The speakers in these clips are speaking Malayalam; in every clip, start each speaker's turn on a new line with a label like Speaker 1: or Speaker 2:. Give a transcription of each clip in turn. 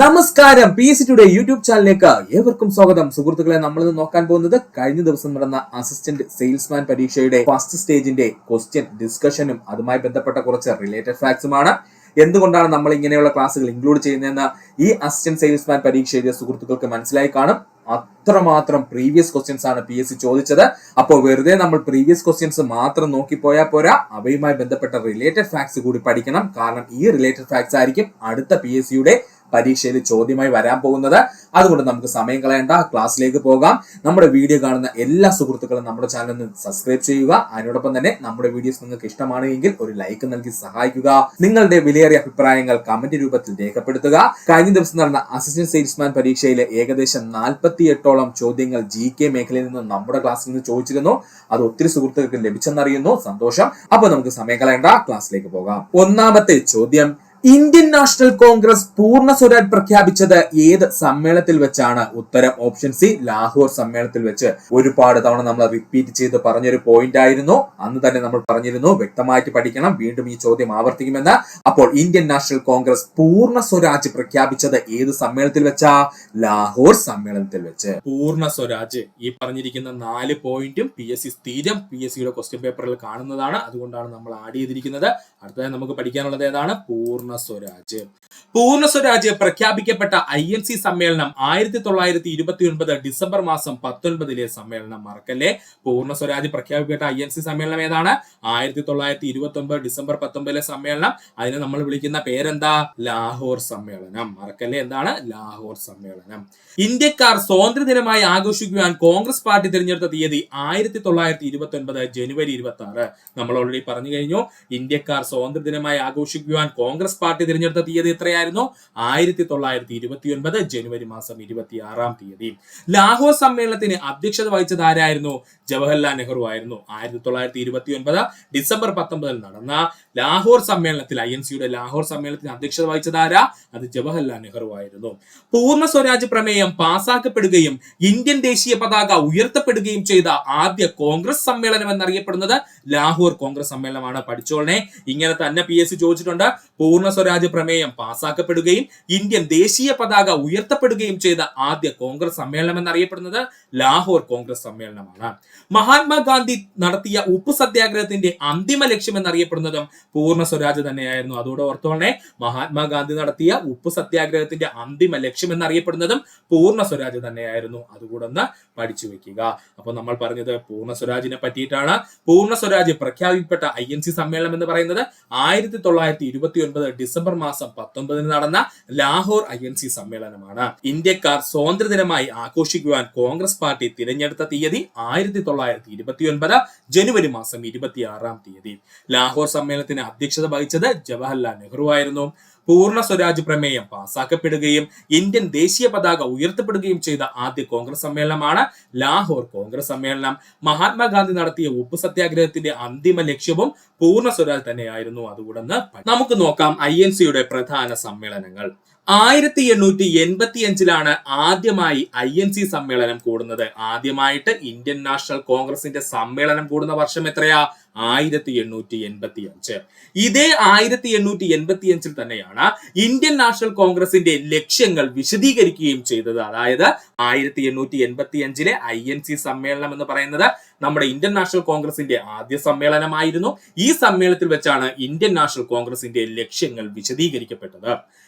Speaker 1: നമസ്കാരം, PSC ടുഡേ യൂട്യൂബ് ചാനലിലേക്ക് ഏവർക്കും സ്വാഗതം. സുഹൃത്തുക്കളെ, നമ്മൾ ഇന്ന് നോക്കാൻ പോകുന്നത് കഴിഞ്ഞ ദിവസം നടന്ന അസിസ്റ്റന്റ് സെയിൽസ്മാൻ പരീക്ഷയുടെ ഫസ്റ്റ് സ്റ്റേജിന്റെ ക്വസ്റ്റ്യൻ ഡിസ്കഷനും അതുമായി ബന്ധപ്പെട്ട കുറച്ച് റിലേറ്റഡ് ഫാക്ട്സുമാണ്. എന്തുകൊണ്ടാണ് നമ്മൾ ഇങ്ങനെയുള്ള ക്ലാസ്സുകൾ ഇൻക്ലൂഡ് ചെയ്യുന്നതെന്ന് ഈ അസിസ്റ്റന്റ് സെയിൽസ്മാൻ പരീക്ഷ എഴുതിയ സുഹൃത്തുക്കൾക്ക് മനസ്സിലായി കാണും. അത്രമാത്രം പ്രീവിയസ് ക്വസ്റ്റ്യൻസ് ആണ് PSC ചോദിച്ചത്. അപ്പോൾ വെറുതെ നമ്മൾ പ്രീവിയസ് ക്വസ്റ്റ്യൻസ് മാത്രം നോക്കിപ്പോയാൽ പോരാ, അവയുമായി ബന്ധപ്പെട്ട റിലേറ്റഡ് ഫാക്ട്സ് കൂടി പഠിക്കണം. കാരണം ഈ റിലേറ്റഡ് ഫാക്ട്സ് ആയിരിക്കും അടുത്ത PSCയുടെ പരീക്ഷയിൽ ചോദ്യമായി വരാൻ പോകുന്നത്. അതുകൊണ്ട് നമുക്ക് സമയം കളയേണ്ട, ക്ലാസ്സിലേക്ക് പോകാം. നമ്മുടെ വീഡിയോ കാണുന്ന എല്ലാ സുഹൃത്തുക്കളും നമ്മുടെ ചാനൽ ഒന്ന് സബ്സ്ക്രൈബ് ചെയ്യുക. അതിനോടൊപ്പം തന്നെ നമ്മുടെ വീഡിയോസ് നിങ്ങൾക്ക് ഇഷ്ടമാണ് എങ്കിൽ ഒരു ലൈക്ക് നൽകി സഹായിക്കുക. നിങ്ങളുടെ വിലയേറിയ അഭിപ്രായങ്ങൾ കമന്റ് രൂപത്തിൽ രേഖപ്പെടുത്തുക. കഴിഞ്ഞ ദിവസം നടന്ന അസിസ്റ്റന്റ് സെയിൽസ്മാൻ പരീക്ഷയിലെ ഏകദേശം 48ഓളം ചോദ്യങ്ങൾ GK മേഖലയിൽ നിന്ന് നമ്മുടെ ക്ലാസ്സിൽ നിന്ന് ചോദിച്ചിരുന്നു. അത് ഒത്തിരി സുഹൃത്തുക്കൾക്ക് ലഭിച്ചെന്നറിയുന്നു. സന്തോഷം. അപ്പോൾ നമുക്ക് സമയം കളയേണ്ട, ക്ലാസ്സിലേക്ക് പോകാം. ഒന്നാമത്തെ ചോദ്യം, ഇന്ത്യൻ നാഷണൽ കോൺഗ്രസ് പൂർണ്ണ സ്വരാജ് പ്രഖ്യാപിച്ചത് ഏത് സമ്മേളനത്തിൽ വെച്ചാണ്? ഉത്തരം ഓപ്ഷൻ സി, ലാഹോർ സമ്മേളനത്തിൽ വെച്ച്. ഒരുപാട് തവണ നമ്മൾ റിപ്പീറ്റ് ചെയ്ത് പറഞ്ഞൊരു പോയിന്റ് ആയിരുന്നു. അന്ന് തന്നെ നമ്മൾ പറഞ്ഞിരുന്നു വ്യക്തമായിട്ട് പഠിക്കണം, വീണ്ടും ഈ ചോദ്യം ആവർത്തിക്കുമെന്ന്. അപ്പോൾ ഇന്ത്യൻ നാഷണൽ കോൺഗ്രസ് പൂർണ്ണ സ്വരാജ് പ്രഖ്യാപിച്ചത് ഏത് സമ്മേളനത്തിൽ വെച്ചാ? ലാഹോർ സമ്മേളനത്തിൽ വെച്ച്. പൂർണ്ണ സ്വരാജ്, ഈ പറഞ്ഞിരിക്കുന്ന 4 പോയിന്റും PSC സ്ഥിരം PSCയുടെ ക്വസ്റ്റ്യൻ പേപ്പറിൽ കാണുന്നതാണ്. അതുകൊണ്ടാണ് നമ്മൾ ആഡ് ചെയ്തിരിക്കുന്നത്. അടുത്തതായി നമുക്ക് പഠിക്കാനുള്ളത് ഏതാണ്? പൂർണ്ണ സ്വരാജ്. പൂർണ്ണ സ്വരാജ് പ്രഖ്യാപിക്കപ്പെട്ട INC സമ്മേളനം 1929 ഡിസംബർ മാസം 19 സമ്മേളനം. മറക്കല്ലേ, പൂർണ്ണ സ്വരാജ് പ്രഖ്യാപിക്കപ്പെട്ട INC സമ്മേളനം ഏതാണ്? 1929 ഡിസംബർ 19 സമ്മേളനം. അതിനെ നമ്മൾ വിളിക്കുന്ന പേരെന്താ? ലാഹോർ സമ്മേളനം. മറക്കല്ലേ, എന്താണ്? ലാഹോർ സമ്മേളനം. ഇന്ത്യക്കാർ സ്വാതന്ത്ര്യദിനമായി ആഘോഷിക്കുവാൻ കോൺഗ്രസ് പാർട്ടി തിരഞ്ഞെടുത്ത തീയതി 1929 ജനുവരി 26. നമ്മൾ ഓൾറെഡി പറഞ്ഞു കഴിഞ്ഞു. ഇന്ത്യക്കാർ സ്വാതന്ത്ര്യദിനമായി ആഘോഷിക്കുവാൻ കോൺഗ്രസ് പാർട്ടി തിരഞ്ഞെടുത്ത തീയതി എത്രയായിരുന്നു? 1929 ജനുവരി മാസം 26 തീയതി. ലാഹോർ സമ്മേളനത്തിന് അധ്യക്ഷത വഹിച്ചത് ആരായിരുന്നു? ജവഹർലാൽ നെഹ്റു ആയിരുന്നു. 1929 ഡിസംബർ 19 നടന്ന ലാഹോർ സമ്മേളനത്തിൽ, INCയുടെ ലാഹോർ സമ്മേളനത്തിന് അധ്യക്ഷത വഹിച്ചത് ആരാ? അത് ജവഹർലാൽ നെഹ്റു ആയിരുന്നു. പൂർണ്ണ സ്വരാജ് പ്രമേയം പാസാക്കപ്പെടുകയും ഇന്ത്യൻ ദേശീയ പതാക ഉയർത്തപ്പെടുകയും ചെയ്ത ആദ്യ കോൺഗ്രസ് സമ്മേളനം എന്നറിയപ്പെടുന്നത് ലാഹോർ കോൺഗ്രസ് സമ്മേളനമാണ്. പഠിച്ചോളനെ, ഇങ്ങനെ തന്നെ PSC ചോദിച്ചിട്ടുണ്ട്. പൂർണ്ണ സ്വരാജ് പ്രമേയം പാസാക്കപ്പെടുകയും ഇന്ത്യൻ ദേശീയ പതാക ഉയർത്തപ്പെടുകയും ചെയ്ത ആദ്യ കോൺഗ്രസ് സമ്മേളനം എന്നറിയപ്പെടുന്നത് ലാഹോർ കോൺഗ്രസ് സമ്മേളനമാണ്. മഹാത്മാഗാന്ധി നടത്തിയ ഉപ്പു സത്യാഗ്രഹത്തിന്റെ അന്തിമ ലക്ഷ്യം എന്നറിയപ്പെടുന്നതും പൂർണ്ണ സ്വരാജ് തന്നെയായിരുന്നു. അതോടെ ഓർത്തോളനെ, മഹാത്മാഗാന്ധി നടത്തിയ ഉപ്പു സത്യാഗ്രഹത്തിന്റെ അന്തിമ ലക്ഷ്യം എന്നറിയപ്പെടുന്നതും പൂർണ്ണ സ്വരാജ് തന്നെയായിരുന്നു. അതുകൂടെ ഒന്ന് പഠിച്ചു വെക്കുക. അപ്പൊ നമ്മൾ പറഞ്ഞത് പൂർണ്ണ സ്വരാജിനെ പറ്റിയിട്ടാണ്. പൂർണ്ണ സ്വരാജ് പ്രഖ്യാപിക്കപ്പെട്ട INC സമ്മേളനം എന്ന് പറയുന്നത് 1929 ഡിസംബർ മാസം 19 നടന്ന ലാഹോർ INC സമ്മേളനമാണ്. ഇന്ത്യക്കാർ സ്വാതന്ത്ര്യദിനമായി ആഘോഷിക്കുവാൻ കോൺഗ്രസ് പാർട്ടി തിരഞ്ഞെടുത്ത തീയതി 1929 ജനുവരി മാസം 26 തീയതി. ലാഹോർ സമ്മേളനത്തിന് അധ്യക്ഷത വഹിച്ചത് ജവഹർലാൽ നെഹ്റു ആയിരുന്നു. പൂർണ്ണ സ്വരാജ് പ്രമേയം പാസാക്കപ്പെടുകയും ഇന്ത്യൻ ദേശീയ പതാക ഉയർത്തപ്പെടുകയും ചെയ്ത ആദ്യ കോൺഗ്രസ് സമ്മേളനമാണ് ലാഹോർ കോൺഗ്രസ് സമ്മേളനം. മഹാത്മാഗാന്ധി നടത്തിയ ഉപ്പു സത്യാഗ്രഹത്തിന്റെ അന്തിമ ലക്ഷ്യവും പൂർണ്ണ സ്വരാജ് തന്നെയായിരുന്നു. അതുകൂടെ നമുക്ക് നോക്കാം INCയുടെ പ്രധാന സമ്മേളനങ്ങൾ. 1885 ആദ്യമായി INC സമ്മേളനം കൂടുന്നത്. ആദ്യമായിട്ട് ഇന്ത്യൻ നാഷണൽ കോൺഗ്രസിന്റെ സമ്മേളനം കൂടുന്ന വർഷം എത്രയാ? 1885. ഇതേ 1885 തന്നെയാണ് ഇന്ത്യൻ നാഷണൽ കോൺഗ്രസിന്റെ ലക്ഷ്യങ്ങൾ വിശദീകരിക്കുകയും ചെയ്തത്. അതായത് 1885 INC സമ്മേളനം എന്ന് പറയുന്നത് നമ്മുടെ ഇന്ത്യൻ നാഷണൽ കോൺഗ്രസിന്റെ ആദ്യ സമ്മേളനമായിരുന്നു. ഈ സമ്മേളനത്തിൽ വെച്ചാണ് ഇന്ത്യൻ നാഷണൽ കോൺഗ്രസിന്റെ ലക്ഷ്യങ്ങൾ വിശദീകരിക്കപ്പെട്ടത്.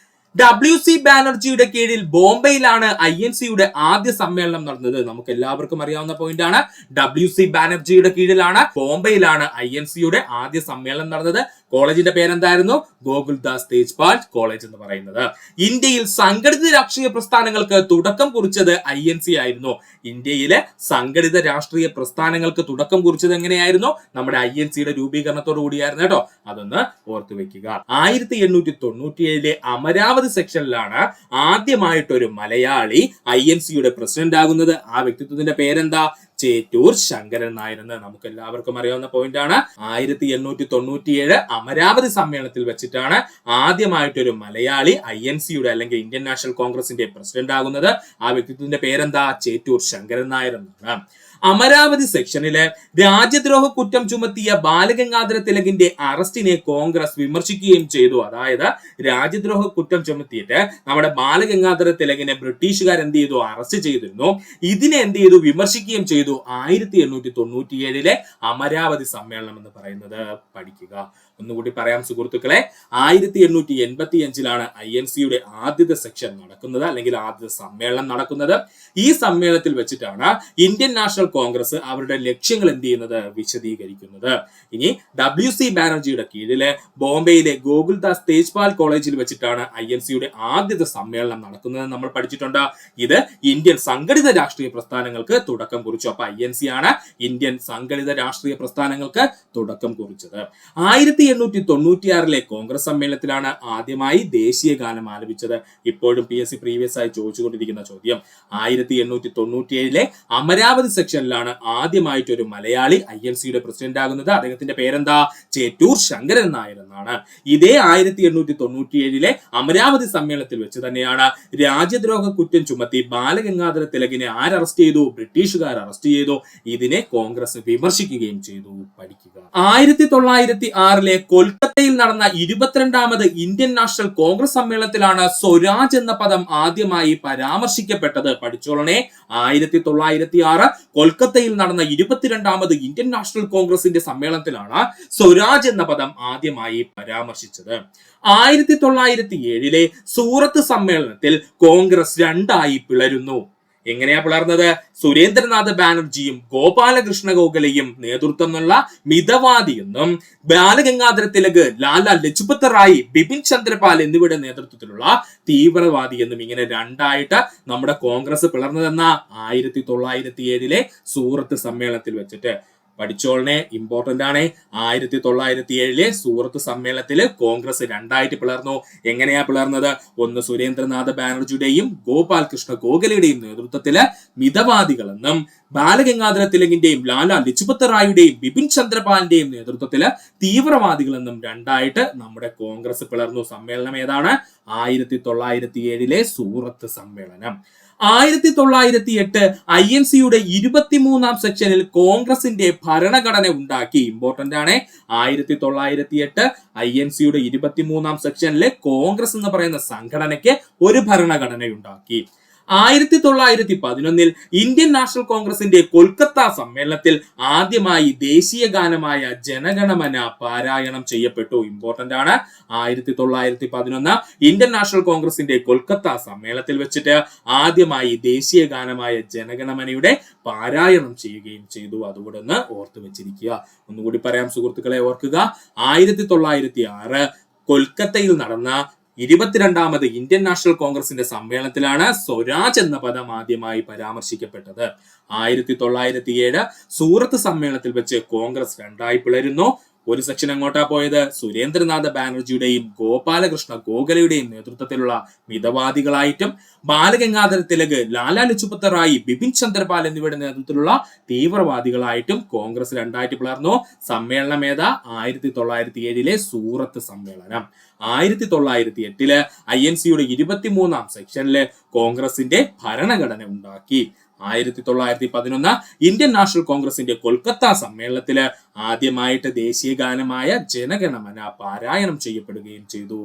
Speaker 1: WC ബാനർജിയുടെ കീഴിൽ ബോംബെയിലാണ് INCയുടെ ആദ്യ സമ്മേളനം നടന്നത്. നമുക്ക് എല്ലാവർക്കും അറിയാവുന്ന പോയിന്റ് ആണ്. WC ബാനർജിയുടെ കീഴിലാണ്, ബോംബെയിലാണ് INCയുടെ ആദ്യ സമ്മേളനം നടന്നത്. കോളേജിന്റെ പേരെന്തായിരുന്നു? ഗോകുൽദാസ് തേജ്പാൽ കോളേജ് എന്ന് പറയുന്നത്. ഇന്ത്യയിൽ സംഘടിത രാഷ്ട്രീയ പ്രസ്ഥാനങ്ങൾക്ക് തുടക്കം കുറിച്ചത് INC ആയിരുന്നു. ഇന്ത്യയിലെ സംഘടിത രാഷ്ട്രീയ പ്രസ്ഥാനങ്ങൾക്ക് തുടക്കം കുറിച്ചത് എങ്ങനെയായിരുന്നു? നമ്മുടെ INCയുടെ രൂപീകരണത്തോടു കൂടിയായിരുന്നു കേട്ടോ. അതൊന്ന് ഓർത്തു വെക്കുക. 1897 അമരാവതി സെക്ഷനിലാണ് ആദ്യമായിട്ടൊരു മലയാളി INCയുടെ പ്രസിഡന്റ് ആകുന്നത്. ആ വ്യക്തിത്വത്തിന്റെ പേരെന്താ? ചേറ്റൂർ ശങ്കരൻ നായർ എന്ന് നമുക്ക് എല്ലാവർക്കും അറിയാവുന്ന പോയിന്റ് ആണ്. 1897 അമരാവതി സമ്മേളനത്തിൽ വെച്ചിട്ടാണ് ആദ്യമായിട്ടൊരു മലയാളി INCയുടെ അല്ലെങ്കിൽ ഇന്ത്യൻ നാഷണൽ കോൺഗ്രസിന്റെ പ്രസിഡന്റ് ആകുന്നത്. ആ വ്യക്തിത്വത്തിന്റെ പേരെന്താ? ചേറ്റൂർ ശങ്കരൻ നായർ എന്നാണ്. അമരാവതി സെക്ഷനില് രാജ്യദ്രോഹ കുറ്റം ചുമത്തിയ ബാലഗംഗാധര തിലകിന്റെ അറസ്റ്റിനെ കോൺഗ്രസ് വിമർശിക്കുകയും ചെയ്തു. അതായത് രാജ്യദ്രോഹ കുറ്റം ചുമത്തിയിട്ട് നമ്മുടെ ബാലഗംഗാധര തിലകിനെ ബ്രിട്ടീഷുകാർ എന്ത് ചെയ്തു, അറസ്റ്റ് ചെയ്തിരുന്നു. ഇതിനെ എന്ത് ചെയ്തു, വിമർശിക്കുകയും ചെയ്തു. 1897 അമരാവതി സമ്മേളനം എന്ന് പറയുന്നത് പഠിക്കുക. ഒന്നുകൂടി പറയാം സുഹൃത്തുക്കളെ, 1885 INCയുടെ ആദ്യത്തെ സെക്ഷൻ നടക്കുന്നത്, അല്ലെങ്കിൽ ആദ്യത്തെ സമ്മേളനം നടക്കുന്നത്. ഈ സമ്മേളനത്തിൽ വെച്ചിട്ടാണ് ഇന്ത്യൻ നാഷണൽ കോൺഗ്രസ് അവരുടെ ലക്ഷ്യങ്ങൾ എന്ത് ചെയ്യുന്നത്, വിശദീകരിക്കുന്നത്. ഇനി WC ബാനർജിയുടെ കീഴില് ബോംബെയിലെ ഗോകുൽദാസ് തേജ്പാൽ കോളേജിൽ വെച്ചിട്ടാണ് INCയുടെ ആദ്യത്തെ സമ്മേളനം നടക്കുന്നത് നമ്മൾ പഠിച്ചിട്ടുണ്ട്. ഇത് ഇന്ത്യൻ സംഘടിത രാഷ്ട്രീയ പ്രസ്ഥാനങ്ങൾക്ക് തുടക്കം കുറിച്ചു. അപ്പൊ INC ആണ് ഇന്ത്യൻ സംഘടിത രാഷ്ട്രീയ പ്രസ്ഥാനങ്ങൾക്ക് തുടക്കം കുറിച്ചത്. 1896 കോൺഗ്രസ് സമ്മേളനത്തിലാണ് ആദ്യമായി ദേശീയ ഗാനം ആലപിച്ചത്. ഇപ്പോഴും PSC പ്രീവിയസ് ആയി ചോദിച്ചുകൊണ്ടിരിക്കുന്ന ചോദ്യം. 1897 അമരാവതി സെക്ഷനിലാണ് ആദ്യമായിട്ട് ഒരു മലയാളി INCയുടെ പ്രസിഡന്റ് ആകുന്നത്. അദ്ദേഹത്തിന്റെ പേരെന്താ, ചേറ്റൂർ ശങ്കരൻ നായർ എന്നാണ്. ഇതേ 1897 അമരാവതി സമ്മേളനത്തിൽ വെച്ച് തന്നെയാണ് രാജ്യദ്രോഹ കുറ്റം ചുമത്തി ബാലഗംഗാധര തിലകിനെ അറസ്റ്റ് ചെയ്തു, ബ്രിട്ടീഷുകാർ അറസ്റ്റ് ചെയ്തു. ഇതിനെ കോൺഗ്രസ് വിമർശിക്കുകയും ചെയ്തു. പഠിക്കുക. 1906 കൊൽക്കത്തയിൽ നടന്ന 22ാമത് ഇന്ത്യൻ നാഷണൽ കോൺഗ്രസ് സമ്മേളനത്തിലാണ് സ്വരാജ് എന്ന പദം ആദ്യമായി പരാമർശിക്കപ്പെട്ടത്. പഠിച്ചോളണേ, 1906 കൊൽക്കത്തയിൽ നടന്ന 22ാമത് ഇന്ത്യൻ നാഷണൽ കോൺഗ്രസിന്റെ സമ്മേളനത്തിലാണ് സ്വരാജ് എന്ന പദം ആദ്യമായി പരാമർശിച്ചത്. 1907 സൂറത്ത് സമ്മേളനത്തിൽ കോൺഗ്രസ് രണ്ടായി പിളരുന്നു. എങ്ങനെയാ പിളർന്നത്? സുരേന്ദ്രനാഥ് ബാനർജിയും ഗോപാലകൃഷ്ണ ഗോഖലെയും നേതൃത്വമുള്ള മിതവാദി എന്നും ബാലഗംഗാധര തിലക്, ലാലാ ലജ്പത് റായ്, ബിപിൻ ചന്ദ്രപാൽ എന്നിവരുടെ നേതൃത്വത്തിലുള്ള തീവ്രവാദി എന്നും ഇങ്ങനെ രണ്ടായിട്ട് നമ്മുടെ കോൺഗ്രസ് പിളർന്നതെന്ന 1907 സൂറത്ത് സമ്മേളനത്തിൽ വെച്ചിട്ട്. പഠിച്ചോളനെ, ഇമ്പോർട്ടന്റ് ആണ്. 1907 സൂറത്ത് സമ്മേളനത്തിൽ കോൺഗ്രസ് രണ്ടായിട്ട് പിളർന്നു. എങ്ങനെയാ പിളർന്നത്? ഒന്ന് സുരേന്ദ്രനാഥ് ബാനർജിയുടെയും ഗോപാൽ കൃഷ്ണ ഗോഖലെയുടെയും നേതൃത്വത്തില് മിതവാദികളെന്നും ബാലഗംഗാധര തിലകിന്റെയും ലാലാ ലജ്പത് റായിയുടെയും ബിപിൻ ചന്ദ്രപാലിന്റെയും നേതൃത്വത്തില് തീവ്രവാദികളെന്നും രണ്ടായിട്ട് നമ്മുടെ കോൺഗ്രസ് പിളർന്നു. സമ്മേളനം ഏതാണ്? 1907 സൂറത്ത് സമ്മേളനം. 1908 INCയുടെ 23ാം സെക്ഷനിൽ കോൺഗ്രസിന്റെ ഭരണഘടന ഉണ്ടാക്കി. ഇമ്പോർട്ടന്റ് ആണ്. 1908 INCയുടെ 23ാം സെക്ഷനിൽ കോൺഗ്രസ് എന്ന് പറയുന്ന സംഘടനയ്ക്ക് ഒരു ഭരണഘടന ഉണ്ടാക്കി. 1911 ഇന്ത്യൻ നാഷണൽ കോൺഗ്രസിന്റെ കൊൽക്കത്ത സമ്മേളനത്തിൽ ആദ്യമായി ദേശീയ ഗാനമായ ജനഗണമന പാരായണം ചെയ്യപ്പെട്ടു. ഇമ്പോർട്ടന്റ് ആണ്. 1911 ഇന്ത്യൻ നാഷണൽ കോൺഗ്രസിന്റെ കൊൽക്കത്ത സമ്മേളനത്തിൽ വെച്ചിട്ട് ആദ്യമായി ദേശീയ ഗാനമായ ജനഗണമനയുടെ പാരായണം ചെയ്യുകയും ചെയ്തു. അതുകൊണ്ട് ഒന്ന് ഓർത്തു വെച്ചിരിക്കുക. ഒന്നുകൂടി പറയാം സുഹൃത്തുക്കളെ, ഓർക്കുക. 1906 കൊൽക്കത്തയിൽ നടന്ന 22ാമത് ഇന്ത്യൻ നാഷണൽ കോൺഗ്രസിന്റെ സമ്മേളനത്തിലാണ് സ്വരാജ് എന്ന പദം ആദ്യമായി പരാമർശിക്കപ്പെട്ടത്. 1907 സൂറത്ത് സമ്മേളനത്തിൽ വെച്ച് കോൺഗ്രസ് രണ്ടായി പിളരുന്നു. ഒരു സെക്ഷൻ എങ്ങോട്ടാ പോയത്? സുരേന്ദ്രനാഥ് ബാനർജിയുടെയും ഗോപാലകൃഷ്ണ ഗോഖലെയുടെയും നേതൃത്വത്തിലുള്ള മിതവാദികളായിട്ടും ബാലഗംഗാധര തിലക്, ലാലാ ലജ്പത് റായ്, ബിപിൻ ചന്ദ്രപാൽ എന്നിവരുടെ നേതൃത്വത്തിലുള്ള തീവ്രവാദികളായിട്ടും കോൺഗ്രസ് രണ്ടായിട്ട് പിളർന്നു. സമ്മേളനം ഏതാ? 1907 സൂറത്ത് സമ്മേളനം. 1908 INCയുടെ 23ാം സെക്ഷനില് കോൺഗ്രസിന്റെ ഭരണഘടന ഉണ്ടാക്കി. 1911 ഇന്ത്യൻ നാഷണൽ കോൺഗ്രസിന്റെ കൊൽക്കത്ത സമ്മേളനത്തില് ആദ്യമായിട്ട് ദേശീയ ഗാനമായ ജനഗണമന പാരായണം ചെയ്യപ്പെടുകയും ചെയ്തു.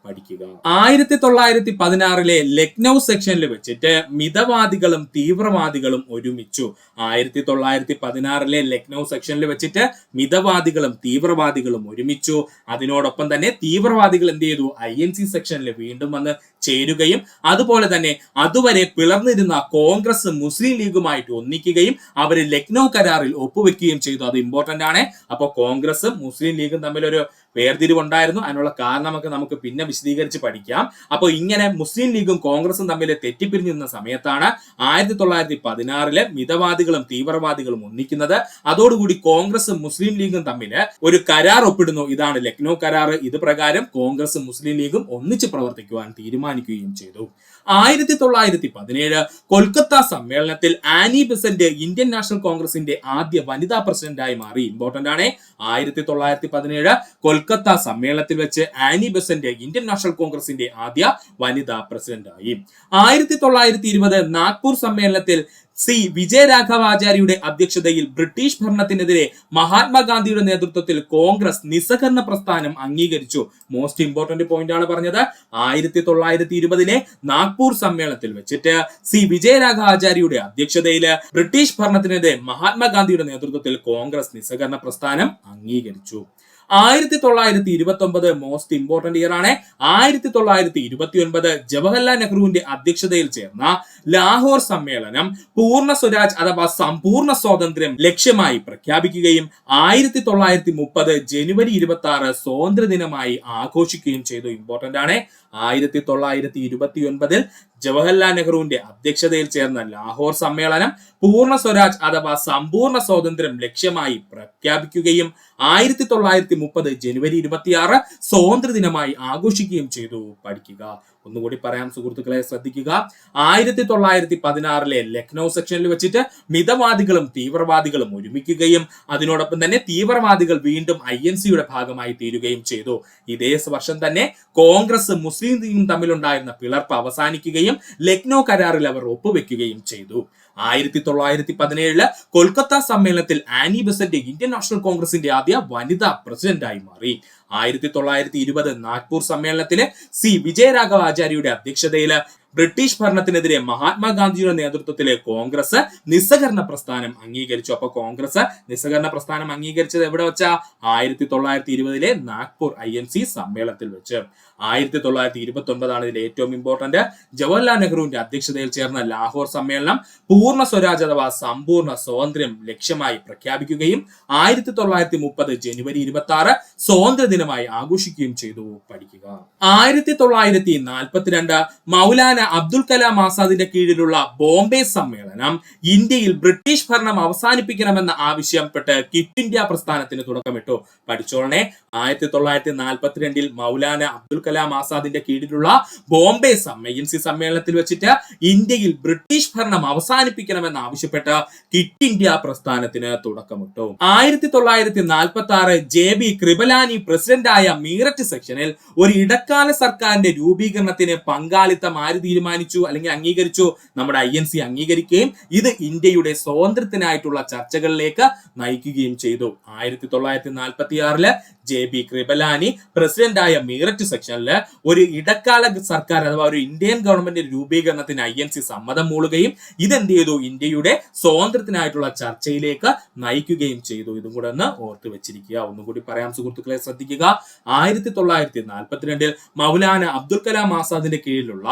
Speaker 1: പഠിക്കുക. 1916 ലക്നൗ സെക്ഷനിൽ വെച്ചിട്ട് മിതവാദികളും തീവ്രവാദികളും ഒരുമിച്ചു. 1916 ലക്നൗ സെക്ഷനിൽ വെച്ചിട്ട് മിതവാദികളും തീവ്രവാദികളും ഒരുമിച്ചു. അതിനോടൊപ്പം തന്നെ തീവ്രവാദികൾ എന്ത് ചെയ്തു? INC സെക്ഷനിൽ വീണ്ടും വന്ന് ചേരുകയും അതുപോലെ തന്നെ അതുവരെ പിളർന്നിരുന്ന കോൺഗ്രസ് മുസ്ലിം ലീഗുമായിട്ട് ഒന്നിക്കുകയും അവര് ലക്നൗ കരാറിൽ ഒപ്പുവെക്കുകയും ചെയ്തു. അത് ഇമ്പോർട്ടന്റ് ആണ്. അപ്പൊ കോൺഗ്രസും മുസ്ലിം ലീഗും തമ്മിലൊരു വേർതിരിവുണ്ടായിരുന്നു. അതിനുള്ള കാരണമൊക്കെ നമുക്ക് പിന്നെ വിശദീകരിച്ച് പഠിക്കാം. അപ്പോൾ ഇങ്ങനെ മുസ്ലിം ലീഗും കോൺഗ്രസും തമ്മിൽ തെറ്റിപ്പിരിഞ്ഞിരുന്ന സമയത്താണ് 1916 മിതവാദികളും തീവ്രവാദികളും ഒന്നിക്കുന്നത്. അതോടുകൂടി കോൺഗ്രസും മുസ്ലിം ലീഗും തമ്മിൽ ഒരു കരാർ ഒപ്പിടുന്നു. ഇതാണ് ലക്നൗ കരാർ. ഇത് പ്രകാരം കോൺഗ്രസും മുസ്ലിം ലീഗും ഒന്നിച്ച് പ്രവർത്തിക്കുവാൻ തീരുമാനിക്കുകയും ചെയ്തു. 1917 കൊൽക്കത്ത സമ്മേളനത്തിൽ ആനി ബെസന്റ് ഇന്ത്യൻ നാഷണൽ കോൺഗ്രസിന്റെ ആദ്യ വനിതാ പ്രസിഡന്റായി മാറി. ഇമ്പോർട്ടന്റ് ആണ്. 1917 കൊൽക്കത്ത സമ്മേളനത്തിൽ വെച്ച് ആനി ബെസന്റ് ഇന്ത്യൻ നാഷണൽ കോൺഗ്രസിന്റെ ആദ്യ വനിതാ പ്രസിഡന്റായി. 1920 നാഗ്പൂർ സമ്മേളനത്തിൽ സി വിജയരാഘവാചാര്യയുടെ അധ്യക്ഷതയിൽ ബ്രിട്ടീഷ് ഭരണത്തിനെതിരെ മഹാത്മാഗാന്ധിയുടെ നേതൃത്വത്തിൽ കോൺഗ്രസ് നിസ്സഹകരണ പ്രസ്ഥാനം അംഗീകരിച്ചു. മോസ്റ്റ് ഇമ്പോർട്ടന്റ് പോയിന്റ് ആണ് പറഞ്ഞത്. 1920 നാഗ്പൂർ സമ്മേളനത്തിൽ വെച്ചിട്ട് സി വിജയരാഘവാചാര്യയുടെ അധ്യക്ഷതയിൽ ബ്രിട്ടീഷ് ഭരണത്തിനെതിരെ മഹാത്മാഗാന്ധിയുടെ നേതൃത്വത്തിൽ കോൺഗ്രസ് നിസ്സഹകരണ പ്രസ്ഥാനം അംഗീകരിച്ചു. 1929 മോസ്റ്റ് ഇമ്പോർട്ടന്റ് ഇയർ ആണ്. 1929 ജവഹർലാൽ നെഹ്റുവിന്റെ അധ്യക്ഷതയിൽ ചേർന്ന ലാഹോർ സമ്മേളനം പൂർണ്ണ സ്വരാജ് അഥവാ സമ്പൂർണ്ണ സ്വാതന്ത്ര്യം ലക്ഷ്യമായി പ്രഖ്യാപിക്കുകയും 1930 ജനുവരി 26 സ്വാതന്ത്ര്യ ദിനമായി ആഘോഷിക്കുകയും ചെയ്തു. ഇമ്പോർട്ടന്റ് ആണ്. 1929 ജവഹർലാൽ നെഹ്റുവിന്റെ അധ്യക്ഷതയിൽ ചേർന്ന ലാഹോർ സമ്മേളനം പൂർണ്ണ സ്വരാജ് അഥവാ സമ്പൂർണ്ണ സ്വാതന്ത്ര്യം ലക്ഷ്യമായി പ്രഖ്യാപിക്കുകയും 1930 ജനുവരി 26 സ്വാതന്ത്ര്യ ദിനമായി ആഘോഷിക്കുകയും ചെയ്തു. പഠിക്കുക. ഒന്നുകൂടി പറയാം സുഹൃത്തുക്കളെ, ശ്രദ്ധിക്കുക. 1916 ലക്നൗ സെക്ഷനിൽ വെച്ചിട്ട് മിതവാദികളും തീവ്രവാദികളും ഒരുമിക്കുകയും അതിനോടൊപ്പം തന്നെ തീവ്രവാദികൾ വീണ്ടും INCയുടെ ഭാഗമായി തീരുകയും ചെയ്തു. ഇതേ വർഷം തന്നെ കോൺഗ്രസ് മുസ്ലിം ലീഗും തമ്മിലുണ്ടായിരുന്ന പിളർപ്പ് അവസാനിക്കുകയും ലക്നൗ കരാറിൽ അവർ ഒപ്പുവെക്കുകയും ചെയ്തു. 1917 കൊൽക്കത്ത സമ്മേളനത്തിൽ ആനി ബെസന്റ് ഇന്ത്യൻ നാഷണൽ കോൺഗ്രസിന്റെ ആദ്യ വനിതാ പ്രസിഡന്റായി മാറി. 1920 നാഗ്പൂർ സമ്മേളനത്തില് സി വിജയരാഘവാചാര്യയുടെ അധ്യക്ഷതയിൽ ബ്രിട്ടീഷ് ഭരണത്തിനെതിരെ മഹാത്മാഗാന്ധിയുടെ നേതൃത്വത്തിലെ കോൺഗ്രസ് നിസ്സഹകരണ പ്രസ്ഥാനം അംഗീകരിച്ചു. അപ്പൊ കോൺഗ്രസ് നിസ്സഹകരണ പ്രസ്ഥാനം അംഗീകരിച്ചത് എവിടെ വെച്ചാ? 1920 നാഗ്പൂർ INC സമ്മേളനത്തിൽ വെച്ച്. 1929 ആണ് ഇതിൽ ഏറ്റവും ഇമ്പോർട്ടന്റ്. ജവഹർലാൽ നെഹ്റുവിന്റെ അധ്യക്ഷതയിൽ ചേർന്ന ലാഹോർ സമ്മേളനം പൂർണ്ണ സ്വരാജ് അഥവാ സമ്പൂർണ്ണ സ്വാതന്ത്ര്യം ലക്ഷ്യമായി പ്രഖ്യാപിക്കുകയും 1930 ജനുവരി 26 സ്വാതന്ത്ര്യ ദിനമായി ആഘോഷിക്കുകയും ചെയ്തു. പഠിക്കുക. 1942 മൗലാന അബ്ദുൽ കലാം ആസാദിന്റെ കീഴിലുള്ള ബോംബെ സമ്മേളനം ഇന്ത്യയിൽ ബ്രിട്ടീഷ് ഭരണം അവസാനിപ്പിക്കണമെന്ന ആവശ്യപ്പെട്ട് ക്വിറ്റ് ഇന്ത്യ പ്രസ്ഥാനത്തിന് തുടക്കമിട്ടു. പഠിച്ചോളനെ. 1942 മൗലാന അബ്ദുൽ കലാം ആസാദിന്റെ കീഴിലുള്ള ബോംബെ INC സമ്മേളനത്തിൽ വെച്ചിട്ട് ഇന്ത്യയിൽ ബ്രിട്ടീഷ് ഭരണം അവസാനിപ്പിക്കണമെന്ന് ആവശ്യപ്പെട്ട് ക്വിറ്റ് ഇന്ത്യ പ്രസ്ഥാനത്തിന് തുടക്കമിട്ടു. 1946 JB കൃപലാനി പ്രസിഡന്റായ മീററ്റ് സെക്ഷനിൽ ഒരു ഇടക്കാല സർക്കാരിന്റെ രൂപീകരണത്തിന് പങ്കാളിത്തം ആര് തീരുമാനിച്ചു അല്ലെങ്കിൽ അംഗീകരിച്ചു? നമ്മുടെ INC അംഗീകരിക്കുകയും ഇത് ഇന്ത്യയുടെ സ്വാതന്ത്ര്യത്തിനായിട്ടുള്ള ചർച്ചകളിലേക്ക് നയിക്കുകയും ചെയ്തു. 1946 JB കൃപലാനി പ്രസിഡന്റായ മീററ്റ് സെക്ഷനിൽ ഒരു ഇടക്കാല സർക്കാർ അഥവാ ഒരു ഇന്ത്യൻ ഗവൺമെന്റ് രൂപീകരണത്തിന് INC സമ്മതം മൂളുകയും ഇതെന്ത് ചെയ്തു? ഇന്ത്യയുടെ സ്വാതന്ത്ര്യത്തിനായിട്ടുള്ള ചർച്ചയിലേക്ക് നയിക്കുകയും ചെയ്തു. ഇതും കൂടെ ഒന്ന് ഓർത്തു വെച്ചിരിക്കുക. ഒന്നുകൂടി പറയാം സുഹൃത്തുക്കളെ, ശ്രദ്ധിക്കുക. 1942 മൗലാന അബ്ദുൽ കലാം ആസാദിന്റെ കീഴിലുള്ള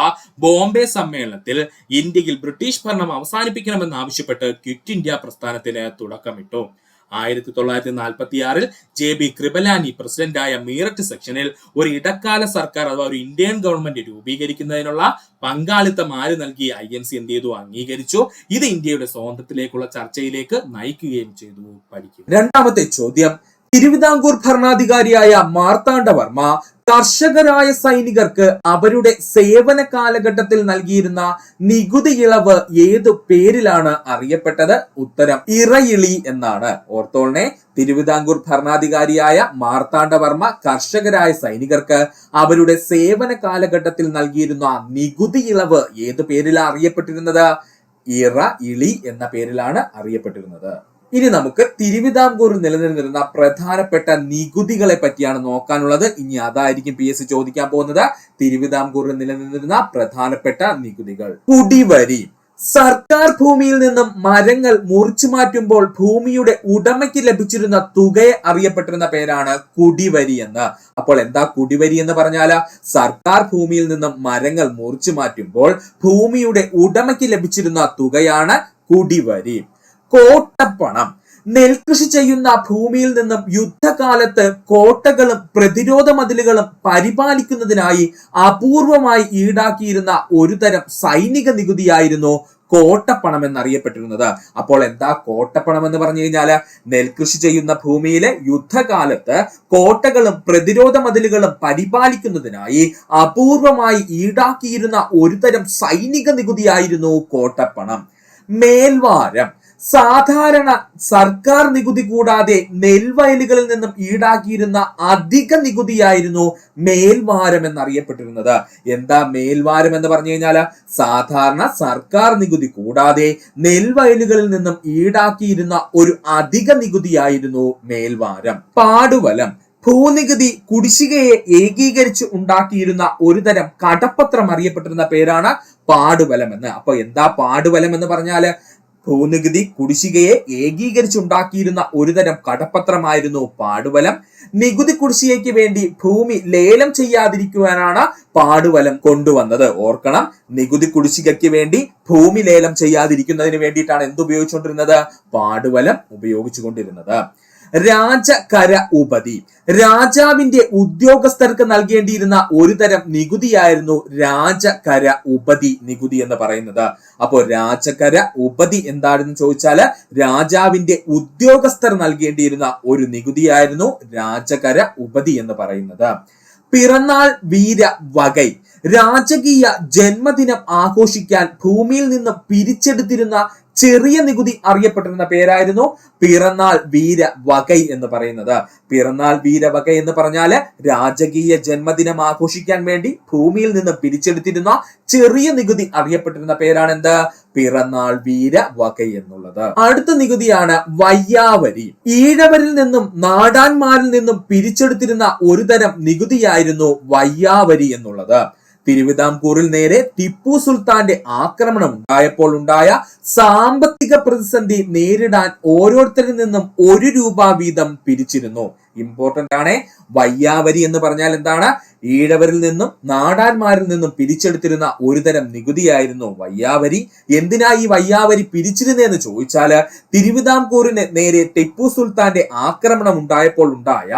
Speaker 1: ബോംബെ സമ്മേളനത്തിൽ ഇന്ത്യയിൽ ബ്രിട്ടീഷ് ഭരണം അവസാനിപ്പിക്കണമെന്ന് ആവശ്യപ്പെട്ട് ക്വിറ്റ് ഇന്ത്യ പ്രസ്ഥാനത്തിന് തുടക്കമിട്ടു. 1946 JB കൃപലാനി പ്രസിഡന്റായ മീററ്റ് സെക്ഷനിൽ ഒരു ഇടക്കാല സർക്കാർ അഥവാ ഒരു ഇന്ത്യൻ ഗവൺമെന്റ് രൂപീകരിക്കുന്നതിനുള്ള പങ്കാളിത്തം ആര് നൽകി? INC എന്ത് ചെയ്തു? അംഗീകരിച്ചു. ഇത് ഇന്ത്യയുടെ സ്വാതന്ത്ര്യത്തിലേക്കുള്ള ചർച്ചയിലേക്ക് നയിക്കുകയും ചെയ്തു. പഠിക്കും. രണ്ടാമത്തെ ചോദ്യം, തിരുവിതാംകൂർ ഭരണാധികാരിയായ മാർത്താണ്ഡവർമ്മ കർഷകരായ സൈനികർക്ക് അവരുടെ സേവന കാലഘട്ടത്തിൽ നൽകിയിരുന്ന നികുതി ഇളവ് ഏതു പേരിലാണ് അറിയപ്പെട്ടത്? ഉത്തരം ഇറയിളി എന്നാണ്. ഓർത്തോളനെ. തിരുവിതാംകൂർ ഭരണാധികാരിയായ മാർത്താണ്ഡവർമ്മ കർഷകരായ സൈനികർക്ക് അവരുടെ സേവന കാലഘട്ടത്തിൽ നൽകിയിരുന്ന നികുതി ഇളവ് ഏതു പേരിലാണ് അറിയപ്പെട്ടിരുന്നത്? ഇറയിളി എന്ന പേരിലാണ് അറിയപ്പെട്ടിരുന്നത്. ഇനി നമുക്ക് തിരുവിതാംകൂറിൽ നിലനിന്നിരുന്ന പ്രധാനപ്പെട്ട നികുതികളെ പറ്റിയാണ് നോക്കാനുള്ളത്. ഇനി അതായിരിക്കും PSC ചോദിക്കാൻ പോകുന്നത്. തിരുവിതാംകൂറിൽ നിലനിന്നിരുന്ന പ്രധാനപ്പെട്ട നികുതികൾ. കുടിവരി. സർക്കാർ ഭൂമിയിൽ നിന്നും മരങ്ങൾ മുറിച്ചു മാറ്റുമ്പോൾ ഭൂമിയുടെ ഉടമയ്ക്ക് ലഭിച്ചിരുന്ന തുകയെ അറിയപ്പെട്ടിരുന്ന പേരാണ് കുടിവരി എന്ന്. അപ്പോൾ എന്താ കുടിവരി എന്ന് പറഞ്ഞാൽ? സർക്കാർ ഭൂമിയിൽ നിന്നും മരങ്ങൾ മുറിച്ചു മാറ്റുമ്പോൾ ഭൂമിയുടെ ഉടമയ്ക്ക് ലഭിച്ചിരുന്ന തുകയാണ് കുടിവരി. കോട്ടപ്പണം. നെൽകൃഷി ചെയ്യുന്ന ഭൂമിയിൽ നിന്നും യുദ്ധകാലത്ത് കോട്ടകളും പ്രതിരോധ മതിലുകളും പരിപാലിക്കുന്നതിനായി അപൂർവമായി ഈടാക്കിയിരുന്ന ഒരു തരം സൈനിക നികുതിയായിരുന്നു കോട്ടപ്പണം എന്നറിയപ്പെട്ടിരുന്നത്. അപ്പോൾ എന്താ കോട്ടപ്പണം എന്ന് പറഞ്ഞു കഴിഞ്ഞാൽ? നെൽകൃഷി ചെയ്യുന്ന ഭൂമിയിലെ യുദ്ധകാലത്ത് കോട്ടകളും പ്രതിരോധ മതിലുകളും പരിപാലിക്കുന്നതിനായി അപൂർവമായി ഈടാക്കിയിരുന്ന ഒരു തരം സൈനിക നികുതിയായിരുന്നു കോട്ടപ്പണം. മേൽവാരം. സാധാരണ സർക്കാർ നികുതി കൂടാതെ നെൽവയലുകളിൽ നിന്നും ഈടാക്കിയിരുന്ന അധിക നികുതിയായിരുന്നു മേൽവാരം എന്നറിയപ്പെട്ടിരുന്നത്. എന്താ മേൽവാരം എന്ന് പറഞ്ഞു കഴിഞ്ഞാൽ സാധാരണ സർക്കാർ നികുതി കൂടാതെ നെൽവയലുകളിൽ നിന്നും ഈടാക്കിയിരുന്ന ഒരു അധിക നികുതിയായിരുന്നു മേൽവാരം. പാടുവലം ഭൂനികുതി കുടിശ്ശികയെ ഏകീകരിച്ച് ഉണ്ടാക്കിയിരുന്ന ഒരു തരം കടപ്പത്രം അറിയപ്പെട്ടിരുന്ന പേരാണ് പാടുവലം എന്ന്. അപ്പൊ എന്താ പാടുവലം എന്ന് പറഞ്ഞാല് ഭൂനികുതി കുടിശ്ശികയെ ഏകീകരിച്ചുണ്ടാക്കിയിരുന്ന ഒരു തരം കടപ്പത്രമായിരുന്നു പാടുവലം. നികുതി കുടിശ്ശികയ്ക്ക് വേണ്ടി ഭൂമി ലേലം ചെയ്യാതിരിക്കുവാനാണ് പാടുവലം കൊണ്ടുവന്നത്. ഓർക്കണം, നികുതി കുടിശ്ശികയ്ക്ക് വേണ്ടി ഭൂമി ലേലം ചെയ്യാതിരിക്കുന്നതിന് വേണ്ടിയിട്ടാണ് എന്തുപയോഗിച്ചുകൊണ്ടിരുന്നത്? പാടുവലം ഉപയോഗിച്ചുകൊണ്ടിരുന്നത്. രാജകര ഉപതി രാജാവിന്റെ ഉദ്യോഗസ്ഥർക്ക് നൽകേണ്ടിയിരുന്ന ഒരു തരം നികുതിയായിരുന്നു രാജകര ഉപതി നികുതി എന്ന് പറയുന്നത്. അപ്പോൾ രാജകര ഉപതി എന്താണെന്ന് ചോദിച്ചാല് രാജാവിന്റെ ഉദ്യോഗസ്ഥർ നൽകേണ്ടിയിരുന്ന ഒരു നികുതിയായിരുന്നു രാജകര ഉപതി എന്ന് പറയുന്നത്. പിറന്നാൾ വീര വകൈ രാജകീയ ജന്മദിനം ആഘോഷിക്കാൻ ഭൂമിയിൽ നിന്ന് പിരിച്ചെടുത്തിരുന്ന ചെറിയ നികുതി അറിയപ്പെട്ടിരുന്ന പേരായിരുന്നു പിറന്നാൾ വീര വകൈ എന്ന് പറയുന്നത്. പിറന്നാൾ വീര വകൈ എന്ന് പറഞ്ഞാല് രാജകീയ ജന്മദിനം ആഘോഷിക്കാൻ വേണ്ടി ഭൂമിയിൽ നിന്ന് പിരിച്ചെടുത്തിരുന്ന ചെറിയ നികുതി അറിയപ്പെട്ടിരുന്ന പേരാണ് എന്ത്? പിറന്നാൾ വീര വകൈ എന്നുള്ളത്. അടുത്ത നികുതിയാണ് വയ്യാവരി. ഈഴവരിൽ നിന്നും നാടാന്മാരിൽ നിന്നും പിരിച്ചെടുത്തിരുന്ന ഒരു തരം നികുതിയായിരുന്നു വയ്യാവരി എന്നുള്ളത്. തിരുവിതാംകൂറിൽ നേരെ ടിപ്പു സുൽത്താന്റെ ആക്രമണം ഉണ്ടായപ്പോൾ ഉണ്ടായ സാമ്പത്തിക പ്രതിസന്ധി നേരിടാൻ ഓരോരുത്തരിൽ നിന്നും 1 രൂപ വീതം പിരിച്ചിരുന്നു. ഇമ്പോർട്ടന്റ് ആണ്. വയ്യാവരി എന്ന് പറഞ്ഞാൽ എന്താണ്? ഈഴവരിൽ നിന്നും നാടാന്മാരിൽ നിന്നും പിരിച്ചെടുത്തിരുന്ന ഒരു തരം നികുതിയായിരുന്നു വയ്യാവരി. എന്തിനാ ഈ വയ്യാവരി പിരിച്ചിരുന്നതെന്ന് ചോദിച്ചാല് തിരുവിതാംകൂറിന് നേരെ ടിപ്പു സുൽത്താന്റെ ആക്രമണം ഉണ്ടായപ്പോൾ ഉണ്ടായ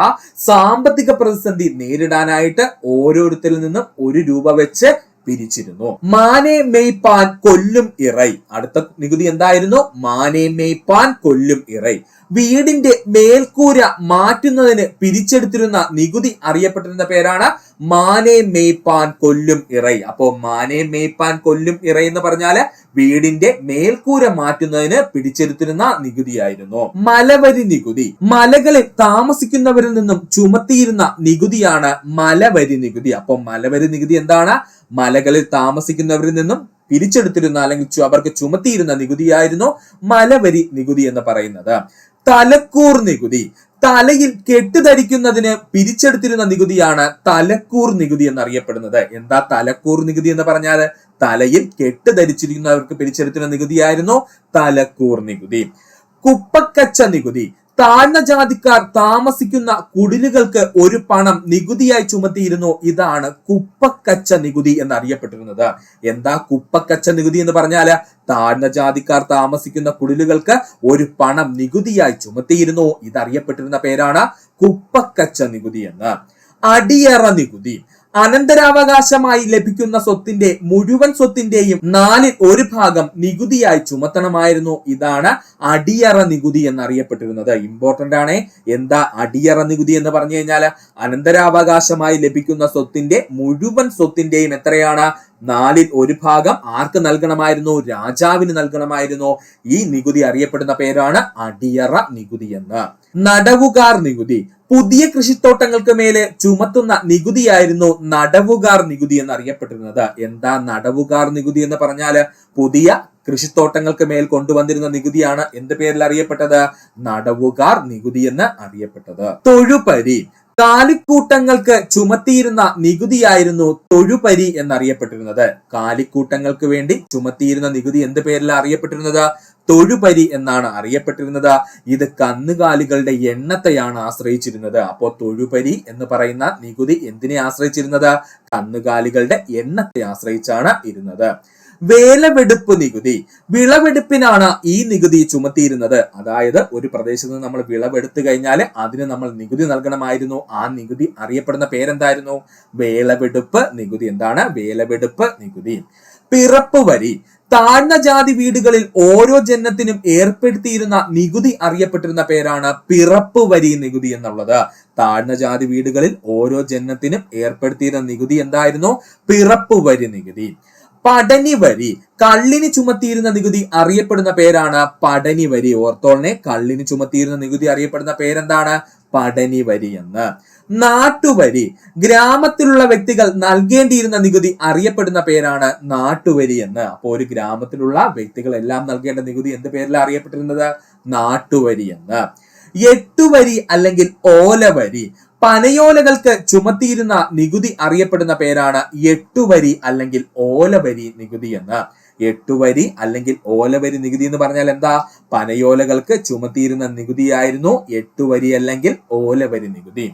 Speaker 1: സാമ്പത്തിക പ്രതിസന്ധി നേരിടാനായിട്ട് ഓരോരുത്തരിൽ നിന്നും 1 രൂപ വെച്ച് പിരിച്ചിരുന്നു. മാനെ മെയ്പ്പാൻ കൊല്ലും ഇറൈ. അടുത്ത നികുതി എന്തായിരുന്നു? മാനെ മെയ്പ്പാൻ കൊല്ലും ഇറൈ. വീടിന്റെ മേൽക്കൂര മാറ്റുന്നതിന് പിരിച്ചെടുത്തിരുന്ന നികുതി അറിയപ്പെട്ടിരുന്ന പേരാണ് മാനെ മെയ്പ്പാൻ കൊല്ലും ഇറൈ. അപ്പോ മാനെ മെയ്പ്പാൻ കൊല്ലും ഇറൈ എന്ന് പറഞ്ഞാല് വീടിന്റെ മേൽക്കൂര മാറ്റുന്നതിന് പിടിച്ചെടുത്തിരുന്ന നികുതിയായിരുന്നു. മലവരി നികുതി മലകളിൽ താമസിക്കുന്നവരിൽ നിന്നും ചുമത്തിയിരുന്ന നികുതിയാണ് മലവരി നികുതി. അപ്പൊ മലവരി നികുതി എന്താണ്? മലകളിൽ താമസിക്കുന്നവരിൽ നിന്നും പിരിച്ചെടുത്തിരുന്ന അല്ലെങ്കിൽ അവർക്ക് ചുമത്തിയിരുന്ന നികുതിയായിരുന്നു മലവരി നികുതി എന്ന് പറയുന്നത്. തലക്കൂർ നികുതി തലയിൽ കെട്ടുധരിക്കുന്നതിന് പിരിച്ചെടുത്തിരുന്ന നികുതിയാണ് തലക്കൂർ നികുതി എന്നറിയപ്പെടുന്നത്. എന്താ തലക്കൂർ നികുതി എന്ന് പറഞ്ഞാൽ തലയിൽ കെട്ടുധരിച്ചിരിക്കുന്നവർക്ക് പിരിച്ചെടുത്തിരുന്ന നികുതിയായിരുന്നു തലക്കൂർ നികുതി. കുപ്പക്കച്ച നികുതി താഴ്ന്ന ജാതിക്കാർ താമസിക്കുന്ന കുടിലുകൾക്ക് ഒരു പണം നികുതിയായി ചുമത്തിയിരുന്നു. ഇതാണ് കുപ്പക്കച്ച നികുതി എന്നറിയപ്പെട്ടിരുന്നത്. എന്താ കുപ്പക്കച്ച നികുതി എന്ന് പറഞ്ഞാല് താഴ്ന്ന ജാതിക്കാർ താമസിക്കുന്ന കുടിലുകൾക്ക് ഒരു പണം നികുതിയായി ചുമത്തിയിരുന്നു. ഇതറിയപ്പെട്ടിരുന്ന പേരാണ് കുപ്പക്കച്ച നികുതി എന്ന്. അടിയറ നികുതി അനന്തരാവകാശമായി ലഭിക്കുന്ന സ്വത്തിന്റെ മുഴുവൻ സ്വത്തിന്റെയും 1/4 ഭാഗം നികുതിയായി ചുമത്തണമായിരുന്നു. ഇതാണ് അടിയറ നികുതി എന്നറിയപ്പെട്ടിരുന്നത്. ഇമ്പോർട്ടന്റ് ആണ്. എന്താ അടിയറ നികുതി എന്ന് പറഞ്ഞു കഴിഞ്ഞാൽ അനന്തരാവകാശമായി ലഭിക്കുന്ന സ്വത്തിന്റെ മുഴുവൻ സ്വത്തിന്റെയും എത്രയാണ്? 1/4 ഭാഗം ആർക്ക് നൽകണമായിരുന്നു? രാജാവിന് നൽകണമായിരുന്നു. ഈ നികുതി അറിയപ്പെടുന്ന പേരാണ് അടിയറ നികുതി എന്ന്. നടവുകാർ നികുതി പുതിയ കൃഷിത്തോട്ടങ്ങൾക്ക് മേലെ ചുമത്തുന്ന നികുതിയായിരുന്നു നടവുകാർ നികുതി എന്നറിയപ്പെട്ടിരുന്നത്. എന്താ നടവുകാർ നികുതി എന്ന് പറഞ്ഞാല് പുതിയ കൃഷിത്തോട്ടങ്ങൾക്ക് മേൽ കൊണ്ടുവന്നിരുന്ന നികുതിയാണ് എന്ത് പേരിൽ അറിയപ്പെട്ടത്? നടവുകാർ നികുതി എന്ന് അറിയപ്പെട്ടത്. തൊഴുപരി കാലിക്കൂട്ടങ്ങൾക്ക് ചുമത്തിയിരുന്ന നികുതിയായിരുന്നു തൊഴുപരി എന്നറിയപ്പെട്ടിരുന്നത്. കാലിക്കൂട്ടങ്ങൾക്ക് വേണ്ടി ചുമത്തിയിരുന്ന നികുതി എന്ത് പേരിലാണ് അറിയപ്പെട്ടിരുന്നത്? തൊഴുപരി എന്നാണ് അറിയപ്പെട്ടിരുന്നത്. ഇത് കന്നുകാലികളുടെ എണ്ണത്തെയാണ് ആശ്രയിച്ചിരുന്നത്. അപ്പോൾ തൊഴുപരി എന്ന് പറയുന്ന നികുതി എന്തിനെ ആശ്രയിച്ചിരുന്നത്? കന്നുകാലികളുടെ എണ്ണത്തെ ആശ്രയിച്ചാണ് ഇരുന്നത്. വേലവെടുപ്പ് നികുതി വിളവെടുപ്പിനാണ് ഈ നികുതി ചുമത്തിയിരുന്നത്. അതായത് ഒരു പ്രദേശത്ത് നിന്ന് നമ്മൾ വിളവെടുത്തു കഴിഞ്ഞാൽ അതിന് നമ്മൾ നികുതി നൽകണമായിരുന്നു. ആ നികുതി അറിയപ്പെടുന്ന പേരെന്തായിരുന്നു? വേലവെടുപ്പ് നികുതി. എന്താണ് വേലവെടുപ്പ് നികുതി? പിറപ്പ് വരി താഴ്ന്ന ജാതി വീടുകളിൽ ഓരോ ജനത്തിനും ഏർപ്പെടുത്തിയിരുന്ന നികുതി അറിയപ്പെട്ടിരുന്ന പേരാണ് പിറപ്പ് വരി നികുതി എന്നുള്ളത്. താഴ്ന്ന ജാതി വീടുകളിൽ ഓരോ ജനത്തിനും ഏർപ്പെടുത്തിയിരുന്ന നികുതി എന്തായിരുന്നു? പിറപ്പ് വരി നികുതി. പടനി വരി, കള്ളിന് ചുമത്തിയിരുന്ന നികുതി അറിയപ്പെടുന്ന പേരാണ് പടനി വരി. ഓർത്തോളനെ, കള്ളിന് ചുമത്തിയിരുന്ന നികുതി അറിയപ്പെടുന്ന പേരെന്താണ്? പടനി വരി എന്ന്. നാട്ടുവരി, ഗ്രാമത്തിലുള്ള വ്യക്തികൾ നൽകേണ്ടിയിരുന്ന നികുതി അറിയപ്പെടുന്ന പേരാണ് നാട്ടുവരി എന്ന്. അപ്പോ ഒരു ഗ്രാമത്തിലുള്ള വ്യക്തികൾ എല്ലാം നൽകേണ്ട നികുതി എന്ത് പേരിലാണ് അറിയപ്പെട്ടിരുന്നത്? നാട്ടുവരി എന്ന്. എട്ടുവരി അല്ലെങ്കിൽ ഓലവരി, പനയോലകൾക്ക് ചുമത്തിയിരുന്ന നികുതി അറിയപ്പെടുന്ന പേരാണ് എട്ടുവരി അല്ലെങ്കിൽ ഓലവരി നികുതി എന്ന്. എട്ടുവരി അല്ലെങ്കിൽ ഓലവരി നികുതി എന്ന് പറഞ്ഞാൽ എന്താ? പനയോലകൾക്ക് ചുമത്തിയിരുന്ന നികുതിയായിരുന്നു എട്ടുവരി അല്ലെങ്കിൽ ഓലവരി നികുതി.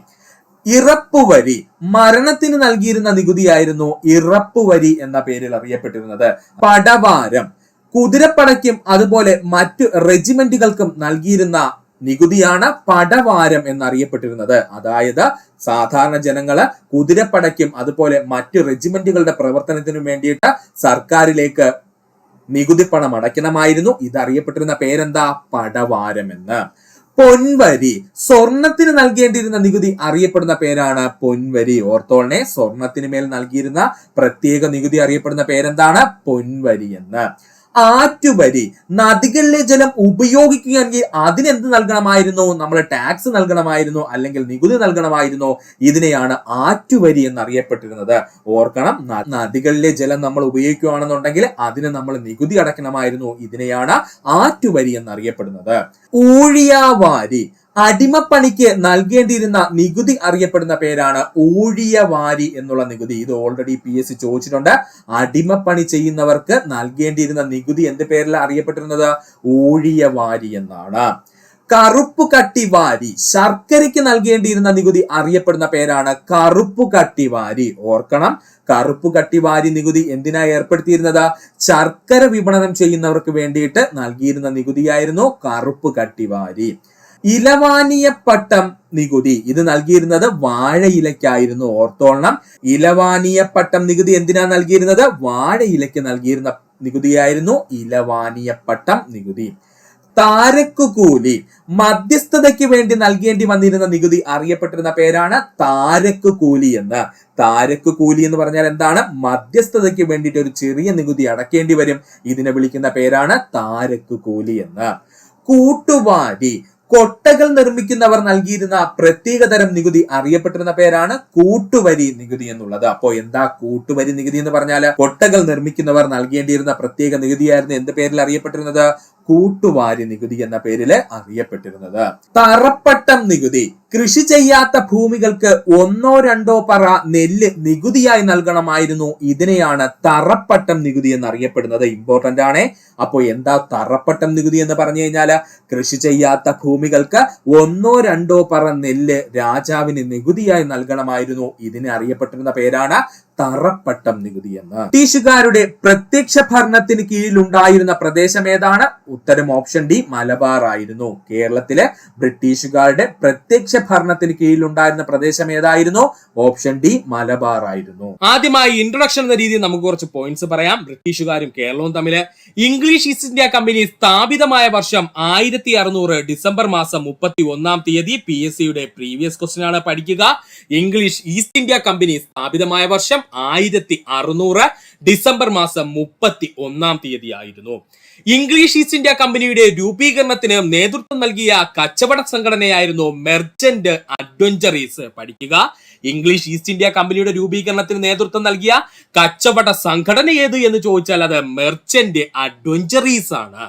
Speaker 1: ഇറപ്പുവരി, മരണത്തിന് നൽകിയിരുന്ന നികുതിയായിരുന്നു ഇറപ്പുവരി എന്ന പേരിൽ അറിയപ്പെട്ടിരുന്നത്. പടവാരം, കുതിരപ്പടയ്ക്കും അതുപോലെ മറ്റു റെജിമെന്റുകൾക്കും നൽകിയിരുന്ന നികുതിയാണ് പടവാരം എന്നറിയപ്പെട്ടിരുന്നത്. അതായത് സാധാരണ ജനങ്ങള് കുതിരപ്പടയ്ക്കും അതുപോലെ മറ്റു റെജിമെന്റുകളുടെ പ്രവർത്തനത്തിനും വേണ്ടിയിട്ട് സർക്കാരിലേക്ക് നികുതി പണം അടയ്ക്കണമായിരുന്നു. ഇതറിയപ്പെട്ടിരുന്ന പേരെന്താ? പടവാരം എന്ന്. പൊൻവരി, സ്വർണത്തിന് നൽകേണ്ടിയിരുന്ന നികുതി അറിയപ്പെടുന്ന പേരാണ് പൊൻവരി. ഓർത്തോളനെ, സ്വർണത്തിന് മേൽ നൽകിയിരുന്ന പ്രത്യേക നികുതി അറിയപ്പെടുന്ന പേരെന്താണ്? പൊൻവരി എന്ന്. ആറ്റുവരി, നദികളിലെ ജലം ഉപയോഗിക്കുകയാണെങ്കിൽ അതിനെന്ത് നൽകണമായിരുന്നു? നമ്മൾ ടാക്സ് നൽകണമായിരുന്നു, അല്ലെങ്കിൽ നികുതി നൽകണമായിരുന്നു. ഇതിനെയാണ് ആറ്റുവരി എന്നറിയപ്പെട്ടിരുന്നത്. ഓർക്കണം, നദികളിലെ ജലം നമ്മൾ ഉപയോഗിക്കുകയാണെന്നുണ്ടെങ്കിൽ അതിന് നമ്മൾ നികുതി അടയ്ക്കണമായിരുന്നു. ഇതിനെയാണ് ആറ്റുവരി എന്നറിയപ്പെടുന്നത്. ഊഴിയാവാരി, അടിമപ്പണിക്ക് നൽകേണ്ടിയിരുന്ന നികുതി അറിയപ്പെടുന്ന പേരാണ് ഊഴിയവാരി എന്നുള്ള നികുതി. ഇത് ഓൾറെഡി PSC ചോദിച്ചിട്ടുണ്ട്. അടിമപ്പണി ചെയ്യുന്നവർക്ക് നൽകേണ്ടിയിരുന്ന നികുതി എന്ത് പേരിലാണ് അറിയപ്പെട്ടിരുന്നത്? ഊഴിയവാരി എന്നാണ്. കറുപ്പ് കട്ടിവാരി, ശർക്കരയ്ക്ക് നൽകേണ്ടിയിരുന്ന നികുതി അറിയപ്പെടുന്ന പേരാണ് കറുപ്പ് കട്ടിവാരി. ഓർക്കണം, കറുപ്പ് കട്ടിവാരി നികുതി എന്തിനായി ഏർപ്പെടുത്തിയിരുന്നത്? ശർക്കര വിപണനം ചെയ്യുന്നവർക്ക് വേണ്ടിയിട്ട് നൽകിയിരുന്ന നികുതിയായിരുന്നു കറുപ്പ് കട്ടിവാരി. ഇലവാനിയപ്പട്ടം നികുതി, ഇത് നൽകിയിരുന്നത് വാഴയിലയ്ക്കായിരുന്നു. ഓർത്തോളണം, ഇലവാനിയപ്പട്ടം നികുതി എന്തിനാ നൽകിയിരുന്നത്? വാഴയിലയ്ക്ക് നൽകിയിരുന്ന നികുതിയായിരുന്നു ഇലവാനിയപ്പട്ടം നികുതി. താരക്കുകൂലി, മധ്യസ്ഥതയ്ക്ക് വേണ്ടി നൽകേണ്ടി വന്നിരുന്ന നികുതി അറിയപ്പെട്ടിരുന്ന പേരാണ് താരക്കുകൂലി എന്ന്. താരക്കുകൂലി എന്ന് പറഞ്ഞാൽ എന്താണ്? മധ്യസ്ഥതയ്ക്ക് വേണ്ടിയിട്ട് ഒരു ചെറിയ നികുതി അടക്കേണ്ടി വരും. ഇതിനെ വിളിക്കുന്ന പേരാണ് താരക്കുകൂലി എന്ന്. കൂട്ടുവാരി, കൊട്ടകൾ നിർമ്മിക്കുന്നവർ നൽകിയിരുന്ന പ്രത്യേകതരം നികുതി അറിയപ്പെട്ടിരുന്ന പേരാണ് കൂട്ടുവരി നികുതി എന്നുള്ളത്. അപ്പോ എന്താ കൂട്ടുവരി നികുതി എന്ന് പറഞ്ഞാല്? കൊട്ടകൾ നിർമ്മിക്കുന്നവർ നൽകേണ്ടിയിരുന്ന പ്രത്യേക നികുതിയായിരുന്നു എന്ത് പേരിൽ അറിയപ്പെട്ടിരുന്നത്? കൂട്ടുവാരി നികുതി എന്ന പേരിൽ അറിയപ്പെട്ടിരുന്നത്. തറപ്പട്ടം നികുതി, കൃഷി ചെയ്യാത്ത ഭൂമികൾക്ക് 1-2 പറ നെല്ല് നികുതിയായി നൽകണമായിരുന്നു. ഇതിനെയാണ് തറപ്പട്ടം നികുതി എന്നറിയപ്പെടുന്നത്. ഇമ്പോർട്ടന്റ് ആണ്. അപ്പോ എന്താ തറപ്പട്ടം നികുതി എന്ന് പറഞ്ഞു കഴിഞ്ഞാല്? കൃഷി ചെയ്യാത്ത ഭൂമികൾക്ക് 1-2 പറ നെല്ല് രാജാവിന് നികുതിയായി നൽകണമായിരുന്നു. ഇതിനെ അറിയപ്പെട്ടിരുന്ന പേരാണ് തറപ്പട്ടം നികുതി എന്ന്. ബ്രിട്ടീഷുകാരുടെ പ്രത്യക്ഷ ഭരണത്തിന് കീഴിലുണ്ടായിരുന്ന പ്രദേശം ഏതാണ്? ഉത്തരം ഓപ്ഷൻ ഡി, മലബാർ ആയിരുന്നു. കേരളത്തിലെ ബ്രിട്ടീഷുകാരുടെ പ്രത്യക്ഷ ഭരണത്തിന് കീഴിലുണ്ടായിരുന്ന പ്രദേശം ഏതായിരുന്നു? ഓപ്ഷൻ ഡി, മലബാർ ആയിരുന്നു. ആദ്യമായി ഇൻട്രൊഡക്ഷൻ എന്ന രീതിയിൽ നമുക്ക് കുറച്ച് പോയിന്റ്സ് പറയാം. ബ്രിട്ടീഷുകാരും കേരളവും തമ്മില്. ഇംഗ്ലീഷ് ഈസ്റ്റ് ഇന്ത്യ കമ്പനി സ്ഥാപിതമായ വർഷം 1600 ഡിസംബർ മാസം 31-ാം തീയതി. PSCയുടെ പ്രീവിയസ് ക്വസ്റ്റ്യൻ ആണ് പഠിക്കുക. ഇംഗ്ലീഷ് ഈസ്റ്റ് ഇന്ത്യ കമ്പനി സ്ഥാപിതമായ വർഷം 1600 ഡിസംബർ മാസം 31-ാം തീയതി ആയിരുന്നു. ഇംഗ്ലീഷ് ഈസ്റ്റ് ഇന്ത്യ കമ്പനിയുടെ രൂപീകരണത്തിന് നേതൃത്വം നൽകിയ കച്ചവട സംഘടനയായിരുന്നു മെർച്ചന്റ് അഡ്വഞ്ചറീസ്. പഠിക്കുക, ഇംഗ്ലീഷ് ഈസ്റ്റ് ഇന്ത്യ കമ്പനിയുടെ രൂപീകരണത്തിന് നേതൃത്വം നൽകിയ കച്ചവട സംഘടന ഏത് എന്ന് ചോദിച്ചാൽ അത് മെർച്ചന്റ് അഡ്വഞ്ചറീസ് ആണ്.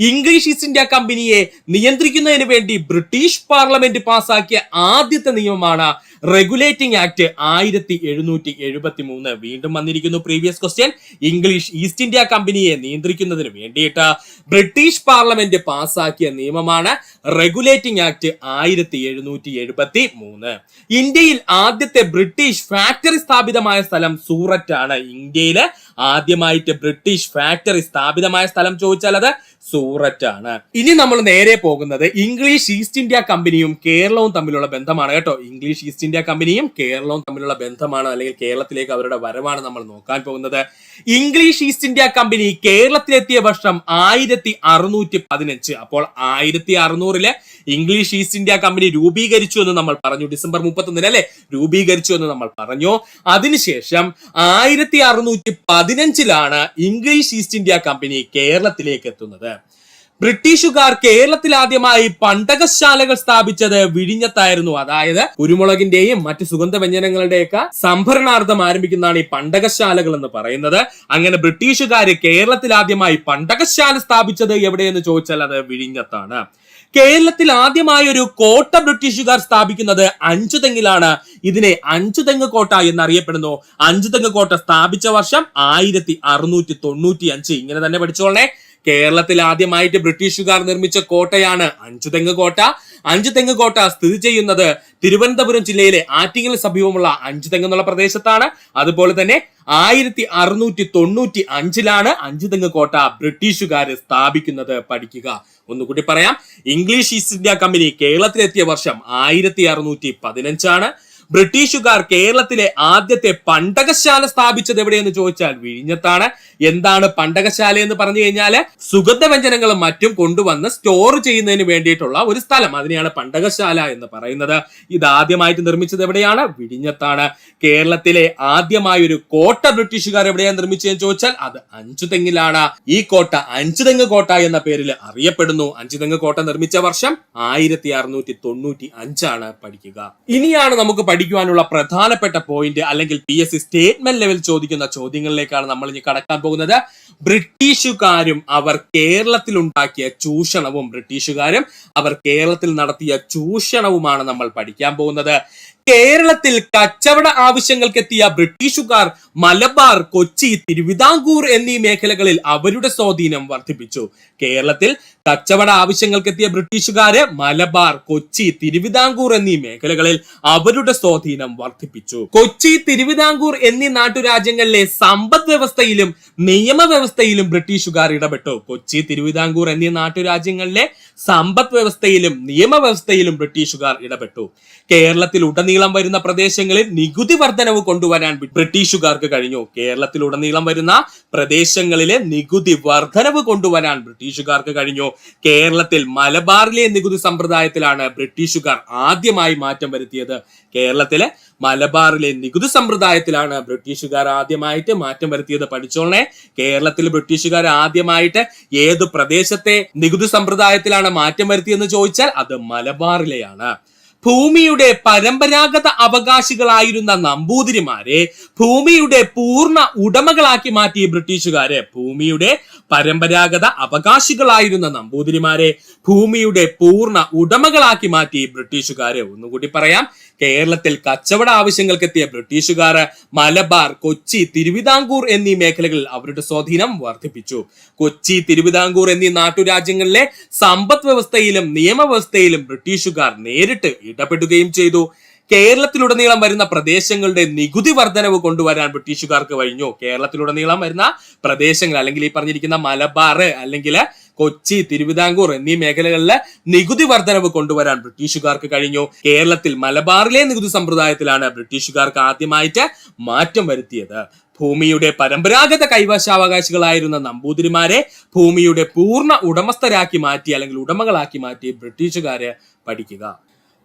Speaker 1: ഇംഗ്ലീഷ് ഈസ്റ്റ് ഇന്ത്യ കമ്പനിയെ നിയന്ത്രിക്കുന്നതിന് വേണ്ടി ബ്രിട്ടീഷ് പാർലമെന്റ് പാസാക്കിയ ആദ്യത്തെ നിയമമാണ് റെഗുലേറ്റിംഗ് ആക്ട് 1773. വീണ്ടും വന്നിരിക്കുന്നു previous question. English east India കമ്പനിയെ നിയന്ത്രിക്കുന്നതിന് വേണ്ടിയിട്ട് ബ്രിട്ടീഷ് പാർലമെന്റ് പാസാക്കിയ നിയമമാണ് റെഗുലേറ്റിംഗ് ആക്ട് 1773. ഇന്ത്യയിൽ ആദ്യത്തെ ബ്രിട്ടീഷ് ഫാക്ടറി സ്ഥാപിതമായ സ്ഥലം സൂററ്റ് ആണ്. ഇന്ത്യയില് ആദ്യമായിട്ട് ബ്രിട്ടീഷ് ഫാക്ടറി സ്ഥാപിതമായ സ്ഥലം ചോദിച്ചാൽ അത്
Speaker 2: സൂററ്റ് ആണ്. ഇനി നമ്മൾ നേരെ പോകുന്നത് ഇംഗ്ലീഷ് ഈസ്റ്റ് ഇന്ത്യ കമ്പനിയും കേരളവും തമ്മിലുള്ള ബന്ധമാണ് കേട്ടോ. ഇംഗ്ലീഷ് ഈസ്റ്റ് ഇന്ത്യ കമ്പനിയും കേരളവും തമ്മിലുള്ള ബന്ധമാണ്, അല്ലെങ്കിൽ കേരളത്തിലേക്ക് അവരുടെ വരവാണ് നമ്മൾ നോക്കാൻ പോകുന്നത്. ഇംഗ്ലീഷ് ഈസ്റ്റ് ഇന്ത്യ കമ്പനി കേരളത്തിലെത്തിയ വർഷം 1615. അപ്പോൾ 1600 ഇംഗ്ലീഷ് ഈസ്റ്റ് ഇന്ത്യ കമ്പനി രൂപീകരിച്ചു എന്ന് നമ്മൾ പറഞ്ഞു. ഡിസംബർ 31 അല്ലെ രൂപീകരിച്ചു എന്ന് നമ്മൾ പറഞ്ഞു. അതിനുശേഷം 1615 ഇംഗ്ലീഷ് ഈസ്റ്റ് ഇന്ത്യ കമ്പനി കേരളത്തിലേക്ക് എത്തുന്നത്. ബ്രിട്ടീഷുകാർ കേരളത്തിൽ ആദ്യമായി പണ്ടകശാലകൾ സ്ഥാപിച്ചത് വിഴിഞ്ഞത്തായിരുന്നു. അതായത് കുരുമുളകിന്റെയും മറ്റു സുഗന്ധവ്യഞ്ജനങ്ങളുടെയൊക്കെ സംഭരണാർത്ഥം ആരംഭിക്കുന്നതാണ് ഈ പണ്ടകശാലകൾ എന്ന് പറയുന്നത്. അങ്ങനെ ബ്രിട്ടീഷുകാർ കേരളത്തിൽ ആദ്യമായി പണ്ടകശാല സ്ഥാപിച്ചത് എവിടെയെന്ന് ചോദിച്ചാൽ അത് വിഴിഞ്ഞത്താണ്. കേരളത്തിൽ ആദ്യമായ ഒരു കോട്ട ബ്രിട്ടീഷുകാർ സ്ഥാപിക്കുന്നത് അഞ്ചുതെങ്ങിലാണ്. ഇതിനെ അഞ്ചുതെങ്ങ് കോട്ട എന്നറിയപ്പെടുന്നു. അഞ്ചുതെങ്ങ് കോട്ട സ്ഥാപിച്ച വർഷം 1695. ഇങ്ങനെ തന്നെ പഠിച്ചോളണേ. കേരളത്തിൽ ആദ്യമായിട്ട് ബ്രിട്ടീഷുകാർ നിർമ്മിച്ച കോട്ടയാണ് അഞ്ചുതെങ്ങ് കോട്ട. അഞ്ചുതെങ്ങ് കോട്ട സ്ഥിതി ചെയ്യുന്നത് തിരുവനന്തപുരം ജില്ലയിലെ ആറ്റിങ്ങൽ സമീപമുള്ള അഞ്ചുതെങ്ങ് എന്നുള്ള പ്രദേശത്താണ്. അതുപോലെ തന്നെ 1695 അഞ്ചുതെങ്ങ് കോട്ട ബ്രിട്ടീഷുകാർ സ്ഥാപിക്കുന്നത്. പഠിക്കുക. ഒന്നുകൂടി പറയാം. ഇംഗ്ലീഷ് ഈസ്റ്റ് ഇന്ത്യ കമ്പനി കേരളത്തിലെത്തിയ വർഷം 1615. ബ്രിട്ടീഷുകാർ കേരളത്തിലെ ആദ്യത്തെ പണ്ടകശാല സ്ഥാപിച്ചത് എവിടെയെന്ന് ചോദിച്ചാൽ വിഴിഞ്ഞത്താണ്. എന്താണ് പണ്ടകശാല എന്ന് പറഞ്ഞു കഴിഞ്ഞാൽ സുഗന്ധവ്യഞ്ജനങ്ങളും മറ്റും കൊണ്ടുവന്ന് സ്റ്റോർ ചെയ്യുന്നതിന് വേണ്ടിയിട്ടുള്ള ഒരു സ്ഥലം. അതിനെയാണ് പണ്ടകശാല എന്ന് പറയുന്നത്. ഇത് ആദ്യമായിട്ട് നിർമ്മിച്ചത് എവിടെയാണ്? വിഴിഞ്ഞത്താണ്. കേരളത്തിലെ ആദ്യമായ ഒരു കോട്ട ബ്രിട്ടീഷുകാർ എവിടെയാണ് നിർമ്മിച്ചതെന്ന് ചോദിച്ചാൽ അത് അഞ്ചുതെങ്ങിലാണ്. ഈ കോട്ട അഞ്ചുതെങ്ങ് കോട്ട എന്ന പേരിൽ അറിയപ്പെടുന്നു. അഞ്ചുതെങ്ങ് കോട്ട നിർമ്മിച്ച വർഷം 1695. പഠിക്കുക. ഇനിയാണ് നമുക്ക് പഠിക്കുവാനുള്ള പ്രധാനപ്പെട്ട പോയിന്റ്, അല്ലെങ്കിൽ PSC സ്റ്റേറ്റ്മെന്റ് ലെവൽ ചോദിക്കുന്ന ചോദ്യങ്ങളിലേക്കാണ് നമ്മൾ ഇനി കടക്കാൻ പോകുന്നത്. ബ്രിട്ടീഷുകാരും അവർ കേരളത്തിൽ ഉണ്ടാക്കിയ ചൂഷണവും നടത്തിയ ചൂഷണവുമാണ് നമ്മൾ പഠിക്കാൻ പോകുന്നത്. കേരളത്തിൽ കച്ചവട ആവശ്യങ്ങൾക്കെത്തിയ ബ്രിട്ടീഷുകാർ മലബാർ, കൊച്ചി, തിരുവിതാംകൂർ എന്നീ മേഖലകളിൽ അവരുടെ സ്വാധീനം വർദ്ധിപ്പിച്ചു. കേരളത്തിൽ കച്ചവട ആവശ്യങ്ങൾക്കെത്തിയ ബ്രിട്ടീഷുകാര് മലബാർ, കൊച്ചി, തിരുവിതാംകൂർ എന്നീ മേഖലകളിൽ അവരുടെ സ്വാധീനം വർദ്ധിപ്പിച്ചു. കൊച്ചി, തിരുവിതാംകൂർ എന്നീ നാട്ടുരാജ്യങ്ങളിലെ സമ്പദ് വ്യവസ്ഥയിലും നിയമവ്യവസ്ഥയിലും ബ്രിട്ടീഷുകാർ ഇടപെട്ടു. കൊച്ചി, തിരുവിതാംകൂർ എന്നീ നാട്ടുരാജ്യങ്ങളിലെ സമ്പദ് വ്യവസ്ഥയിലും നിയമവ്യവസ്ഥയിലും ബ്രിട്ടീഷുകാർ ഇടപെട്ടു. കേരളത്തിൽ ഉടനീളം വരുന്ന പ്രദേശങ്ങളിൽ നികുതി വർധനവ് കൊണ്ടുവരാൻ ബ്രിട്ടീഷുകാർക്ക് കഴിഞ്ഞു. കേരളത്തിലുടനീളം വരുന്ന പ്രദേശങ്ങളിലെ നികുതി വർധനവ് കൊണ്ടുവരാൻ ബ്രിട്ടീഷുകാർക്ക് കഴിഞ്ഞു. കേരളത്തിൽ മലബാറിലെ നികുതി സമ്പ്രദായത്തിലാണ് ബ്രിട്ടീഷുകാർ ആദ്യമായി മാറ്റം വരുത്തിയത്. കേരളത്തിലെ മലബാറിലെ നികുതി സമ്പ്രദായത്തിലാണ് ബ്രിട്ടീഷുകാർ ആദ്യമായിട്ട് മാറ്റം വരുത്തിയത്. പഠിച്ചോളേ. കേരളത്തിൽ ബ്രിട്ടീഷുകാർ ആദ്യമായിട്ട് ഏത് പ്രദേശത്തെ നികുതി സമ്പ്രദായത്തിലാണ് മാറ്റം വരുത്തിയെന്ന് ചോദിച്ചാൽ അത് മലബാറിലെയാണ്. ഭൂമിയുടെ പരമ്പരാഗത അവകാശികളായിരുന്ന നമ്പൂതിരിമാരെ ഭൂമിയുടെ പൂർണ്ണ ഉടമകളാക്കി മാറ്റി ബ്രിട്ടീഷുകാര്. ഭൂമിയുടെ പരമ്പരാഗത അവകാശികളായിരുന്ന നമ്പൂതിരിമാരെ ഭൂമിയുടെ പൂർണ്ണ ഉടമകളാക്കി മാറ്റി ബ്രിട്ടീഷുകാര്. ഒന്നുകൂടി പറയാം. കേരളത്തിൽ കച്ചവട ആവശ്യങ്ങൾക്കെത്തിയ ബ്രിട്ടീഷുകാർ മലബാർ, കൊച്ചി, തിരുവിതാംകൂർ എന്നീ മേഖലകളിൽ അവരുടെ സ്വാധീനം വർദ്ധിപ്പിച്ചു. കൊച്ചി, തിരുവിതാംകൂർ എന്നീ നാട്ടുരാജ്യങ്ങളിലെ സമ്പദ് വ്യവസ്ഥയിലും നിയമവ്യവസ്ഥയിലും ബ്രിട്ടീഷുകാർ നേരിട്ട് ഇടപെടുകയും ചെയ്തു. കേരളത്തിലുടനീളം വരുന്ന പ്രദേശങ്ങളുടെ നികുതി വർധനവ് കൊണ്ടുവരാൻ ബ്രിട്ടീഷുകാർക്ക് കഴിഞ്ഞു. കേരളത്തിലുടനീളം വരുന്ന പ്രദേശങ്ങൾ, അല്ലെങ്കിൽ ഈ പറഞ്ഞിരിക്കുന്ന മലബാർ, അല്ലെങ്കിൽ കൊച്ചി, തിരുവിതാംകൂർ എന്നീ മേഖലകളിലെ നികുതി വർധനവ് കൊണ്ടുവരാൻ ബ്രിട്ടീഷുകാർക്ക് കഴിഞ്ഞു. കേരളത്തിൽ മലബാറിലെ നികുതി സമ്പ്രദായത്തിലാണ് ബ്രിട്ടീഷുകാർക്ക് ആദ്യമായിട്ട് മാറ്റം വരുത്തിയത്. ഭൂമിയുടെ പരമ്പരാഗത കൈവശാവകാശികളായിരുന്ന നമ്പൂതിരിമാരെ ഭൂമിയുടെ പൂർണ്ണ ഉടമസ്ഥരാക്കി മാറ്റി, അല്ലെങ്കിൽ ഉടമകളാക്കി മാറ്റി ബ്രിട്ടീഷുകാര്. പഠിക്കുക.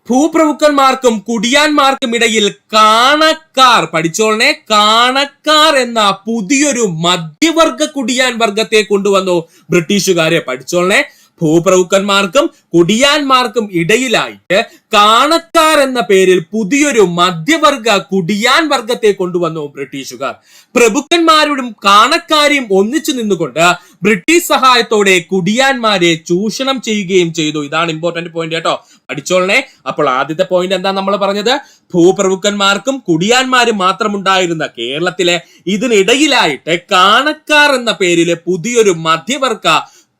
Speaker 2: ഭൂപ്രഭുക്കന്മാർക്കും കുടിയാന്മാർക്കും ഇടയിൽ കാണക്കാർ, പഠിച്ചോളനെ, കാണക്കാർ എന്ന പുതിയൊരു മധ്യവർഗ കുടിയാൻ വർഗത്തെ കൊണ്ടുവന്നു ബ്രിട്ടീഷുകാരെ. പഠിച്ചോളനെ. ഭൂപ്രഭുക്കന്മാർക്കും കുടിയാന്മാർക്കും ഇടയിലായിട്ട് കാണക്കാർ എന്ന പേരിൽ പുതിയൊരു മധ്യവർഗ കുടിയാൻ വർഗത്തെ കൊണ്ടുവന്നു ബ്രിട്ടീഷുകാർ. പ്രഭുക്കന്മാരോടും കാണക്കാരെയും ഒന്നിച്ചു നിന്നുകൊണ്ട് ബ്രിട്ടീഷ് സഹായത്തോടെ കുടിയാന്മാരെ ചൂഷണം ചെയ്യുകയും ചെയ്തു. ഇതാണ് ഇമ്പോർട്ടന്റ് പോയിന്റ് കേട്ടോ. പഠിച്ചോളനെ. അപ്പോൾ ആദ്യത്തെ പോയിന്റ് എന്താ നമ്മൾ പറഞ്ഞത്? ഭൂപ്രഭുക്കന്മാർക്കും കുടിയാന്മാരും മാത്രമുണ്ടായിരുന്ന കേരളത്തിലെ ഇതിനിടയിലായിട്ട് കാണക്കാർ എന്ന പേരില് പുതിയൊരു മധ്യവർഗ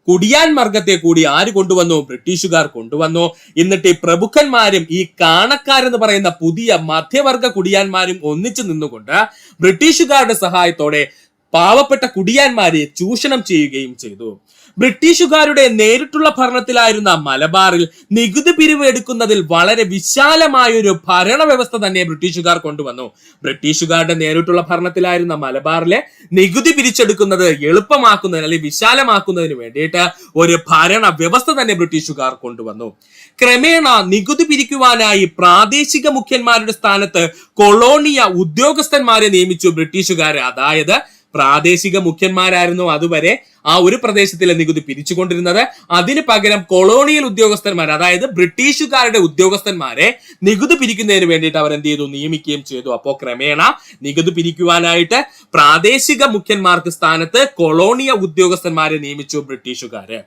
Speaker 2: കുടിയാൻ വർഗത്തെ കൂടി ആര് കൊണ്ടുവന്നു? ബ്രിട്ടീഷുകാർ കൊണ്ടുവന്നു. എന്നിട്ട് ഈ പ്രഭുക്കന്മാരും ഈ കാണക്കാരെന്ന് പറയുന്ന പുതിയ മധ്യവർഗ കുടിയാന്മാരും ഒന്നിച്ചു നിന്നുകൊണ്ട് ബ്രിട്ടീഷുകാരുടെ സഹായത്തോടെ പാവപ്പെട്ട കുടിയാന്മാരെ ചൂഷണം ചെയ്യുകയും ചെയ്തു. ബ്രിട്ടീഷുകാരുടെ നേരിട്ടുള്ള ഭരണത്തിലായിരുന്ന മലബാറിൽ നികുതി പിരിവ് എടുക്കുന്നതിൽ വളരെ വിശാലമായ ഒരു ഭരണ വ്യവസ്ഥ തന്നെ ബ്രിട്ടീഷുകാർ കൊണ്ടുവന്നു. ബ്രിട്ടീഷുകാരുടെ നേരിട്ടുള്ള ഭരണത്തിലായിരുന്ന മലബാറിലെ നികുതി പിരിച്ചെടുക്കുന്നത് എളുപ്പമാക്കുന്നതിന് അല്ലെങ്കിൽ വിശാലമാക്കുന്നതിന് വേണ്ടിയിട്ട് ഒരു ഭരണ വ്യവസ്ഥ തന്നെ ബ്രിട്ടീഷുകാർ കൊണ്ടുവന്നു. ക്രമേണ നികുതി പിരിക്കുവാനായി പ്രാദേശിക മുഖ്യന്മാരുടെ സ്ഥാനത്ത് കൊളോണിയ ഉദ്യോഗസ്ഥന്മാരെ നിയമിച്ചു ബ്രിട്ടീഷുകാർ. അതായത് പ്രാദേശിക മുഖ്യന്മാരായിരുന്നു അതുവരെ ആ ഒരു പ്രദേശത്തിലെ നികുതി പിരിച്ചുകൊണ്ടിരുന്നത്. അതിന് പകരം കൊളോണിയൽ ഉദ്യോഗസ്ഥന്മാർ, അതായത് ബ്രിട്ടീഷുകാരുടെ ഉദ്യോഗസ്ഥന്മാരെ നികുതി പിരിക്കുന്നതിന് വേണ്ടിയിട്ട് അവർ എന്ത് ചെയ്തു, നിയമിക്കുകയും ചെയ്തു. അപ്പോൾ ക്രമേണ നികുതി പിരിക്കുവാനായിട്ട് പ്രാദേശിക മുഖ്യന്മാർക്ക് സ്ഥാനത്ത് കൊളോണിയ ഉദ്യോഗസ്ഥന്മാരെ നിയമിച്ചു ബ്രിട്ടീഷുകാര്.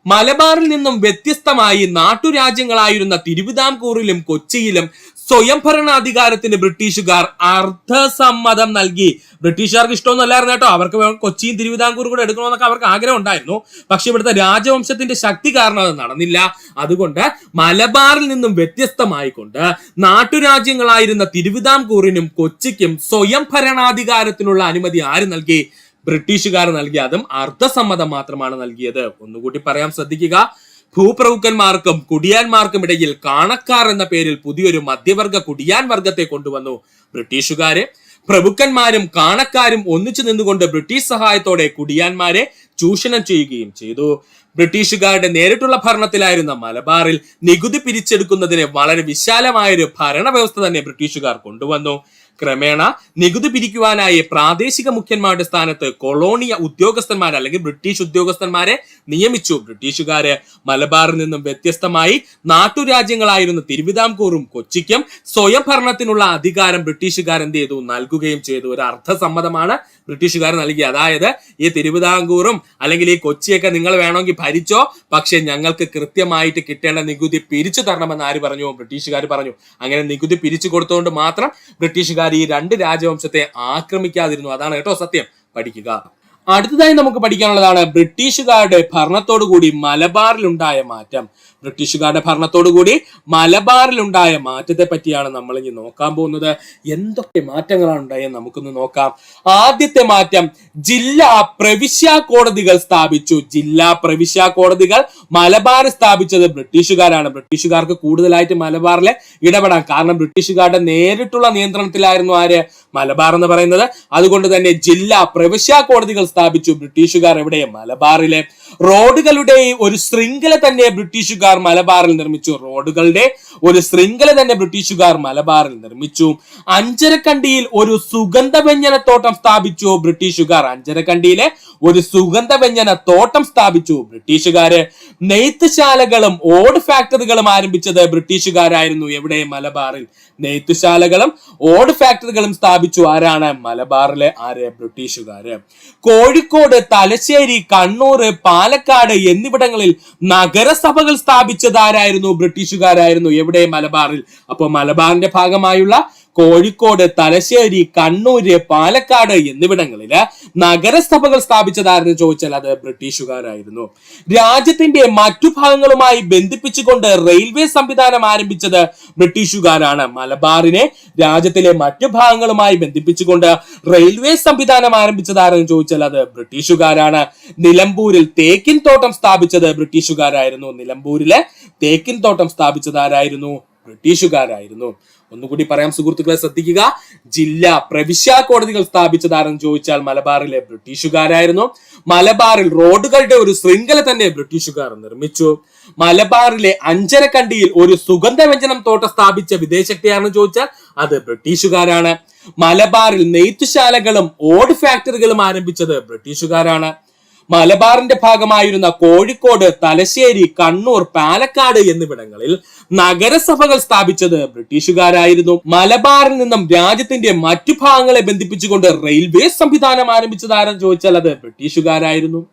Speaker 2: മലബാറിൽ നിന്നും വ്യത്യസ്തമായി നാട്ടുരാജ്യങ്ങളായിരുന്ന തിരുവിതാംകൂറിലും കൊച്ചിയിലും സ്വയംഭരണാധികാരത്തിന് ബ്രിട്ടീഷുകാർ അർദ്ധസമ്മതം നൽകി. ബ്രിട്ടീഷുകാർക്ക് ഇഷ്ടമൊന്നുമല്ലായിരുന്നു കേട്ടോ, അവർക്ക് കൊച്ചിയും തിരുവിതാംകൂറും കൂടെ എടുക്കണമെന്നൊക്കെ അവർക്ക് ആഗ്രഹം ഉണ്ടായിരുന്നു. പക്ഷെ ഇവിടുത്തെ രാജവംശത്തിന്റെ ശക്തി കാരണം അത് നടന്നില്ല. അതുകൊണ്ട് മലബാറിൽ നിന്നും വ്യത്യസ്തമായിക്കൊണ്ട് നാട്ടുരാജ്യങ്ങളായിരുന്ന തിരുവിതാംകൂറിനും കൊച്ചിക്കും സ്വയംഭരണാധികാരത്തിനുള്ള അനുമതി ആര് നൽകി? ബ്രിട്ടീഷുകാർ നൽകി. അതും അർദ്ധസമ്മതം മാത്രമാണ് നൽകിയത്. ഒന്നുകൂടി പറയാം, ശ്രദ്ധിക്കുക. ഭൂപ്രഭുക്കന്മാർക്കും കുടിയാന്മാർക്കും ഇടയിൽ കാണക്കാർ എന്ന പേരിൽ പുതിയൊരു മധ്യവർഗ കുടിയാൻ വർഗത്തെ കൊണ്ടുവന്നു ബ്രിട്ടീഷുകാര്. പ്രഭുക്കന്മാരും കാണക്കാരും ഒന്നിച്ചു നിന്നുകൊണ്ട് ബ്രിട്ടീഷ് സഹായത്തോടെ കുടിയാന്മാരെ ചൂഷണം ചെയ്യുകയും ചെയ്തു. ബ്രിട്ടീഷുകാരുടെ നേരിട്ടുള്ള ഭരണത്തിലായിരുന്ന മലബാറിൽ നികുതി പിരിച്ചെടുക്കുന്നതിന് വളരെ വിശാലമായൊരു ഭരണ വ്യവസ്ഥ തന്നെ ബ്രിട്ടീഷുകാർ കൊണ്ടുവന്നു. ക്രമേണ നികുതി പിരിക്കുവാനായി പ്രാദേശിക മുഖ്യന്മാരുടെ സ്ഥാനത്ത് കൊളോണിയ ഉദ്യോഗസ്ഥന്മാർ അല്ലെങ്കിൽ ബ്രിട്ടീഷ് ഉദ്യോഗസ്ഥന്മാരെ നിയമിച്ചു ബ്രിട്ടീഷുകാര്. മലബാറിൽ നിന്നും വ്യത്യസ്തമായി നാട്ടുരാജ്യങ്ങളായിരുന്ന തിരുവിതാംകൂറും കൊച്ചിക്കും സ്വയം ഭരണത്തിനുള്ള അധികാരം ബ്രിട്ടീഷുകാർ എന്ത് ചെയ്തു, നൽകുകയും ചെയ്തു. ഒരു അർദ്ധസമ്മതമാണ് ബ്രിട്ടീഷുകാർ നൽകി. അതായത് ഈ തിരുവിതാംകൂറും അല്ലെങ്കിൽ ഈ കൊച്ചിയൊക്കെ നിങ്ങൾ വേണമെങ്കിൽ ഭരിച്ചോ, പക്ഷെ ഞങ്ങൾക്ക് കൃത്യമായിട്ട് കിട്ടേണ്ട നികുതി പിരിച്ചു തരണമെന്ന് ആര് പറഞ്ഞു? ബ്രിട്ടീഷുകാർ പറഞ്ഞു. അങ്ങനെ നികുതി പിരിച്ചു കൊടുത്തുകൊണ്ട് മാത്രം ബ്രിട്ടീഷുകാർ ഈ രണ്ട് രാജവംശത്തെ ആക്രമിക്കാതിരുന്നു. അതാണ് കേട്ടോ സത്യം. പഠിക്കുക. അടുത്തതായി നമുക്ക് പഠിക്കാനുള്ളതാണ് ബ്രിട്ടീഷുകാരുടെ ഭരണത്തോടുകൂടി മലബാറിലുണ്ടായ മാറ്റം. ബ്രിട്ടീഷുകാരുടെ ഭരണത്തോടുകൂടി മലബാറിലുണ്ടായ മാറ്റത്തെ പറ്റിയാണ് നമ്മൾ ഇനി നോക്കാൻ പോകുന്നത്. എന്തൊക്കെ മാറ്റങ്ങളാണ് ഉണ്ടായെന്ന് നമുക്കൊന്ന് നോക്കാം. ആദ്യത്തെ മാറ്റം, ജില്ലാ പ്രവിശ്യ കോടതികൾ സ്ഥാപിച്ചു. ജില്ലാ പ്രവിശ്യ കോടതികൾ മലബാറിൽ സ്ഥാപിച്ചത് ബ്രിട്ടീഷുകാരാണ്. ബ്രിട്ടീഷുകാർക്ക് കൂടുതലായിട്ട് മലബാറിലെ ഇടപെടാം. കാരണം ബ്രിട്ടീഷുകാരുടെ നേരിട്ടുള്ള നിയന്ത്രണത്തിലായിരുന്നു ആര്? മലബാർ എന്ന് പറയുന്നത്. അതുകൊണ്ട് തന്നെ ജില്ലാ പ്രവിശ്യ കോടതികൾ സ്ഥാപിച്ചു ബ്രിട്ടീഷുകാർ. എവിടെ? മലബാറിലെ. റോഡുകളുടെ ഒരു ശൃംഖല തന്നെ ബ്രിട്ടീഷുകാർ മലബാറിൽ നിർമ്മിച്ചു. റോഡുകളുടെ ഒരു ശൃംഖല തന്നെ ബ്രിട്ടീഷുകാർ മലബാറിൽ നിർമ്മിച്ചു. അഞ്ചരക്കണ്ടിയിൽ ഒരു സുഗന്ധവ്യഞ്ജന തോട്ടം സ്ഥാപിച്ചു ബ്രിട്ടീഷുകാർ. അഞ്ചരക്കണ്ടിയിലെ ഒരു സുഗന്ധവ്യഞ്ജന തോട്ടം സ്ഥാപിച്ചു ബ്രിട്ടീഷുകാര്. നെയ്ത്തുശാലകളും ഓട് ഫാക്ടറികളും ആരംഭിച്ചത് ബ്രിട്ടീഷുകാരായിരുന്നു. എവിടെ? മലബാറിൽ. നെയ്ത്തുശാലകളും ഓട് ഫാക്ടറികളും സ്ഥാപിച്ചു ആരാണ്? മലബാറിലെ ആര്? ബ്രിട്ടീഷുകാര്. കോഴിക്കോട്, തലശ്ശേരി, കണ്ണൂർ, പാലക്കാട് എന്നിവിടങ്ങളിൽ നഗരസഭകൾ സ്ഥാപിച്ചത് ആരായിരുന്നു? ബ്രിട്ടീഷുകാരായിരുന്നു. എവിടെ? മലബാറിൽ. അപ്പൊ മലബാറിന്റെ ഭാഗമായുള്ള കോഴിക്കോട്, തലശ്ശേരി, കണ്ണൂര്, പാലക്കാട് എന്നിവിടങ്ങളില് നഗരസഭകൾ സ്ഥാപിച്ചതാരെന്ന് ചോദിച്ചാൽ അത് ബ്രിട്ടീഷുകാരായിരുന്നു. രാജ്യത്തിന്റെ മറ്റു ഭാഗങ്ങളുമായി ബന്ധിപ്പിച്ചുകൊണ്ട് റെയിൽവേ സംവിധാനം ആരംഭിച്ചത് ബ്രിട്ടീഷുകാരാണ്. മലബാറിനെ രാജ്യത്തിലെ മറ്റു ഭാഗങ്ങളുമായി ബന്ധിപ്പിച്ചുകൊണ്ട് റെയിൽവേ സംവിധാനം ആരംഭിച്ചതാരെന്ന് ചോദിച്ചാൽ അത് ബ്രിട്ടീഷുകാരാണ്. നിലമ്പൂരിൽ തേക്കിൻ തോട്ടം സ്ഥാപിച്ചത് ബ്രിട്ടീഷുകാരായിരുന്നു. നിലമ്പൂരിലെ തേക്കിൻ തോട്ടം സ്ഥാപിച്ചതാരായിരുന്നു? ബ്രിട്ടീഷുകാരായിരുന്നു. ഒന്നുകൂടി പറയാം സുഹൃത്തുക്കളെ, ശ്രദ്ധിക്കുക. ജില്ലാ പ്രവിശ്യ കോടതികൾ സ്ഥാപിച്ചതാരെന്ന് ചോദിച്ചാൽ മലബാറിലെ ബ്രിട്ടീഷുകാരായിരുന്നു. മലബാറിൽ റോഡുകളുടെ ഒരു ശൃംഖല തന്നെ ബ്രിട്ടീഷുകാർ നിർമ്മിച്ചു. മലബാറിലെ അഞ്ചരക്കണ്ടിയിൽ ഒരു സുഗന്ധവ്യഞ്ജനം തോട്ടം സ്ഥാപിച്ച വിദേശത്തെയാണെന്ന് ചോദിച്ചാൽ അത് ബ്രിട്ടീഷുകാരാണ്. മലബാറിൽ നെയ്ത്തുശാലകളും ഓട് ഫാക്ടറികളും ആരംഭിച്ചത് ബ്രിട്ടീഷുകാരാണ്. മലബാറിന്റെ ഭാഗമായിരുന്ന കോഴിക്കോട്, തലശ്ശേരി, കണ്ണൂർ, പാലക്കാട് എന്നിവിടങ്ങളിൽ നഗരസഭകൾ സ്ഥാപിച്ചത് ബ്രിട്ടീഷുകാരായിരുന്നു. മലബാറിൽ നിന്നും രാജ്യത്തിന്റെ മറ്റു ഭാഗങ്ങളെ ബന്ധിപ്പിച്ചുകൊണ്ട് റെയിൽവേ സംവിധാനം ആരംഭിച്ചത് ആരെന്ന് ചോദിച്ചാൽ അത് ബ്രിട്ടീഷുകാരായിരുന്നു.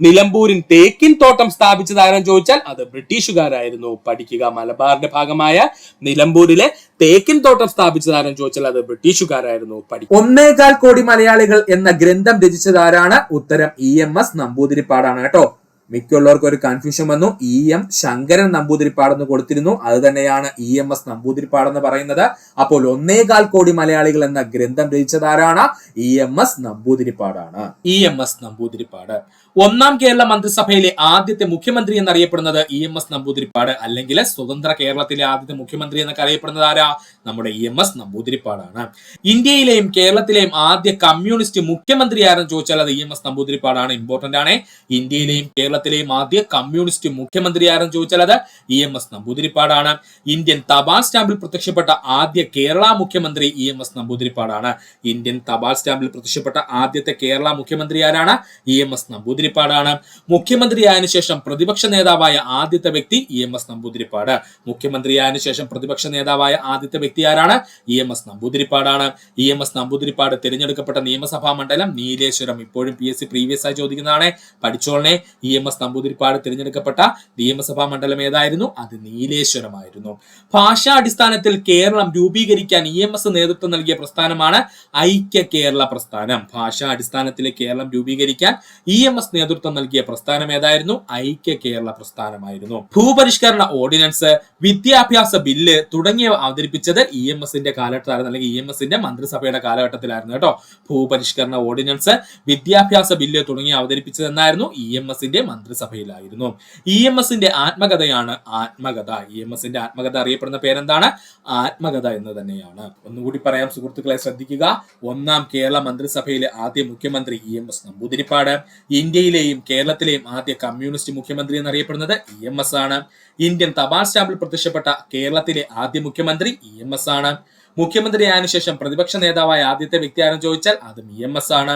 Speaker 2: നിലമ്പൂരിൽ തേക്കിൻ തോട്ടം സ്ഥാപിച്ചതാരെന്ന് ചോദിച്ചാൽ അത് ബ്രിട്ടീഷുകാരായിരുന്നു. പഠിക്കുക. മലബാറിന്റെ ഭാഗമായ നിലമ്പൂരിലെ തേക്കിൻ തോട്ടം സ്ഥാപിച്ചതാരെന്ന് ചോദിച്ചാൽ അത് ബ്രിട്ടീഷുകാരായിരുന്നു. പഠിക്കുക.
Speaker 1: 1.25 കോടി മലയാളികൾ എന്ന ഗ്രന്ഥം രചിച്ചതാരാണ്? ഉത്തരം EMS നമ്പൂതിരിപ്പാടാണ് കേട്ടോ. മിക്കുള്ളവർക്കും ഒരു കൺഫ്യൂഷൻ വന്നു. EM ശങ്കരൻ നമ്പൂതിരിപ്പാടെന്ന് കൊടുത്തിരുന്നു. അത് തന്നെയാണ് EMS നമ്പൂതിരിപ്പാടെന്ന് പറയുന്നത്. അപ്പോൾ 1.25 കോടി മലയാളികൾ എന്ന ഗ്രന്ഥം രചിച്ചതാരാണ്? EMS നമ്പൂതിരിപ്പാടാണ്.
Speaker 2: EMS നമ്പൂതിരിപ്പാട്. ഒന്നാം കേരള മന്ത്രിസഭയിലെ ആദ്യത്തെ മുഖ്യമന്ത്രി എന്നറിയപ്പെടുന്നത് EMS നമ്പൂതിരിപ്പാട്, അല്ലെങ്കിൽ സ്വതന്ത്ര കേരളത്തിലെ ആദ്യത്തെ മുഖ്യമന്ത്രി എന്നൊക്കെ അറിയപ്പെടുന്നത് ആരാ? നമ്മുടെ EMS നമ്പൂതിരിപ്പാടാണ്. ഇന്ത്യയിലെയും കേരളത്തിലെയും ആദ്യ കമ്മ്യൂണിസ്റ്റ് മുഖ്യമന്ത്രി ആരെന്ന് ചോദിച്ചാൽ അത് EMS നമ്പൂതിരിപ്പാടാണ്. ഇമ്പോർട്ടന്റ് ആണ്. ഇന്ത്യയിലെയും കേരളത്തിലെയും ആദ്യ കമ്മ്യൂണിസ്റ്റ് മുഖ്യമന്ത്രി ആരെന്ന് ചോദിച്ചാൽ അത് EMS നമ്പൂതിരിപ്പാടാണ്. ഇന്ത്യൻ തപാൽ സ്റ്റാമ്പിൽ പ്രത്യക്ഷപ്പെട്ട ആദ്യ കേരള മുഖ്യമന്ത്രി EMS നമ്പൂതിരിപ്പാടാണ്. ഇന്ത്യൻ തപാൽ സ്റ്റാമ്പിൽ പ്രത്യക്ഷപ്പെട്ട ആദ്യത്തെ കേരള മുഖ്യമന്ത്രി ആരാണ്? EMS നമ്പൂതിരിപ്പാടാണ്. മുഖ്യമന്ത്രിയായതിനു ശേഷം പ്രതിപക്ഷ നേതാവായ ആദ്യത്തെ വ്യക്തി EMS നമ്പൂതിരിപ്പാട്. മുഖ്യമന്ത്രിയായതിനു ശേഷം പ്രതിപക്ഷ നേതാവായ ആദ്യത്തെ വ്യക്തി ആരാണ്? EMS നമ്പൂതിരിപ്പാടാണ്. EMS നമ്പൂതിരിപ്പാട് തിരഞ്ഞെടുക്കപ്പെട്ട നിയമസഭാ മണ്ഡലം നീലേശ്വരം. ഇപ്പോഴും PSC പ്രീവിയസ് ആയി ചോദിക്കുന്നതാണ്, പഠിച്ചോളനെ. EMS നമ്പൂതിരിപ്പാട് തിരഞ്ഞെടുക്കപ്പെട്ട നിയമസഭാ മണ്ഡലം ഏതായിരുന്നു? അത് നീലേശ്വരമായിരുന്നു. ഭാഷാടിസ്ഥാനത്തിൽ കേരളം രൂപീകരിക്കാൻ EMS നേതൃത്വം നൽകിയ പ്രസ്ഥാനമാണ് ഐക്യ കേരള പ്രസ്ഥാനം. ഭാഷാ അടിസ്ഥാനത്തിൽ കേരളം രൂപീകരിക്കാൻ EMS നേതൃത്വം നൽകിയ പ്രസ്ഥാനം ഏതായിരുന്നു? ഐക്യ കേരള പ്രസ്ഥാനമായിരുന്നു. ഭൂപരിഷ്കരണ ഓർഡിനൻസ്, വിദ്യാഭ്യാസ ബില്ല് തുടങ്ങിയവ അവതരിപ്പിച്ചത് EMSന്റെ കാലഘട്ടത്തിലായിരുന്നു, അല്ലെങ്കിൽ EMSന്റെ മന്ത്രിസഭയുടെ കാലഘട്ടത്തിലായിരുന്നു കേട്ടോ. ഭൂപരിഷ്കരണ ഓർഡിനൻസ്, വിദ്യാഭ്യാസ ബില്ല് തുടങ്ങിയ അവതരിപ്പിച്ചത് എന്നായിരുന്നു? EMSന്റെ മന്ത്രിസഭയിലായിരുന്നു. EMSന്റെ ആത്മകഥയാണ് ആത്മകഥ. EMSന്റെ ആത്മകഥ അറിയപ്പെടുന്ന പേരെന്താണ്? ആത്മകഥ എന്ന് തന്നെയാണ്. ഒന്നുകൂടി പറയാം സുഹൃത്തുക്കളെ, ശ്രദ്ധിക്കുക. ഒന്നാം കേരള മന്ത്രിസഭയിലെ ആദ്യ മുഖ്യമന്ത്രി EMS നമ്പൂതിരിപ്പാട്. ഇന്ത്യയിലെയും കേരളത്തിലെയും ആദ്യ കമ്മ്യൂണിസ്റ്റ് മുഖ്യമന്ത്രി എന്നറിയപ്പെടുന്നത് EMS ആണ്. ഇന്ത്യൻ തപാൽ സ്റ്റാമ്പിൽ പ്രത്യക്ഷപ്പെട്ട കേരളത്തിലെ ആദ്യ മുഖ്യമന്ത്രി EMS ആണ്. മുഖ്യമന്ത്രിയായതിനു ശേഷം പ്രതിപക്ഷ നേതാവായ ആദ്യത്തെ വ്യക്തി ആരെന്ന് ചോദിച്ചാൽ അതും EMS ആണ്.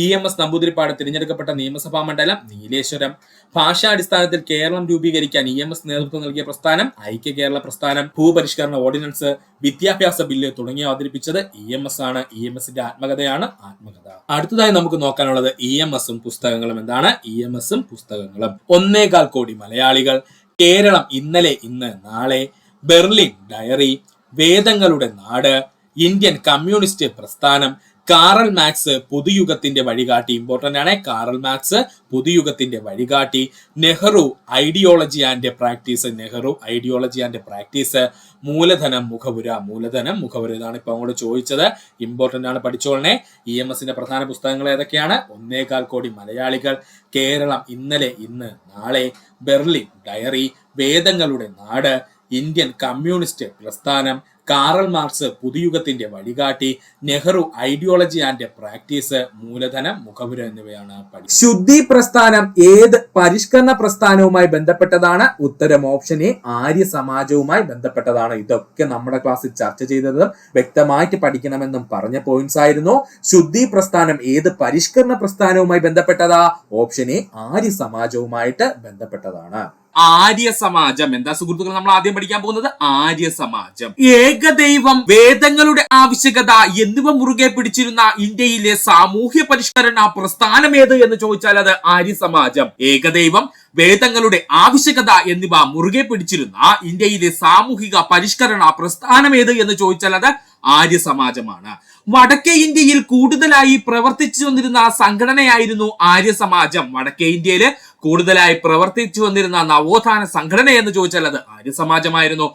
Speaker 2: EMS നമ്പൂതിരിപ്പാട് തിരഞ്ഞെടുക്കപ്പെട്ട നിയമസഭാ മണ്ഡലം നീലേശ്വരം. ഭാഷാടിസ്ഥാനത്തിൽ കേരളം രൂപീകരിക്കാൻ EMS നേതൃത്വം നൽകിയ പ്രസ്ഥാനം ഐക്യ കേരള പ്രസ്ഥാനം. ഭൂപരിഷ്കരണ ഓർഡിനൻസ്, വിദ്യാഭ്യാസ ബില്ല് തുടങ്ങിയ അവതരിപ്പിച്ചത് EMS ആണ്. EMSന്റെ ആത്മകഥയാണ് ആത്മകഥ. അടുത്തതായി നമുക്ക് നോക്കാനുള്ളത് EMSഉം പുസ്തകങ്ങളും. എന്താണ് EMSഉം പുസ്തകങ്ങളും? 1.25 കോടി മലയാളികൾ, കേരളം ഇന്നലെ ഇന്ന് നാളെ, ബെർലിൻ ഡയറി, വേദങ്ങളുടെ നാട്, ഇന്ത്യൻ കമ്മ്യൂണിസ്റ്റ് പ്രസ്ഥാനം, കാറൽ മാക്സ് പുതുയുഗത്തിന്റെ വഴികാട്ടി. ഇമ്പോർട്ടന്റ് ആണ്. കാറൽ മാക്സ് പുതുയുഗത്തിന്റെ വഴികാട്ടി. Nehru ideology and practice. Nehru ideology and practice. മൂലധനം മുഖവുര. മൂലധനം മുഖവുര. ഇതാണ് ഇപ്പൊ അങ്ങോട്ട് ചോദിച്ചത്. ഇമ്പോർട്ടന്റ് ആണ്, പഠിച്ചോളനെ. EMSന്റെ പ്രധാന പുസ്തകങ്ങൾ ഏതൊക്കെയാണ്? 1.25 കോടി മലയാളികൾ, കേരളം ഇന്നലെ ഇന്ന് നാളെ, ബെർലിൻ ഡയറി, വേദങ്ങളുടെ നാട്, ഇന്ത്യൻ കമ്മ്യൂണിസ്റ്റ് പ്രസ്ഥാനം, കാറൽ മാർക്സ് പുതുയുഗത്തിന്റെ വഴികാട്ടി, നെഹ്റു ഐഡിയോളജി ആൻഡ് പ്രാക്ടീസ്, മൂലധനം മുഖവുര എന്നിവയാണ്.
Speaker 1: ശുദ്ധി പ്രസ്ഥാനം ഏത് പരിഷ്കരണ പ്രസ്ഥാനവുമായി ബന്ധപ്പെട്ടതാണ്? ഉത്തരം ഓപ്ഷൻ എ, ആര്യ സമാജവുമായി ബന്ധപ്പെട്ടതാണ്. ഇതൊക്കെ നമ്മുടെ ക്ലാസ്സിൽ ചർച്ച ചെയ്തതും വ്യക്തമായിട്ട് പഠിക്കണമെന്നും പറഞ്ഞ പോയിന്റ്സ് ആയിരുന്നു. ശുദ്ധി പ്രസ്ഥാനം ഏത് പരിഷ്കരണ പ്രസ്ഥാനവുമായി ബന്ധപ്പെട്ടതാ? ഓപ്ഷൻ എ, ആര്യ സമാജവുമായിട്ട് ബന്ധപ്പെട്ടതാണ്.
Speaker 2: ആര്യ സമാജം എന്താ സുഹൃത്തുക്കൾ നമ്മൾ ആദ്യം പഠിക്കാൻ പോകുന്നത്? ആര്യ സമാജം. ഏകദൈവം, വേദങ്ങളുടെ ആവശ്യകത എന്നിവ മുറുകെ പിടിച്ചിരുന്ന ഇന്ത്യയിലെ സാമൂഹ്യ പരിഷ്കരണ പ്രസ്ഥാനം ഏത് എന്ന് ചോദിച്ചാൽ അത് ആര്യ സമാജം. ഏകദൈവം, വേദങ്ങളുടെ ആവശ്യകത എന്നിവ മുറുകെ പിടിച്ചിരുന്ന ഇന്ത്യയിലെ സാമൂഹിക പരിഷ്കരണ പ്രസ്ഥാനം ഏത് എന്ന് ചോദിച്ചാൽ അത് ആര്യ സമാജമാണ്. വടക്കേ ഇന്ത്യയിൽ കൂടുതലായി പ്രവർത്തിച്ചു വന്നിരുന്ന സംഘടനയായിരുന്നു ആര്യ സമാജം. വടക്കേ ഇന്ത്യയിൽ കൂടുതലായി പ്രവർത്തിച്ചു വന്നിരുന്ന നവോത്ഥാന സംഘടന എന്ന് ചോദിച്ചാൽ അത് ആര്യ സമാജമായിരുന്നു.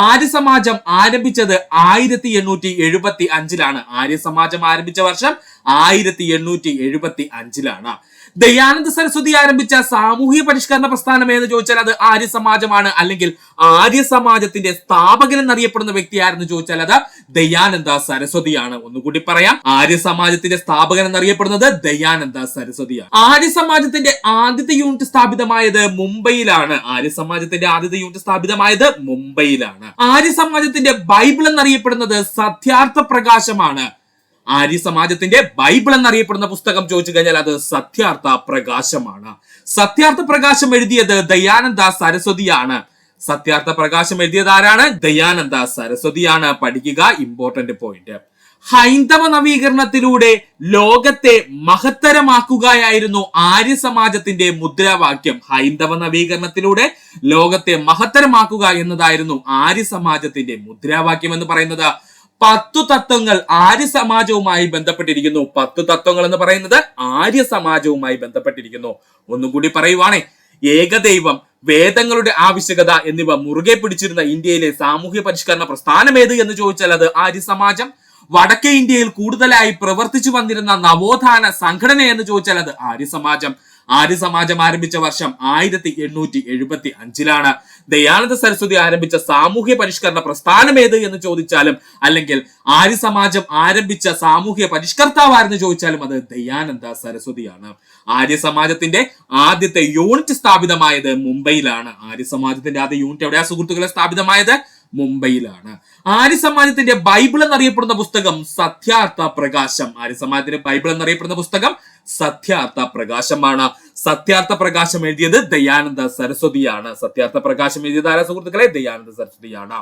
Speaker 2: ആര്യ സമാജം ആരംഭിച്ചത് 1875-ലാണ്. ആര്യ സമാജം ആരംഭിച്ച വർഷം 1875-ലാണ്. ദയാനന്ദ സരസ്വതി ആരംഭിച്ച സാമൂഹ്യ പരിഷ്കരണ പ്രസ്ഥാനം എന്ന് ചോദിച്ചാൽ അത് ആര്യ സമാജമാണ്. അല്ലെങ്കിൽ ആര്യ സമാജത്തിന്റെ സ്ഥാപകൻ എന്നറിയപ്പെടുന്ന വ്യക്തി ആരെന്ന് ചോദിച്ചാൽ അത് ദയാനന്ദ സരസ്വതിയാണ്. ഒന്നുകൂടി പറയാം, ആര്യ സമാജത്തിന്റെ സ്ഥാപകൻ എന്നറിയപ്പെടുന്നത് ദയാനന്ദ സരസ്വതിയാണ്. ആര്യ സമാജത്തിന്റെ ആദ്യത്തെ യൂണിറ്റ് സ്ഥാപിതമായത് മുംബൈയിലാണ്. ആര്യ സമാജത്തിന്റെ ആദ്യത്തെ യൂണിറ്റ് സ്ഥാപിതമായത് മുംബൈയിലാണ്. ആര്യ സമാജത്തിന്റെ ബൈബിൾ എന്നറിയപ്പെടുന്നത് സത്യാർത്ഥ പ്രകാശമാണ്. ആര്യ സമാജത്തിന്റെ ബൈബിൾ എന്നറിയപ്പെടുന്ന പുസ്തകം ചോദിച്ചു കഴിഞ്ഞാൽ അത് സത്യാർത്ഥ പ്രകാശമാണ്. സത്യാർത്ഥ പ്രകാശം എഴുതിയത് ദയാനന്ദ സരസ്വതിയാണ്. സത്യാർത്ഥ പ്രകാശം എഴുതിയത് ആരാണ്? ദയാനന്ദ സരസ്വതിയാണ്. പഠിക്കുക, ഇമ്പോർട്ടന്റ് പോയിന്റ്. ഹൈന്ദവ നവീകരണത്തിലൂടെ ലോകത്തെ മഹത്തരമാക്കുകയായിരുന്നു ആര്യ സമാജത്തിന്റെ മുദ്രാവാക്യം. ഹൈന്ദവ നവീകരണത്തിലൂടെ ലോകത്തെ മഹത്തരമാക്കുക എന്നതായിരുന്നു ആര്യ സമാജത്തിന്റെ മുദ്രാവാക്യം എന്ന് പറയുന്നത്. 10 തത്വങ്ങൾ ആര്യ സമാജവുമായി ബന്ധപ്പെട്ടിരിക്കുന്നു. 10 തത്വങ്ങൾ എന്ന് പറയുന്നത് ആര്യ സമാജവുമായി ബന്ധപ്പെട്ടിരിക്കുന്നു. ഒന്നും കൂടി പറയുവാണേ, ഏകദൈവം, വേദങ്ങളുടെ ആവശ്യകത എന്നിവ മുറുകെ പിടിച്ചിരുന്ന ഇന്ത്യയിലെ സാമൂഹ്യ പരിഷ്കരണ പ്രസ്ഥാനം ഏത് എന്ന് ചോദിച്ചാൽ അത് ആര്യ സമാജം. വടക്കേ ഇന്ത്യയിൽ കൂടുതലായി പ്രവർത്തിച്ചു വന്നിരുന്ന നവോത്ഥാന സംഘടന എന്ന് ചോദിച്ചാൽ അത് ആര്യ സമാജം. ആര്യ സമാജം ആരംഭിച്ച വർഷം 1875 ദയാനന്ദ സരസ്വതി ആരംഭിച്ച സാമൂഹ്യ പരിഷ്കരണ പ്രസ്ഥാനം ഏത് എന്ന് ചോദിച്ചാലും, അല്ലെങ്കിൽ ആര്യ സമാജം ആരംഭിച്ച സാമൂഹ്യ പരിഷ്കർത്താവാരെന്ന് ചോദിച്ചാലും അത് ദയാനന്ദ സരസ്വതിയാണ്. ആര്യ സമാജത്തിന്റെ ആദ്യത്തെ യൂണിറ്റ് സ്ഥാപിതമായത് മുംബൈയിലാണ്. ആര്യ സമാജത്തിന്റെ ആദ്യ യൂണിറ്റ് എവിടെയാ സുഹൃത്തുക്കളെ സ്ഥാപിതമായത്? മുംബൈയിലാണ്. ആര്യ സമാജത്തിന്റെ ബൈബിൾ എന്നറിയപ്പെടുന്ന പുസ്തകം സത്യാർത്ഥ പ്രകാശം. ആര്യ സമാജത്തിന്റെ ബൈബിൾ എന്നറിയപ്പെടുന്ന പുസ്തകം സത്യാർത്ഥ പ്രകാശമാണ്. സത്യാർത്ഥ പ്രകാശം എഴുതിയത് ദയാനന്ദ സരസ്വതിയാണ്. സത്യാർത്ഥ പ്രകാശം എഴുതിയത് ആരാ സുഹൃത്തുക്കളെ? ദയാനന്ദ സരസ്വതിയാണ്.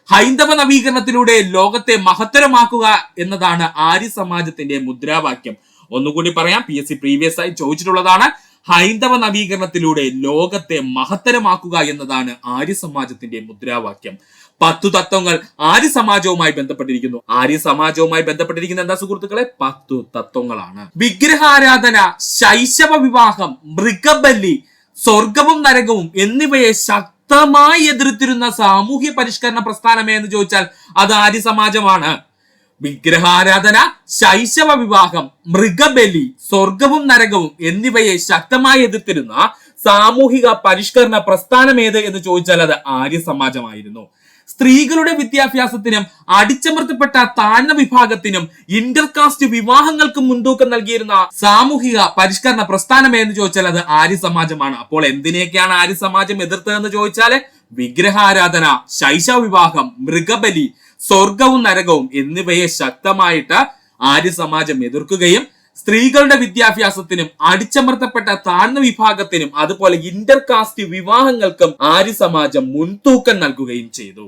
Speaker 2: ഹൈന്ദവ നവീകരണത്തിലൂടെ ലോകത്തെ മഹത്തരമാക്കുക എന്നതാണ് ആര്യ സമാജത്തിന്റെ മുദ്രാവാക്യം. ഒന്നുകൂടി പറയാം, PSC പ്രീവിയസ് ആയി ചോദിച്ചിട്ടുള്ളതാണ്. ഹൈന്ദവ നവീകരണത്തിലൂടെ ലോകത്തെ മഹത്തരമാക്കുക എന്നതാണ് ആര്യ സമാജത്തിന്റെ മുദ്രാവാക്യം. 10 തത്വങ്ങൾ ആര്യ സമാജവുമായി ബന്ധപ്പെട്ടിരിക്കുന്നു. ആര്യ സമാജവുമായി ബന്ധപ്പെട്ടിരിക്കുന്ന എന്താ സുഹൃത്തുക്കളെ? 10 തത്വങ്ങളാണ്. വിഗ്രഹാരാധന, ശൈശവ വിവാഹം, മൃഗബലി, സ്വർഗവും നരകവും എന്നിവയെ ശക്തമായി എതിർത്തിരുന്ന സാമൂഹ്യ പരിഷ്കരണ പ്രസ്ഥാനമേ എന്ന് ചോദിച്ചാൽ അത് ആര്യ സമാജമാണ്. വിഗ്രഹാരാധന, ശൈശവ വിവാഹം, മൃഗബലി, സ്വർഗവും നരകവും എന്നിവയെ ശക്തമായി എതിർത്തിരുന്ന സാമൂഹിക പരിഷ്കരണ പ്രസ്ഥാനം ഏത് എന്ന് ചോദിച്ചാൽ അത് ആര്യ സമാജമായിരുന്നു. സ്ത്രീകളുടെ വിദ്യാഭ്യാസത്തിനും അടിച്ചമർത്തപ്പെട്ട താഴ്ന്ന വിഭാഗത്തിനും ഇന്റർകാസ്റ്റ് വിവാഹങ്ങൾക്കും മുൻതൂക്കം നൽകിയിരുന്ന സാമൂഹിക പരിഷ്കരണ പ്രസ്ഥാനം എന്ന് ചോദിച്ചാൽ അത് ആര്യ സമാജമാണ്. അപ്പോൾ എന്തിനെയൊക്കെയാണ് ആര്യ സമാജം എതിർത്തതെന്ന് ചോദിച്ചാല് വിഗ്രഹാരാധന, ശൈശവ വിവാഹം, മൃഗബലി, സ്വർഗവും നരകവും എന്നിവയെ ശക്തമായിട്ട് ആര്യ സമാജം എതിർക്കുകയും സ്ത്രീകളുടെ വിദ്യാഭ്യാസത്തിനും അടിച്ചമർത്തപ്പെട്ട താഴ്ന്ന വിഭാഗത്തിനും അതുപോലെ ഇന്റർകാസ്റ്റ് വിവാഹങ്ങൾക്കും ആര്യ സമാജം മുൻതൂക്കം നൽകുകയും ചെയ്തു.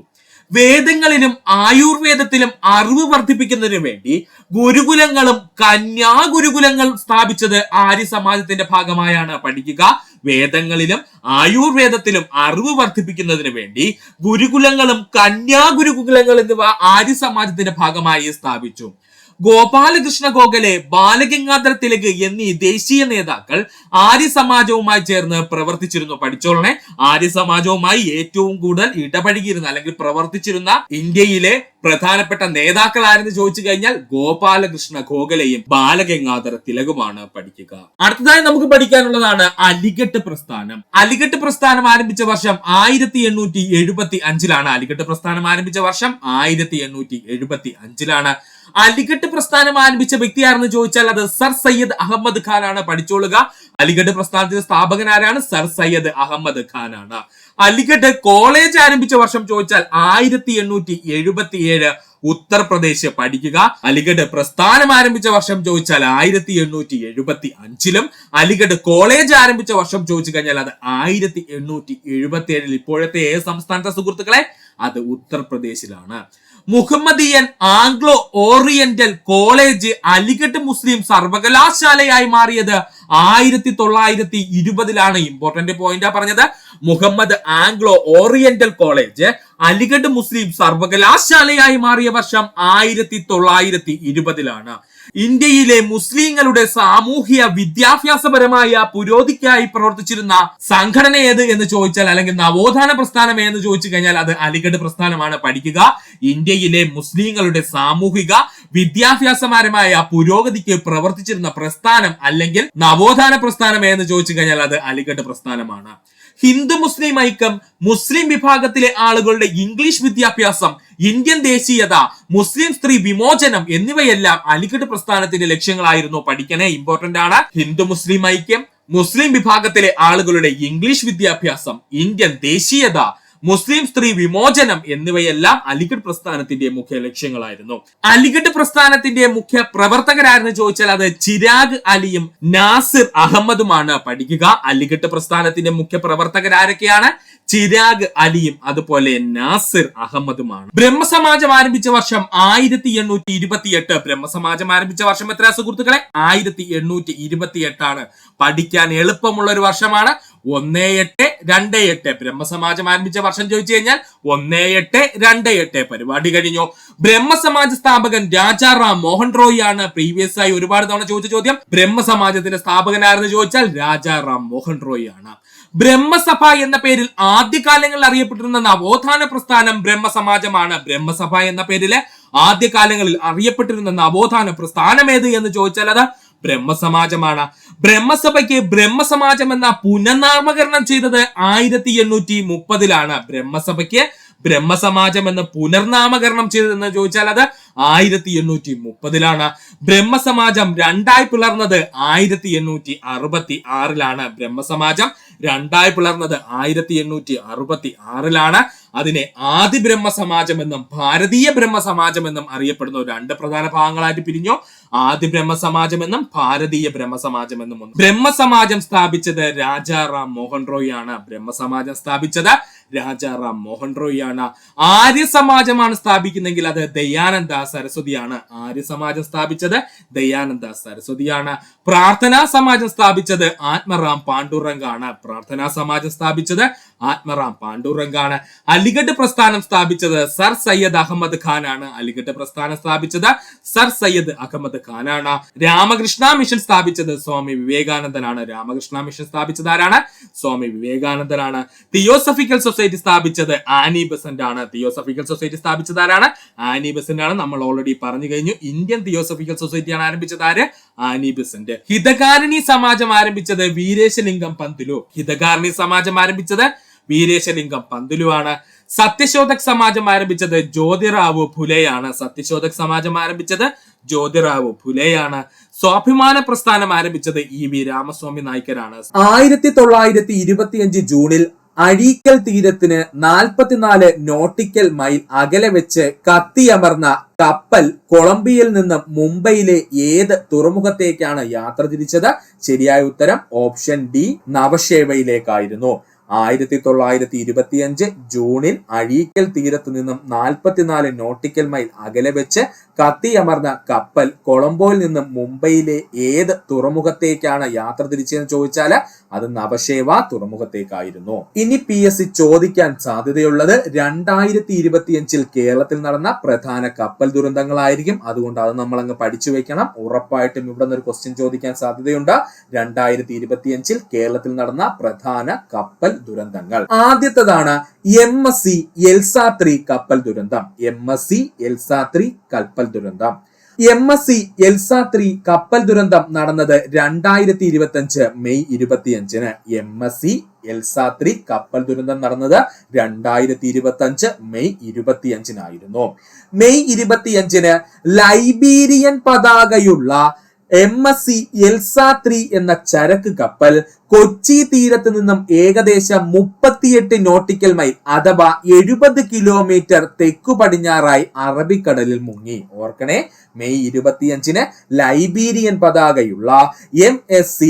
Speaker 2: വേദങ്ങളിലും ആയുർവേദത്തിലും അറിവ് വർദ്ധിപ്പിക്കുന്നതിനു വേണ്ടി ഗുരുകുലങ്ങളും കന്യാഗുരുകുലങ്ങൾ സ്ഥാപിച്ചത് ആര്യ സമാജത്തിന്റെ ഭാഗമായാണ്. പഠിക്കുക, വേദങ്ങളിലും ആയുർവേദത്തിലും അറിവ് വർദ്ധിപ്പിക്കുന്നതിന് വേണ്ടി ഗുരുകുലങ്ങളും കന്യാഗുരുകുലങ്ങൾ എന്നിവ ആര്യ സമാജത്തിന്റെ ഭാഗമായി സ്ഥാപിച്ചു. ഗോപാലകൃഷ്ണ ഗോഖലെ, ബാലഗംഗാധര തിലക് എന്നീ ദേശീയ നേതാക്കൾ ആര്യ സമാജവുമായി ചേർന്ന് പ്രവർത്തിച്ചിരുന്നു. പഠിച്ചോളണേ, ആര്യ സമാജവുമായി ഏറ്റവും കൂടുതൽ ഇടപഴകിയിരുന്ന അല്ലെങ്കിൽ പ്രവർത്തിച്ചിരുന്ന ഇന്ത്യയിലെ പ്രധാനപ്പെട്ട നേതാക്കൾ ആരെന്ന് ചോദിച്ചു കഴിഞ്ഞാൽ ഗോപാലകൃഷ്ണ ഗോഖലെയും ബാലഗംഗാധര തിലകുമാണ്. പഠിക്കുക. അടുത്തതായി നമുക്ക് പഠിക്കാനുള്ളതാണ് അലിഘട്ട് പ്രസ്ഥാനം. അലിഘട്ട് പ്രസ്ഥാനം ആരംഭിച്ച വർഷം 1875 അലിഘട്ട് പ്രസ്ഥാനം ആരംഭിച്ച വർഷം 1875 അലിഘട്ട് പ്രസ്ഥാനം ആരംഭിച്ച വ്യക്തി ആരെന്ന് ചോദിച്ചാൽ അത് സർ സയ്യദ് അഹമ്മദ് ഖാൻ ആണ്. പഠിച്ചോളുക, അലിഘട്ട് പ്രസ്ഥാനത്തിന്റെ സ്ഥാപകൻ ആരാണ്? സർ സയ്യദ് അഹമ്മദ് ഖാൻ ആണ്. അലിഘട്ട് കോളേജ് ആരംഭിച്ച വർഷം ചോദിച്ചാൽ 1877 ഉത്തർപ്രദേശ്. പഠിക്കുക, അലിഘട്ട് പ്രസ്ഥാനം ആരംഭിച്ച വർഷം ചോദിച്ചാൽ 1875 അലിഘട്ട് കോളേജ് ആരംഭിച്ച വർഷം ചോദിച്ചു കഴിഞ്ഞാൽ അത് 1877. ഇപ്പോഴത്തെ ഏത് സംസ്ഥാനത്തെ സുഹൃത്തുക്കളെ? അത് ഉത്തർപ്രദേശിലാണ്. മുഹമ്മദിയൻ ആംഗ്ലോ ഓറിയന്റൽ കോളേജ് അലിഘട്ട് മുസ്ലിം സർവകലാശാലയായി മാറിയത് 1920 ഇമ്പോർട്ടന്റ് പോയിന്റാ പറഞ്ഞത്. മുഹമ്മദ് ആംഗ്ലോ ഓറിയന്റൽ കോളേജ് അലിഘട്ട് മുസ്ലിം സർവകലാശാലയായി മാറിയ വർഷം 1920 ഇന്ത്യയിലെ മുസ്ലിങ്ങളുടെ സാമൂഹ്യ വിദ്യാഭ്യാസപരമായ പുരോഗതിക്കായി പ്രവർത്തിച്ചിരുന്ന സംഘടന ഏത് എന്ന് ചോദിച്ചാൽ, അല്ലെങ്കിൽ നവോത്ഥാന പ്രസ്ഥാനം എന്ന് ചോദിച്ചു കഴിഞ്ഞാൽ അത് അലിഘട്ട് പ്രസ്ഥാനമാണ്. പഠിക്കുക, ഇന്ത്യയിലെ മുസ്ലിങ്ങളുടെ സാമൂഹിക വിദ്യാഭ്യാസപരമായ പുരോഗതിക്ക് പ്രവർത്തിച്ചിരുന്ന പ്രസ്ഥാനം അല്ലെങ്കിൽ നവോത്ഥാന പ്രസ്ഥാനം എന്ന് ചോദിച്ചു കഴിഞ്ഞാൽ അത് അലിഘട്ട് പ്രസ്ഥാനമാണ്. ഹിന്ദു മുസ്ലിം ഐക്യം, മുസ്ലിം വിഭാഗത്തിലെ ആളുകളുടെ ഇംഗ്ലീഷ് വിദ്യാഭ്യാസം, ഇന്ത്യൻ ദേശീയത, മുസ്ലിം സ്ത്രീ വിമോചനം എന്നിവയെല്ലാം അലിഘട്ട് പ്രസ്ഥാനത്തിന്റെ ലക്ഷ്യങ്ങളായിരുന്നു. പഠിക്കണേ, ഇമ്പോർട്ടന്റ് ആണ്. ഹിന്ദു മുസ്ലിം ഐക്യം, മുസ്ലിം വിഭാഗത്തിലെ ആളുകളുടെ ഇംഗ്ലീഷ് വിദ്യാഭ്യാസം, ഇന്ത്യൻ ദേശീയത, മുസ്ലിം സ്ത്രീ വിമോചനം എന്നിവയെല്ലാം അലിഘട്ട് പ്രസ്ഥാനത്തിന്റെ മുഖ്യ ലക്ഷ്യങ്ങളായിരുന്നു. അലിഘട്ട് പ്രസ്ഥാനത്തിന്റെ മുഖ്യ പ്രവർത്തകരാരെന്ന് ചോദിച്ചാൽ അത് ചിരാഗ് അലിയും നാസിർ അഹമ്മദുമാണ്. പഠിക്കുക, അലിഘട്ട് പ്രസ്ഥാനത്തിന്റെ മുഖ്യ പ്രവർത്തകരാരൊക്കെയാണ്? ചിരാഗ് അലിയും അതുപോലെ നാസിർ അഹമ്മദുമാണ്. ബ്രഹ്മസമാജം ആരംഭിച്ച വർഷം 1828. ബ്രഹ്മസമാജം ആരംഭിച്ച വർഷം എത്ര സുഹൃത്തുക്കളെ? 1828. പഠിക്കാൻ എളുപ്പമുള്ള ഒരു വർഷമാണ്. 1828. ബ്രഹ്മസമാജം ആരംഭിച്ച വർഷം ചോദിച്ചു കഴിഞ്ഞാൽ 1828. പരിപാടി കഴിഞ്ഞു. ബ്രഹ്മസമാജ സ്ഥാപകൻ രാജാറാം മോഹൻ റോയ് ആണ്. പ്രീവിയസ് ആയി ഒരുപാട് തവണ ചോദിച്ച ചോദ്യം. ബ്രഹ്മസമാജത്തിന്റെ സ്ഥാപകനാരെന്ന് ചോദിച്ചാൽ രാജാറാം മോഹൻ റോയ് ആണ്. ബ്രഹ്മസഭ എന്ന പേരിൽ ആദ്യകാലങ്ങളിൽ അറിയപ്പെട്ടിരുന്ന നവോത്ഥാന പ്രസ്ഥാനം ബ്രഹ്മസമാജമാണ്. ബ്രഹ്മസഭ എന്ന പേരില് ആദ്യകാലങ്ങളിൽ അറിയപ്പെട്ടിരുന്ന നവോത്ഥാന പ്രസ്ഥാനം ഏത് എന്ന് ചോദിച്ചാൽ അത് ബ്രഹ്മസമാജമാണ്. ബ്രഹ്മസഭയ്ക്ക് ബ്രഹ്മസമാജം എന്ന പുനർനാമകരണം ചെയ്തത് 1830 ബ്രഹ്മസഭയ്ക്ക് ബ്രഹ്മസമാജം എന്ന് പുനർനാമകരണം ചെയ്തതെന്ന് ചോദിച്ചാൽ അത് 1830 ബ്രഹ്മസമാജം രണ്ടായി പിളർന്നത് 1866 ബ്രഹ്മസമാജം രണ്ടായി പിളർന്നത് 1866 അതിനെ ആദി ബ്രഹ്മസമാജം എന്നും ഭാരതീയ ബ്രഹ്മസമാജം എന്നും അറിയപ്പെടുന്നു. രണ്ട് പ്രധാന ഭാഗങ്ങളായിട്ട് പിരിഞ്ഞു. ആദി ബ്രഹ്മസമാജം എന്നും ഭാരതീയ ബ്രഹ്മസമാജം എന്നും. ബ്രഹ്മസമാജം സ്ഥാപിച്ചത് രാജാറാം മോഹൻ റോയ് ആണ്. ബ്രഹ്മസമാജം സ്ഥാപിച്ചത് രാജാറാം മോഹൻ റോയ് ആണ്. ആര്യ സമാജമാണ് സ്ഥാപിക്കുന്നെങ്കിൽ അത് ദയാനന്ദ സരസ്വതിയാണ്. ആര്യ സമാജം സ്ഥാപിച്ചത് ദയാനന്ദ സരസ്വതിയാണ്. പ്രാർത്ഥനാ സമാജം സ്ഥാപിച്ചത് ആത്മറാം പാണ്ഡുരംഗാണ്. പ്രാർത്ഥനാ സമാജം സ്ഥാപിച്ചത് ആത്മറാം പാണ്ഡുരംഗാണ്. അലിഗഡ് പ്രസ്ഥാനം സ്ഥാപിച്ചത് സർ സയ്യദ് അഹമ്മദ് ഖാൻ ആണ്. അലിഗഡ് പ്രസ്ഥാനം സ്ഥാപിച്ചത് സർ സയ്യദ് അഹമ്മദ് ഖാനാണ്. രാമകൃഷ്ണ മിഷൻ സ്ഥാപിച്ചത് സ്വാമി വിവേകാനന്ദനാണ്. രാമകൃഷ്ണ മിഷൻ സ്ഥാപിച്ചത് ആരാണ്? സ്വാമി വിവേകാനന്ദനാണ്. തിയോസഫിക്കൽ സൊസൈറ്റി സ്ഥാപിച്ചത് ആനി ബെസന്റ് ആണ്. തിയോസഫിക്കൽ സൊസൈറ്റി സ്ഥാപിച്ചത് ആരാണ്? ആനി ബെസന്റ് ആണ്. നമ്മൾ ഓൾറെഡി പറഞ്ഞു കഴിഞ്ഞു. ഇന്ത്യൻ തിയോസഫിക്കൽ സൊസൈറ്റിയാണ് ആരംഭിച്ചത് ആര്? Annie Besant. ഹിതകാരിണി സമാജം ആരംഭിച്ചത് വീരേശലിംഗം പന്തുലു. ഹിതകാരിണി സമാജം ആരംഭിച്ചത് വീരേശലിംഗം പന്തുലു ആണ്. സത്യശോധക് സമാജം ആരംഭിച്ചത് ജ്യോതിറാവു ഫുലെയാണ്. സത്യശോധക് സമാജം ആരംഭിച്ചത് ജ്യോതിറാവു ഫുലെയാണ്. സ്വാഭിമാന പ്രസ്ഥാനം ആരംഭിച്ചത് EV രാമസ്വാമി നായ്ക്കരാണ്.
Speaker 1: 1925 ജൂണിൽ അഴീക്കൽ തീരത്തിന് 44 നോട്ടിക്കൽ മൈൽ അകലെ വെച്ച് കത്തിയമർന്ന കപ്പൽ കൊളംബിയയിൽ നിന്ന് മുംബൈയിലെ ഏത് തുറമുഖത്തേക്കാണ് യാത്ര തിരിച്ചത്? ശരിയായ ഉത്തരം ഓപ്ഷൻ ഡി, നവശേവയിലേക്കായിരുന്നു. 1925 ജൂണിൽ അഴീക്കൽ തീരത്ത് നിന്നും 44 നോട്ടിക്കൽ മൈൽ അകലെ വെച്ച് കത്തിയമർന്ന കപ്പൽ കൊളംബോയിൽ നിന്നും മുംബൈയിലെ ഏത് തുറമുഖത്തേക്കാണ് യാത്ര തിരിച്ചതെന്ന് ചോദിച്ചാൽ അത് നവശേവ തുറമുഖത്തേക്കായിരുന്നു. ഇനി PSC ചോദിക്കാൻ സാധ്യതയുള്ളത് 2025 കേരളത്തിൽ നടന്ന പ്രധാന കപ്പൽ ദുരന്തങ്ങളായിരിക്കും. അതുകൊണ്ട് അത് നമ്മൾ അങ്ങ് പഠിച്ചു വെക്കണം. ഉറപ്പായിട്ടും ഇവിടെ നിന്ന് ഒരു ക്വസ്റ്റ്യൻ ചോദിക്കാൻ സാധ്യതയുണ്ട്. 2025 കേരളത്തിൽ നടന്ന പ്രധാന കപ്പൽ ദുരന്തങ്ങൾ. ആദ്യത്തേതാണ് MSC എൽസാ 3 കപ്പൽ ദുരന്തം. MSC എൽസാ 3 കപ്പൽ ദുരന്തം. MSC എൽസാ 3 കപ്പൽ ദുരന്തം നടന്നത് 2025 മെയ് 25. MSC എൽസാ 3 കപ്പൽ ദുരന്തം നടന്നത് 2025 മെയ് 25 മെയ് 25 ലൈബീരിയൻ പതാകയുള്ള MSC എൽസാ 3 എന്ന ചരക്ക് കപ്പൽ കൊച്ചി തീരത്ത് നിന്നും ഏകദേശം 38 നോട്ടിക്കൽ മൈൽ അഥവാ 70 കിലോമീറ്റർ തെക്കു പടിഞ്ഞാറായി അറബിക്കടലിൽ മുങ്ങി. ഓർക്കണേ, മെയ് 25 ലൈബീരിയൻ പതാകയുള്ള MSC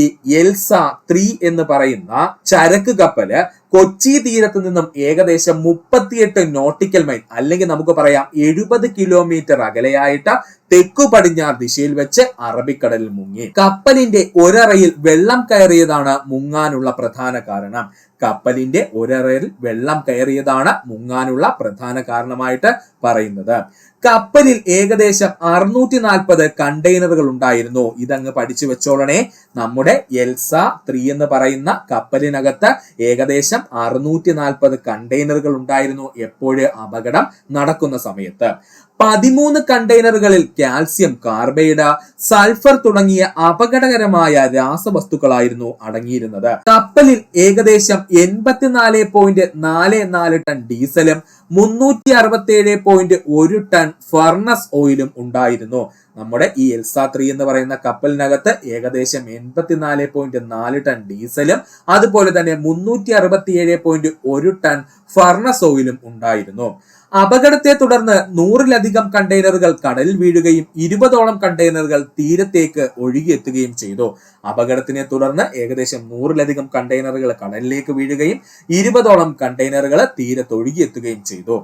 Speaker 1: എൽസാ 3 എന്ന് പറയുന്ന ചരക്ക് കപ്പല് കൊച്ചി തീരത്ത് നിന്നും ഏകദേശം 38 നോട്ടിക്കൽ മൈൽ അല്ലെങ്കിൽ നമുക്ക് പറയാം 70 കിലോമീറ്റർ അകലെയായിട്ട് തെക്കു പടിഞ്ഞാറ് ദിശയിൽ വെച്ച് അറബിക്കടലിൽ മുങ്ങി. കപ്പലിന്റെ ഒരറയിൽ വെള്ളം കയറിയതാണ് മുങ്ങാനുള്ള പ്രധാന കാരണം. കപ്പലിന്റെ ഒരറയിൽ വെള്ളം കയറിയതാണ് മുങ്ങാനുള്ള പ്രധാന കാരണമായിട്ട് പറയുന്നത്. കപ്പലിൽ ഏകദേശം 640 കണ്ടെയ്നറുകൾ ഉണ്ടായിരുന്നു. ഇതങ്ങ് പഠിച്ചു വെച്ചോളണേ. നമ്മുടെ എൽസാ 3 എന്ന് പറയുന്ന കപ്പലിനകത്ത് ഏകദേശം 640 കണ്ടെയ്നറുകൾ ഉണ്ടായിരുന്നു. എപ്പോഴും അപകടം നടക്കുന്ന സമയത്ത് 13 കണ്ടെയ്നറുകളിൽ കാൽസ്യം കാർബൈഡ്, സൾഫർ തുടങ്ങിയ അപകടകരമായ രാസവസ്തുക്കളായിരുന്നു അടങ്ങിയിരുന്നത്. കപ്പലിൽ ഏകദേശം 84.44 ടൺ ഡീസലും 367.1 ടൺ ഫർണസ് ഓയിലും ഉണ്ടായിരുന്നു. നമ്മുടെ ഈ എൽസാ 3 എന്ന് പറയുന്ന കപ്പലിനകത്ത് ഏകദേശം 84.4 ടൺ ഡീസലും അതുപോലെ തന്നെ 367.1 ടൺ ഫർണസ് ഓയിലും ഉണ്ടായിരുന്നു. അപകടത്തെ തുടർന്ന് 100-ലധികം കണ്ടെയ്നറുകൾ കടലിൽ വീഴുകയും 20ഓളം കണ്ടെയ്നറുകൾ തീരത്തേക്ക് ഒഴുകിയെത്തുകയും ചെയ്തു. അപകടത്തിനെ തുടർന്ന് ഏകദേശം 100-ലധികം കണ്ടെയ്നറുകൾ കടലിലേക്ക് വീഴുകയും 20ഓളം കണ്ടെയ്നറുകൾ തീരത്ത് ഒഴുകിയെത്തുകയും ചെയ്തു.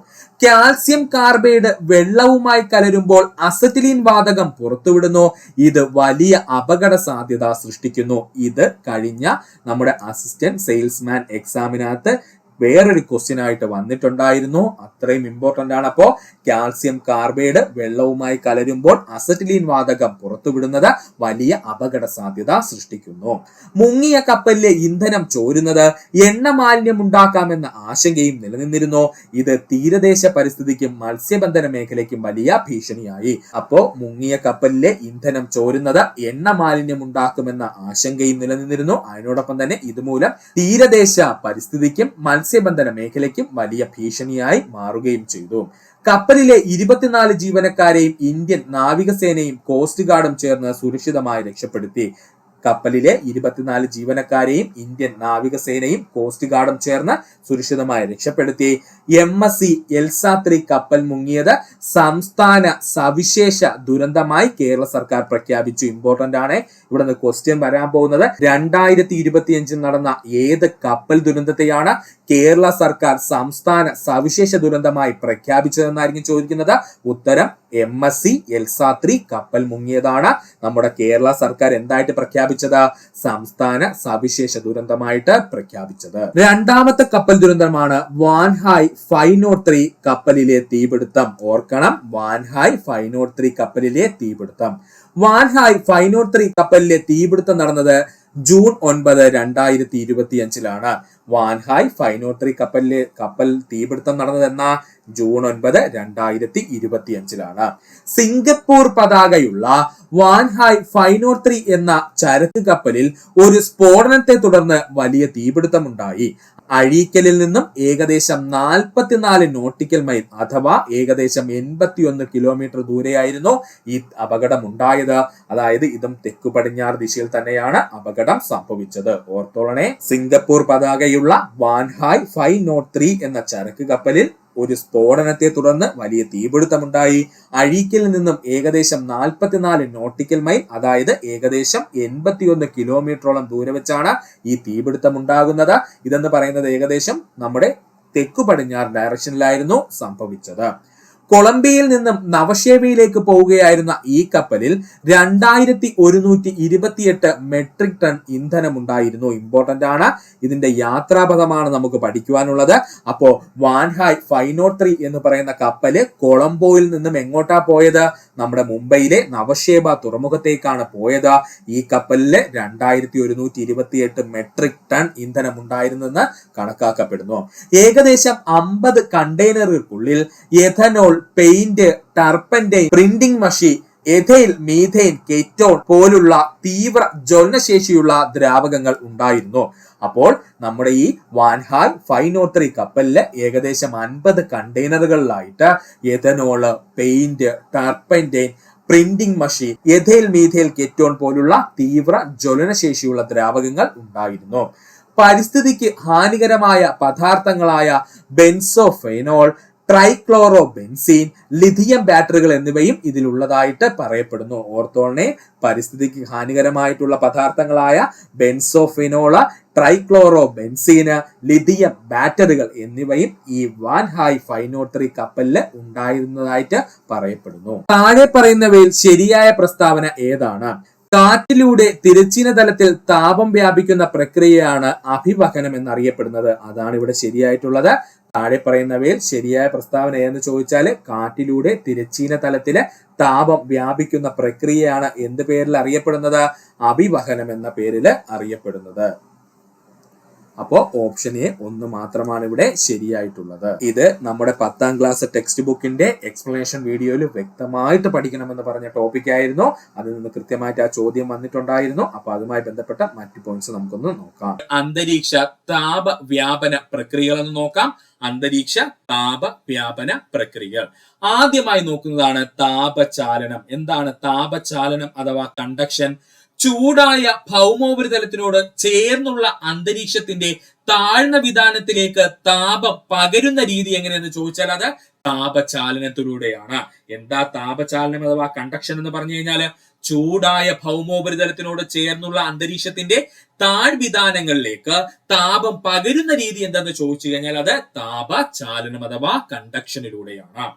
Speaker 1: കാൽസ്യം കാർബൈഡ് വെള്ളവുമായി കലരുമ്പോൾ അസറ്റിലീൻ വാതകം പുറത്തുവിടുന്നു. ഇത് വലിയ അപകട സാധ്യത സൃഷ്ടിക്കുന്നു. ഇത് കഴിഞ്ഞ നമ്മുടെ അസിസ്റ്റന്റ് സെയിൽസ്മാൻ എക്സാമിനകത്ത് വേറൊരു ക്വസ്റ്റ്യൻ ആയിട്ട് വന്നിട്ടുണ്ടായിരുന്നു. അത്രയും ഇമ്പോർട്ടന്റ് ആണ്. അപ്പോ കാൽസ്യം കാർബൈഡ് വെള്ളവുമായി കലരുമ്പോൾ അസറ്റിലീൻ വാതകം പുറത്തുവിടുന്നത് വലിയ അപകട സാധ്യത സൃഷ്ടിക്കുന്നു. മുങ്ങിയ കപ്പലിലെ ഇന്ധനം ചോരുന്നത് എണ്ണ മാലിന്യം ഉണ്ടാക്കാമെന്ന ആശങ്കയും നിലനിന്നിരുന്നു. ഇത് തീരദേശ പരിസ്ഥിതിക്കും മത്സ്യബന്ധന മേഖലയ്ക്കും വലിയ ഭീഷണിയായി. അപ്പോ മുങ്ങിയ കപ്പലിലെ ഇന്ധനം ചോരുന്നത് എണ്ണ മാലിന്യം ഉണ്ടാക്കുമെന്ന ആശങ്കയും നിലനിന്നിരുന്നു. അതിനോടൊപ്പം തന്നെ ഇതുമൂലം തീരദേശ പരിസ്ഥിതിക്കും മത്സ്യബന്ധന മേഖലയ്ക്കും വലിയ ഭീഷണിയായി മാറുകയും ചെയ്തു. കപ്പലിലെ 24 ജീവനക്കാരെയും ഇന്ത്യൻ നാവികസേനയും കോസ്റ്റ് ഗാർഡും ചേർന്ന് സുരക്ഷിതമായി രക്ഷപ്പെടുത്തി. കപ്പലിലെ 24 ജീവനക്കാരെയും ഇന്ത്യൻ നാവികസേനയും കോസ്റ്റ് ഗാർഡും ചേർന്ന് സുരക്ഷിതമായി രക്ഷപ്പെടുത്തി. MSC എൽസ-3 കപ്പൽ മുങ്ങിയത് സംസ്ഥാന സവിശേഷ ദുരന്തമായി കേരള സർക്കാർ പ്രഖ്യാപിച്ചു. ഇമ്പോർട്ടന്റ് ആണ്. ഇവിടെ നിന്ന് ക്വസ്റ്റ്യൻ വരാൻ പോകുന്നത് 2025 നടന്ന ഏത് കപ്പൽ ദുരന്തത്തെയാണ് കേരള സർക്കാർ സംസ്ഥാന സവിശേഷ ദുരന്തമായി പ്രഖ്യാപിച്ചതെന്നായിരിക്കും ചോദിക്കുന്നത്. ഉത്തരം MSC എൽസ-3 കപ്പൽ മുങ്ങിയതാണ് നമ്മുടെ കേരള സർക്കാർ എന്തായിട്ട് പ്രഖ്യാപിച്ചത്? സംസ്ഥാന സവിശേഷ ദുരന്തമായിട്ട് പ്രഖ്യാപിച്ചത്. രണ്ടാമത്തെ കപ്പൽ ദുരന്തമാണ് വാൻഹായ് 503 കപ്പലിലെ തീപിടുത്തം. ഓർക്കണം, വാൻഹായ് 503 കപ്പലിലെ തീപിടുത്തം. വാൻഹായ് 503 കപ്പലിലെ തീപിടുത്തം നടന്നത് ജൂൺ 9, 2025 വാൻഹായ് 503 കപ്പൽ തീപിടുത്തം നടന്നത് എന്നാ? ജൂൺ 9, 2025 സിംഗപ്പൂർ പതാകയുള്ള വാൻഹായ് 503 എന്ന ചരക്ക് കപ്പലിൽ ഒരു സ്ഫോടനത്തെ തുടർന്ന് വലിയ തീപിടുത്തമുണ്ടായി. അഴീക്കലിൽ നിന്നും ഏകദേശം 44 നോട്ടിക്കൽ മൈൽ അഥവാ ഏകദേശം 81 കിലോമീറ്റർ ദൂരെയായിരുന്നു ഈ അപകടം ഉണ്ടായത്. അതായത് ഇതും തെക്കു പടിഞ്ഞാറ് ദിശയിൽ തന്നെയാണ് അപകടം സംഭവിച്ചത്. ഓർത്തോളണേ, സിംഗപ്പൂർ പതാകയുള്ള വാൻഹായ് 503 എന്ന ചരക്ക് കപ്പലിൽ ഒരു സ്ഫോടനത്തെ തുടർന്ന് വലിയ തീപിടുത്തമുണ്ടായി. അഴീക്കലിൽ നിന്നും ഏകദേശം 44 നോട്ടിക്കൽ മൈൽ അതായത് ഏകദേശം 81 കിലോമീറ്ററോളം ദൂരെ വെച്ചാണ് ഈ തീപിടുത്തം ഉണ്ടാകുന്നത്. ഇതെന്ന് പറയുന്നത് ഏകദേശം നമ്മുടെ തെക്കു പടിഞ്ഞാറ് ഡയറക്ഷനിലായിരുന്നു സംഭവിച്ചത്. കൊളംബിയയിൽ നിന്നും നവശേവയിലേക്ക് പോവുകയായിരുന്ന ഈ കപ്പലിൽ 2128 മെട്രിക് ടൺ ഇന്ധനം ഉണ്ടായിരുന്നു. ഇമ്പോർട്ടന്റ് ആണ്. ഇതിന്റെ യാത്രാപഥമാണ് നമുക്ക് പഠിക്കുവാനുള്ളത്. അപ്പോ വാൻഹായ് 503 എന്ന് പറയുന്ന കപ്പല് കൊളംബോയിൽ നിന്നും എങ്ങോട്ടാ പോയത്? നമ്മുടെ മുംബൈയിലെ നവശേബ തുറമുഖത്തേക്കാണ് പോയത്. ഈ കപ്പലില് 2128 മെട്രിക് ടൺ ഇന്ധനം ഉണ്ടായിരുന്നെന്ന് കണക്കാക്കപ്പെടുന്നു. ഏകദേശം 50 കണ്ടെയ്നറുകൾക്കുള്ളിൽ എഥനോൾ, പെയിന്റ്, ടർപ്പന്റൈൻ, പ്രിന്റിംഗ് മഷി, എഥൈൽ, മീഥൈൻ, കെറ്റോൺ പോലുള്ള തീവ്ര ജ്വലനശേഷിയുള്ള ദ്രാവകങ്ങൾ ഉണ്ടായിരുന്നു. അപ്പോൾ നമ്മുടെ ഈ വാൻഹായ് 503 കപ്പലില് ഏകദേശം 50 കണ്ടെയ്നറുകളിലായിട്ട് എഥനോള്, പെയിന്റ്, ടർപ്പന്റൈൻ, പ്രിന്റിംഗ് മഷി, എഥൈൽ, മീഥൈൽ, കെറ്റോൺ പോലുള്ള തീവ്ര ജ്വലനശേഷിയുള്ള ദ്രാവകങ്ങൾ ഉണ്ടായിരുന്നു. പരിസ്ഥിതിക്ക് ഹാനികരമായ പദാർത്ഥങ്ങളായ ബെൻസോഫെനോൾ, ട്രൈക്ലോറോ ബെൻസീൻ, ലിഥിയം ബാറ്ററികൾ എന്നിവയും ഇതിലുള്ളതായിട്ട് പറയപ്പെടുന്നു. ഓർത്തോണെ, പരിസ്ഥിതിക്ക് ഹാനികരമായിട്ടുള്ള പദാർത്ഥങ്ങളായ ബെൻസോഫിനോള്, ട്രൈക്ലോറോ ബെൻസീന്, ലിഥിയം ബാറ്ററികൾ എന്നിവയും ഈ വാൻഹായ് 503 കപ്പലില് ഉണ്ടായിരുന്നതായിട്ട് പറയപ്പെടുന്നു. താഴെ പറയുന്നവയിൽ ശരിയായ പ്രസ്താവന ഏതാണ്? കാറ്റിലൂടെ തിരശ്ചീന തലത്തിൽ താപം വ്യാപിക്കുന്ന പ്രക്രിയയാണ് അഭിവഹനം എന്നറിയപ്പെടുന്നത്. അതാണ് ഇവിടെ ശരിയായിട്ടുള്ളത്. താഴെ പറയുന്നവയിൽ ശരിയായ പ്രസ്താവന എന്ന് ചോദിച്ചാൽ കാറ്റിലൂടെ തിരശ്ചീന തലത്തില് താപം വ്യാപിക്കുന്ന പ്രക്രിയയാണ് എന്ത് പേരിൽ അറിയപ്പെടുന്നത്? അഭിവഹനം എന്ന പേരിൽ അറിയപ്പെടുന്നത്. അപ്പോ ഓപ്ഷൻ എ 1 മാത്രമാണ് ഇവിടെ ശരിയായിട്ടുള്ളത്. ഇത് നമ്മുടെ 10ാം ക്ലാസ് ടെക്സ്റ്റ് ബുക്കിന്റെ എക്സ്പ്ലനേഷൻ വീഡിയോയിൽ വ്യക്തമായിട്ട് പഠിക്കണമെന്ന് പറഞ്ഞ ടോപ്പിക് ആയിരുന്നു. അതിൽ നിന്ന് കൃത്യമായിട്ട് ആ ചോദ്യം വന്നിട്ടുണ്ടായിരുന്നു. അപ്പൊ അതുമായി ബന്ധപ്പെട്ട മറ്റു പോയിന്റ്സ് നമുക്കൊന്ന് നോക്കാം. അന്തരീക്ഷ താപ വ്യാപന പ്രക്രിയകൾ എന്ന് നോക്കാം. അന്തരീക്ഷ താപ വ്യാപന പ്രക്രിയകൾ ആദ്യമായി നോക്കുന്നതാണ് താപചാലനം. എന്താണ് താപചാലനം അഥവാ കണ്ടക്ഷൻ? ചൂടായ ഭൗമോപരിതലത്തിനോട് ചേർന്നുള്ള അന്തരീക്ഷത്തിന്റെ താഴ്ന്ന വിതാനത്തിലേക്ക് താപം പകരുന്ന രീതി എങ്ങനെയെന്ന് ചോദിച്ചാൽ അത് താപചാലനത്തിലൂടെയാണ്. എന്താ താപചാലനം അഥവാ കണ്ടക്ഷൻ എന്ന് പറഞ്ഞു കഴിഞ്ഞാല് ചൂടായ ഭൗമോപരിതലത്തിനോട് ചേർന്നുള്ള അന്തരീക്ഷത്തിന്റെ താഴ്വിതാനങ്ങളിലേക്ക് താപം പകരുന്ന രീതി എന്താന്ന് ചോദിച്ചു കഴിഞ്ഞാൽ അത് താപചാലനം അഥവാ കണ്ടക്ഷനിലൂടെയാണ്.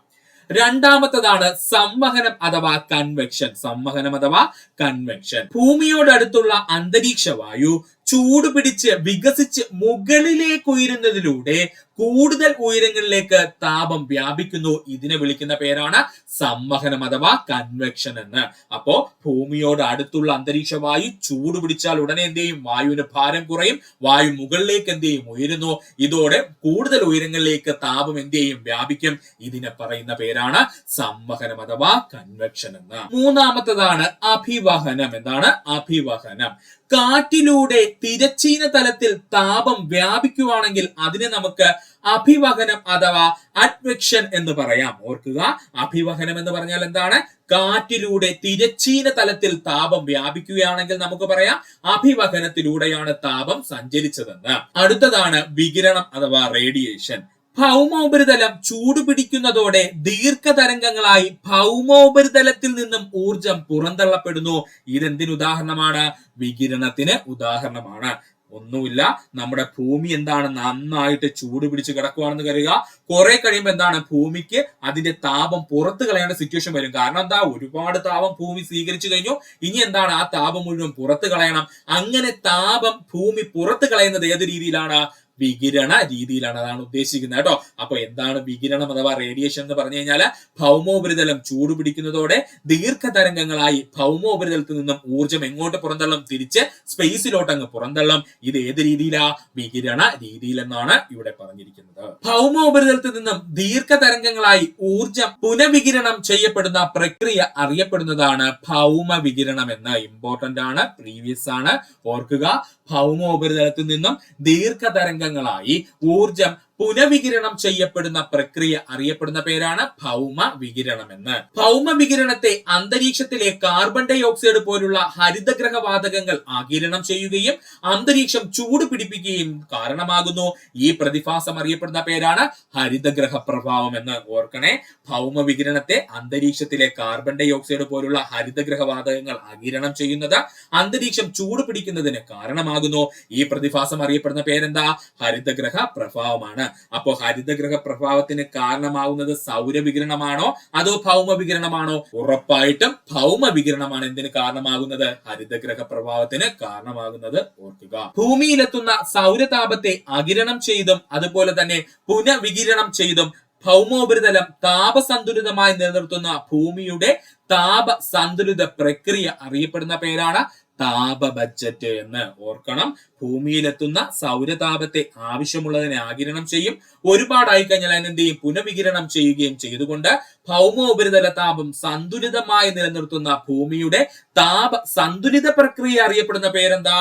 Speaker 1: രണ്ടാമത്തതാണ് സംവഹനം അഥവാ കൺവെക്ഷൻ. സംവഹനം അഥവാ കൺവെക്ഷൻ. ഭൂമിയോട് അടുത്തുള്ള അന്തരീക്ഷ വായു
Speaker 2: ചൂട് പിടിച്ച് വികസിച്ച് മുകളിലേക്ക് ഉയരുന്നതിലൂടെ കൂടുതൽ ഉയരങ്ങളിലേക്ക് താപം വ്യാപിക്കുന്നു. ഇതിനെ വിളിക്കുന്ന പേരാണ് സംവഹനം അഥവാ കൺവെക്ഷൻ എന്ന്. അപ്പോ ഭൂമിയോട് അടുത്തുള്ള അന്തരീക്ഷ വായു ചൂട് പിടിച്ചാൽ ഉടനെ എന്ത് ചെയ്യും? വായുവിന് ഭാരം കുറയും, വായു മുകളിലേക്ക് എന്ത് ചെയ്യും? ഉയരുന്നു. ഇതോടെ കൂടുതൽ ഉയരങ്ങളിലേക്ക് താപം എന്ത് ചെയ്യും? വ്യാപിക്കും. ഇതിനെ പറയുന്ന പേരാണ് സംവഹനം അഥവാ കൺവെക്ഷൻ എന്ന്. മൂന്നാമത്തതാണ് അഭിവഹനം. എന്താണ് അഭിവഹനം? കാറ്റിലൂടെ തിരശ്ചീന തലത്തിൽ താപം വ്യാപിക്കുവാണെങ്കിൽ അതിനെ നമുക്ക് അഭിവഹനം അഥവാ അഡ്വെക്ഷൻ എന്ന് പറയാം. ഓർക്കുക, അഭിവഹനം എന്ന് പറഞ്ഞാൽ എന്താണ്? കാറ്റിലൂടെ തിരശ്ചീന തലത്തിൽ താപം വ്യാപിക്കുകയാണെങ്കിൽ നമുക്ക് പറയാം അഭിവഹനത്തിലൂടെയാണ് താപം സഞ്ചരിച്ചതെന്ന്. അടുത്തതാണ് വികിരണം അഥവാ റേഡിയേഷൻ. ഭൗമോപരിതലം ചൂടുപിടിക്കുന്നതോടെ ദീർഘതരംഗങ്ങളായി ഭൗമോപരിതലത്തിൽ നിന്നും ഊർജം പുറന്തള്ളപ്പെടുന്നു. ഇതെന്തിന് ഉദാഹരണമാണ്? വികിരണത്തിന് ഉദാഹരണമാണ്. ഒന്നുമില്ല, നമ്മുടെ ഭൂമി എന്താണ്? നന്നായിട്ട് ചൂട് പിടിച്ച് കിടക്കുകയാണെന്ന് കരുതുക. കുറെ കഴിയുമ്പോൾ എന്താണ്? ഭൂമിക്ക് അതിന്റെ താപം പുറത്തു കളയേണ്ട സിറ്റുവേഷൻ വരും. കാരണം എന്താ? ഒരുപാട് താപം ഭൂമി സ്വീകരിച്ചു കഴിഞ്ഞു. ഇനി എന്താണ്? ആ താപം മുഴുവൻ പുറത്തു കളയണം. അങ്ങനെ താപം ഭൂമി പുറത്തു കളയുന്നത് ഏത് രീതിയിലാണ്? വികിരണ രീതിയിലാണ്. അതാണ് ഉദ്ദേശിക്കുന്നത് കേട്ടോ. അപ്പൊ എന്താണ് വികിരണം അഥവാ റേഡിയേഷൻ എന്ന് പറഞ്ഞു കഴിഞ്ഞാൽ ഭൗമോപരിതലം ചൂട് പിടിക്കുന്നതോടെ ദീർഘതരംഗങ്ങളായി ഭൗമോപരിതലത്തിൽ നിന്നും ഊർജം എങ്ങോട്ട് പുറന്തള്ളും? തിരിച്ച് സ്പേസിലോട്ട് അങ്ങ് പുറന്തള്ളും. ഇത് ഏത് രീതിയിലാ? വികിരണ രീതിയിൽ എന്നാണ് ഇവിടെ പറഞ്ഞിരിക്കുന്നത്. ഭൗമോപരിതലത്തിൽ നിന്നും ദീർഘതരംഗങ്ങളായി ഊർജം പുനഃവികിരണം ചെയ്യപ്പെടുന്ന പ്രക്രിയ അറിയപ്പെടുന്നതാണ് ഭൗമ വികിരണം എന്ന്. ഇമ്പോർട്ടന്റ് ആണ്, പ്രീവിയസ് ആണ്, ഓർക്കുക. ഭൗമോപരിതലത്തിൽ നിന്നും ദീർഘതരംഗങ്ങളായി ഊർജം പുനഃവികിരണം ചെയ്യപ്പെടുന്ന പ്രക്രിയ അറിയപ്പെടുന്ന പേരാണ് ഭൗമ വികിരണം എന്ന്. ഭൗമ വികിരണത്തെ അന്തരീക്ഷത്തിലെ കാർബൺ ഡൈ ഓക്സൈഡ് പോലുള്ള ഹരിതഗ്രഹ വാതകങ്ങൾ ആഗിരണം ചെയ്യുകയും അന്തരീക്ഷം ചൂട് പിടിപ്പിക്കുകയും കാരണമാകുന്നു. ഈ പ്രതിഭാസം അറിയപ്പെടുന്ന പേരാണ് ഹരിതഗ്രഹ പ്രഭാവം എന്ന്. ഓർക്കണേ, ഭൗമ വികിരണത്തെ അന്തരീക്ഷത്തിലെ കാർബൺ ഡൈ ഓക്സൈഡ് പോലുള്ള ഹരിതഗ്രഹ വാതകങ്ങൾ ആഗിരണം ചെയ്യുന്നത് അന്തരീക്ഷം ചൂട് പിടിക്കുന്നതിന് കാരണമാകുന്നു. ഈ പ്രതിഭാസം അറിയപ്പെടുന്ന പേരെന്താ? ഹരിതഗ്രഹ പ്രഭാവമാണ്. അപ്പോ ഹരിതഗ്രഹ പ്രഭാവത്തിന് കാരണമാവുന്നത് സൗരവികിരണമാണോ അതോ ഭൗമ വികിരണമാണോ? ഉറപ്പായിട്ടും ഭൗമ വികിരണമാണ് എന്തിന് കാരണമാകുന്നത്? ഹരിതഗ്രഹ പ്രഭാവത്തിന് കാരണമാകുന്നത്. ഓർക്കുക, ഭൂമിയിലെത്തുന്ന സൗരതാപത്തെ ആഗിരണം ചെയ്തും അതുപോലെ തന്നെ പുനഃവികിരണം ചെയ്തും ഭൗമോപരിതലം താപസന്തുലിതമായി നിലനിർത്തുന്ന ഭൂമിയുടെ താപസന്തുലിത പ്രക്രിയ അറിയപ്പെടുന്ന പേരാണ് താപ ബഡ്ജറ്റ് എന്ന്. ഓർക്കണം, ഭൂമിയിലെത്തുന്ന സൗരതാപത്തെ ആവശ്യമുള്ളതിനെ ആഗിരണം ചെയ്യും, ഒരുപാടായി കഴിഞ്ഞാൽ അതിനെന്ത് ചെയ്യും? പുനഃവികിരണം ചെയ്യുകയും ചെയ്തുകൊണ്ട് ഭൗമോപരിതല താപം സന്തുലിതമായി നിലനിർത്തുന്ന ഭൂമിയുടെ താപ സന്തുലിത പ്രക്രിയ അറിയപ്പെടുന്ന പേരെന്താ?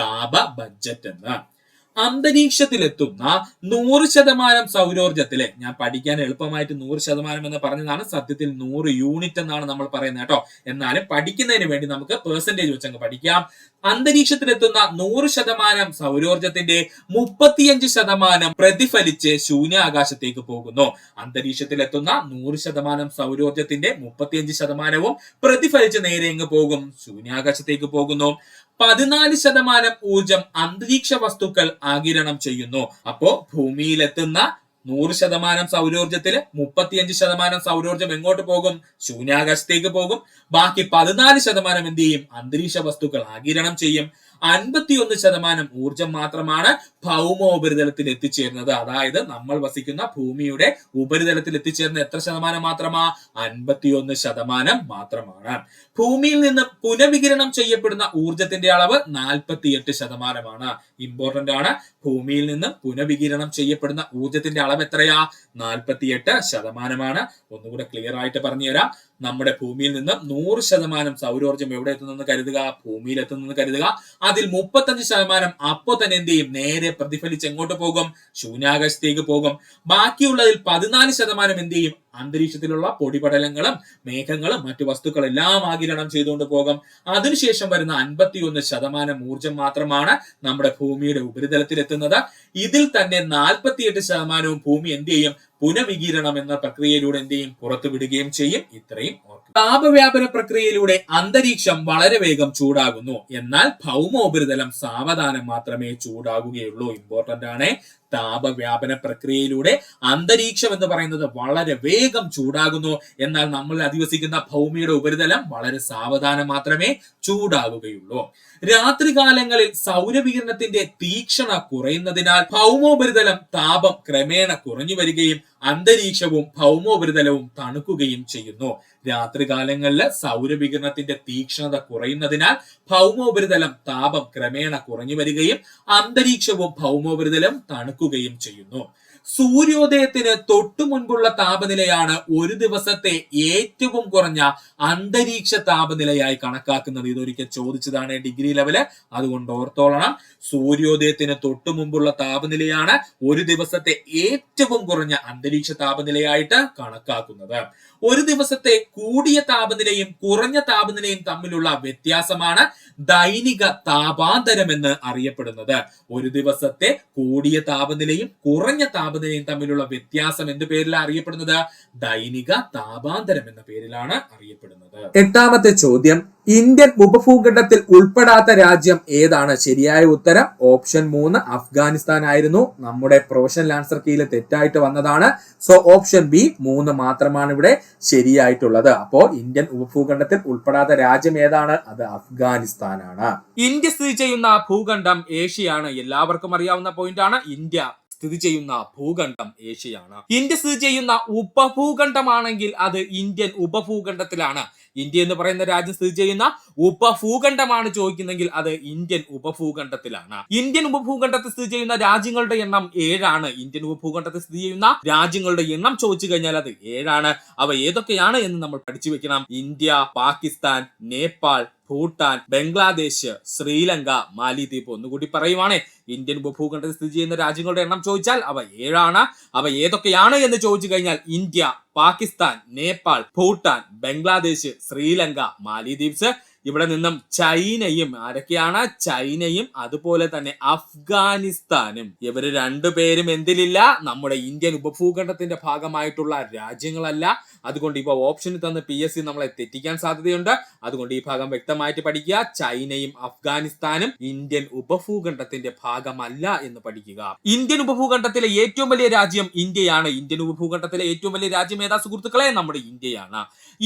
Speaker 2: താപ ബഡ്ജറ്റ് എന്ന്. അന്തരീക്ഷത്തിലെത്തുന്ന 100% സൗരോർജത്തില്, ഞാൻ പഠിക്കാൻ എളുപ്പമായിട്ട് 100% എന്ന് പറഞ്ഞതാണ്, സത്യത്തിൽ 100 യൂണിറ്റ് എന്നാണ് നമ്മൾ പറയുന്നത് കേട്ടോ. എന്നാലും പഠിക്കുന്നതിന് വേണ്ടി നമുക്ക് പെർസെന്റേജ് വെച്ചങ്ങ് പഠിക്കാം. അന്തരീക്ഷത്തിലെത്തുന്ന 100% സൗരോർജത്തിന്റെ 35% പ്രതിഫലിച്ച് ശൂന്യാകാശത്തേക്ക് പോകുന്നു. അന്തരീക്ഷത്തിലെത്തുന്ന 100% സൗരോർജത്തിന്റെ 35%വും പ്രതിഫലിച്ച് നേരെ അങ്ങ് പോകും, ശൂന്യാകാശത്തേക്ക് പോകുന്നു. 14% ഊർജം അന്തരീക്ഷ വസ്തുക്കൾ ആഗിരണം ചെയ്യുന്നു. അപ്പോ ഭൂമിയിലെത്തുന്ന 100% സൗരോർജത്തില് 35% സൗരോർജം എങ്ങോട്ട് പോകും? ശൂന്യാകാശത്തേക്ക് പോകും. ബാക്കി 14% എന്ത് ചെയ്യും? അന്തരീക്ഷ വസ്തുക്കൾ ആഗിരണം ചെയ്യും. 51% ഊർജം മാത്രമാണ് ഭൗമോപരിതലത്തിൽ എത്തിച്ചേരുന്നത്. അതായത് നമ്മൾ വസിക്കുന്ന ഭൂമിയുടെ ഉപരിതലത്തിൽ എത്തിച്ചേരുന്ന എത്ര ശതമാനം മാത്രമാ? 51% മാത്രമാണ്. ഭൂമിയിൽ നിന്ന് പുനഃവികിരണം ചെയ്യപ്പെടുന്ന ഊർജത്തിന്റെ അളവ് 48%. ഇമ്പോർട്ടന്റ് ആണ്. ഭൂമിയിൽ നിന്ന് പുനഃവികിരണം ചെയ്യപ്പെടുന്ന ഊർജത്തിന്റെ അളവ് എത്രയാ? 48%. ഒന്നുകൂടെ ക്ലിയർ ആയിട്ട് പറഞ്ഞുതരാം. നമ്മുടെ ഭൂമിയിൽ നിന്ന് 100% സൗരോർജം എവിടെ എത്തുന്നെന്ന് കരുതുക? ഭൂമിയിൽ എത്തുന്നെന്ന് കരുതുക. അതിൽ 35% അപ്പോ തന്നെ എന്ത് ചെയ്യും? നേരെ പ്രതിഫലിച്ച് എങ്ങോട്ട് പോകും? ശൂന്യാകാശത്തേക്ക് പോകും. ബാക്കിയുള്ളതിൽ 14% എന്ത് ചെയ്യും? അന്തരീക്ഷത്തിലുള്ള പൊടിപടലങ്ങളും മേഘങ്ങളും മറ്റു വസ്തുക്കളെല്ലാം ആഗിരണം ചെയ്തുകൊണ്ട് പോകും. അതിനുശേഷം വരുന്ന 51% ഊർജം മാത്രമാണ് നമ്മുടെ ഭൂമിയുടെ ഉപരിതലത്തിൽ എത്തുന്നത്. ഇതിൽ തന്നെ 48% ഭൂമി എന്ത് ചെയ്യും?
Speaker 1: പുനഃവികിരണം എന്ന പ്രക്രിയയിലൂടെ എന്ത് ചെയ്യും, പുറത്തുവിടുകയും ചെയ്യും. ഇത്രയും ഓർക്കുക. താപവ്യാപന പ്രക്രിയയിലൂടെ അന്തരീക്ഷം വളരെ വേഗം ചൂടാകുന്നു, എന്നാൽ ഭൗമോപരിതലം സാവധാനം മാത്രമേ ചൂടാകുകയുള്ളൂ. ഇമ്പോർട്ടന്റ് ആണ്. താപവ്യാപന പ്രക്രിയയിലൂടെ അന്തരീക്ഷം എന്ന് പറയുന്നത് വളരെ വേഗം ചൂടാകുന്നു, എന്നാൽ നമ്മൾ അധിവസിക്കുന്ന ഭൂമിയുടെ ഉപരിതലം വളരെ സാവധാനം മാത്രമേ ചൂടാകുകയുള്ളൂ. രാത്രികാലങ്ങളിൽ സൗരവികിരണത്തിന്റെ തീക്ഷണ കുറയുന്നതിനാൽ ഭൗമോപരിതലം താപം ക്രമേണ കുറഞ്ഞു വരികയും അന്തരീക്ഷവും ഭൗമോപരിതലവും തണുക്കുകയും ചെയ്യുന്നു. രാത്രികാലങ്ങളിൽ സൗരവികിരണത്തിന്റെ തീക്ഷ്ണത കുറയുന്നതിനാൽ ഭൗമോപരിതലം താപം ക്രമേണ കുറഞ്ഞു വരികയും അന്തരീക്ഷവും ഭൗമോപരിതലം തണുക്കുകയും ചെയ്യുന്നു. സൂര്യോദയത്തിന് തൊട്ടു മുൻപുള്ള താപനിലയാണ് ഒരു ദിവസത്തെ ഏറ്റവും കുറഞ്ഞ അന്തരീക്ഷ താപനിലയായി കണക്കാക്കുന്നത്. ഇതൊരിക്കൽ ചോദിച്ചതാണ് ഡിഗ്രി ലെവല്, അതുകൊണ്ട് ഓർത്തോളണം. സൂര്യോദയത്തിന് തൊട്ടു മുമ്പുള്ള താപനിലയാണ് ഒരു ദിവസത്തെ ഏറ്റവും കുറഞ്ഞ അന്തരീക്ഷ താപനിലയായിട്ട് കണക്കാക്കുന്നത്. ഒരു ദിവസത്തെ കൂടിയ താപനിലയും കുറഞ്ഞ താപനിലയും തമ്മിലുള്ള വ്യത്യാസമാണ് ദൈനിക താപാന്തരം എന്ന് അറിയപ്പെടുന്നത്. ഒരു ദിവസത്തെ കൂടിയ താപനിലയും കുറഞ്ഞ താപനിലയും തമ്മിലുള്ള വ്യത്യാസം എന്ത് പേരിലാണ് അറിയപ്പെടുന്നത്? ദൈനിക താപാന്തരം എന്ന പേരിലാണ് അറിയപ്പെടുന്നത്. എട്ടാമത്തെ ചോദ്യം, ഇന്ത്യൻ ഉപഭൂഖണ്ഡത്തിൽ ഉൾപ്പെടാത്ത രാജ്യം ഏതാണ്? ശരിയായ ഉത്തരം ഓപ്ഷൻ 3 അഫ്ഗാനിസ്ഥാൻ ആയിരുന്നു. നമ്മുടെ പ്രൊഫഷണൽ ആൻസർ കീയിൽ തെറ്റായിട്ട് വന്നതാണ്. സോ ഓപ്ഷൻ ബി 3 മാത്രമാണ് ഇവിടെ ശരിയായിട്ടുള്ളത്. അപ്പോ ഇന്ത്യൻ ഉപഭൂഖണ്ഡത്തിൽ ഉൾപ്പെടാത്ത രാജ്യം ഏതാണ്? അത് അഫ്ഗാനിസ്ഥാനാണ്.
Speaker 2: ഇന്ത്യ സ്ഥിതി ചെയ്യുന്ന ഭൂഖണ്ഡം ഏഷ്യയാണ്. എല്ലാവർക്കും അറിയാവുന്ന പോയിന്റ് ആണ്. ഇന്ത്യ സ്ഥിതി ചെയ്യുന്ന ഭൂഖണ്ഡം ഏഷ്യയാണ്. ഇന്ത്യ സ്ഥിതി ചെയ്യുന്ന ഉപഭൂഖണ്ഡമാണെങ്കിൽ അത് ഇന്ത്യൻ ഉപഭൂഖണ്ഡത്തിലാണ്. ഇന്ത്യ എന്ന് പറയുന്ന രാജ്യം സ്ഥിതി ചെയ്യുന്ന ഉപഭൂഖണ്ഡമാണ് ചോദിക്കുന്നെങ്കിൽ അത് ഇന്ത്യൻ ഉപഭൂഖണ്ഡത്തിലാണ്. ഇന്ത്യൻ ഉപഭൂഖണ്ഡത്തിൽ സ്ഥിതി ചെയ്യുന്ന രാജ്യങ്ങളുടെ എണ്ണം 7 ഇന്ത്യൻ ഉപഭൂഖണ്ഡത്തിൽ സ്ഥിതി ചെയ്യുന്ന രാജ്യങ്ങളുടെ എണ്ണം ചോദിച്ചു കഴിഞ്ഞാൽ അത് 7. അവ ഏതൊക്കെയാണ് എന്ന് നമ്മൾ പഠിച്ചു വെക്കണം. ഇന്ത്യ, പാകിസ്ഥാൻ, നേപ്പാൾ, ഭൂട്ടാൻ, ബംഗ്ലാദേശ്, ശ്രീലങ്ക, മാലിദ്വീപ്. ഒന്നുകൂടി പറയുവാണേ, ഇന്ത്യൻ ഉപഭൂഖണ്ഡത്തിൽ സ്ഥിതി ചെയ്യുന്ന രാജ്യങ്ങളുടെ എണ്ണം ചോദിച്ചാൽ അവ 7. അവ ഏതൊക്കെയാണ് എന്ന് ചോദിച്ചു കഴിഞ്ഞാൽ ഇന്ത്യ, പാകിസ്ഥാൻ, നേപ്പാൾ, ഭൂട്ടാൻ, ബംഗ്ലാദേശ്, ശ്രീലങ്ക, മാലിദ്വീപ്സ്. ഇവിടെ നിന്നും ചൈനയും, ആരൊക്കെയാണ്? ചൈനയും അതുപോലെ തന്നെ അഫ്ഗാനിസ്ഥാനും. ഇവര് രണ്ടുപേരും എന്തിലില്ല? നമ്മുടെ ഇന്ത്യൻ ഉപഭൂഖണ്ഡത്തിന്റെ ഭാഗമായിട്ടുള്ള രാജ്യങ്ങളല്ല. അതുകൊണ്ട് ഇവ ഓപ്ഷനിൽ തന്ന് PSC നമ്മളെ തെറ്റിക്കാൻ സാധ്യതയുണ്ട്. അതുകൊണ്ട് ഈ ഭാഗം വ്യക്തമായിട്ട് പഠിക്കുക. ചൈനയും അഫ്ഗാനിസ്ഥാനും ഇന്ത്യൻ ഉപഭൂഖണ്ഡത്തിന്റെ ഭാഗമല്ല എന്ന് പഠിക്കുക. ഇന്ത്യൻ ഉപഭൂഖണ്ഡത്തിലെ ഏറ്റവും വലിയ രാജ്യം ഇന്ത്യയാണ്. ഇന്ത്യൻ ഉപഭൂഖണ്ഡത്തിലെ ഏറ്റവും വലിയ രാജ്യം ഏതാ സുഹൃത്തുക്കളെ? നമ്മുടെ ഇന്ത്യയാണ്.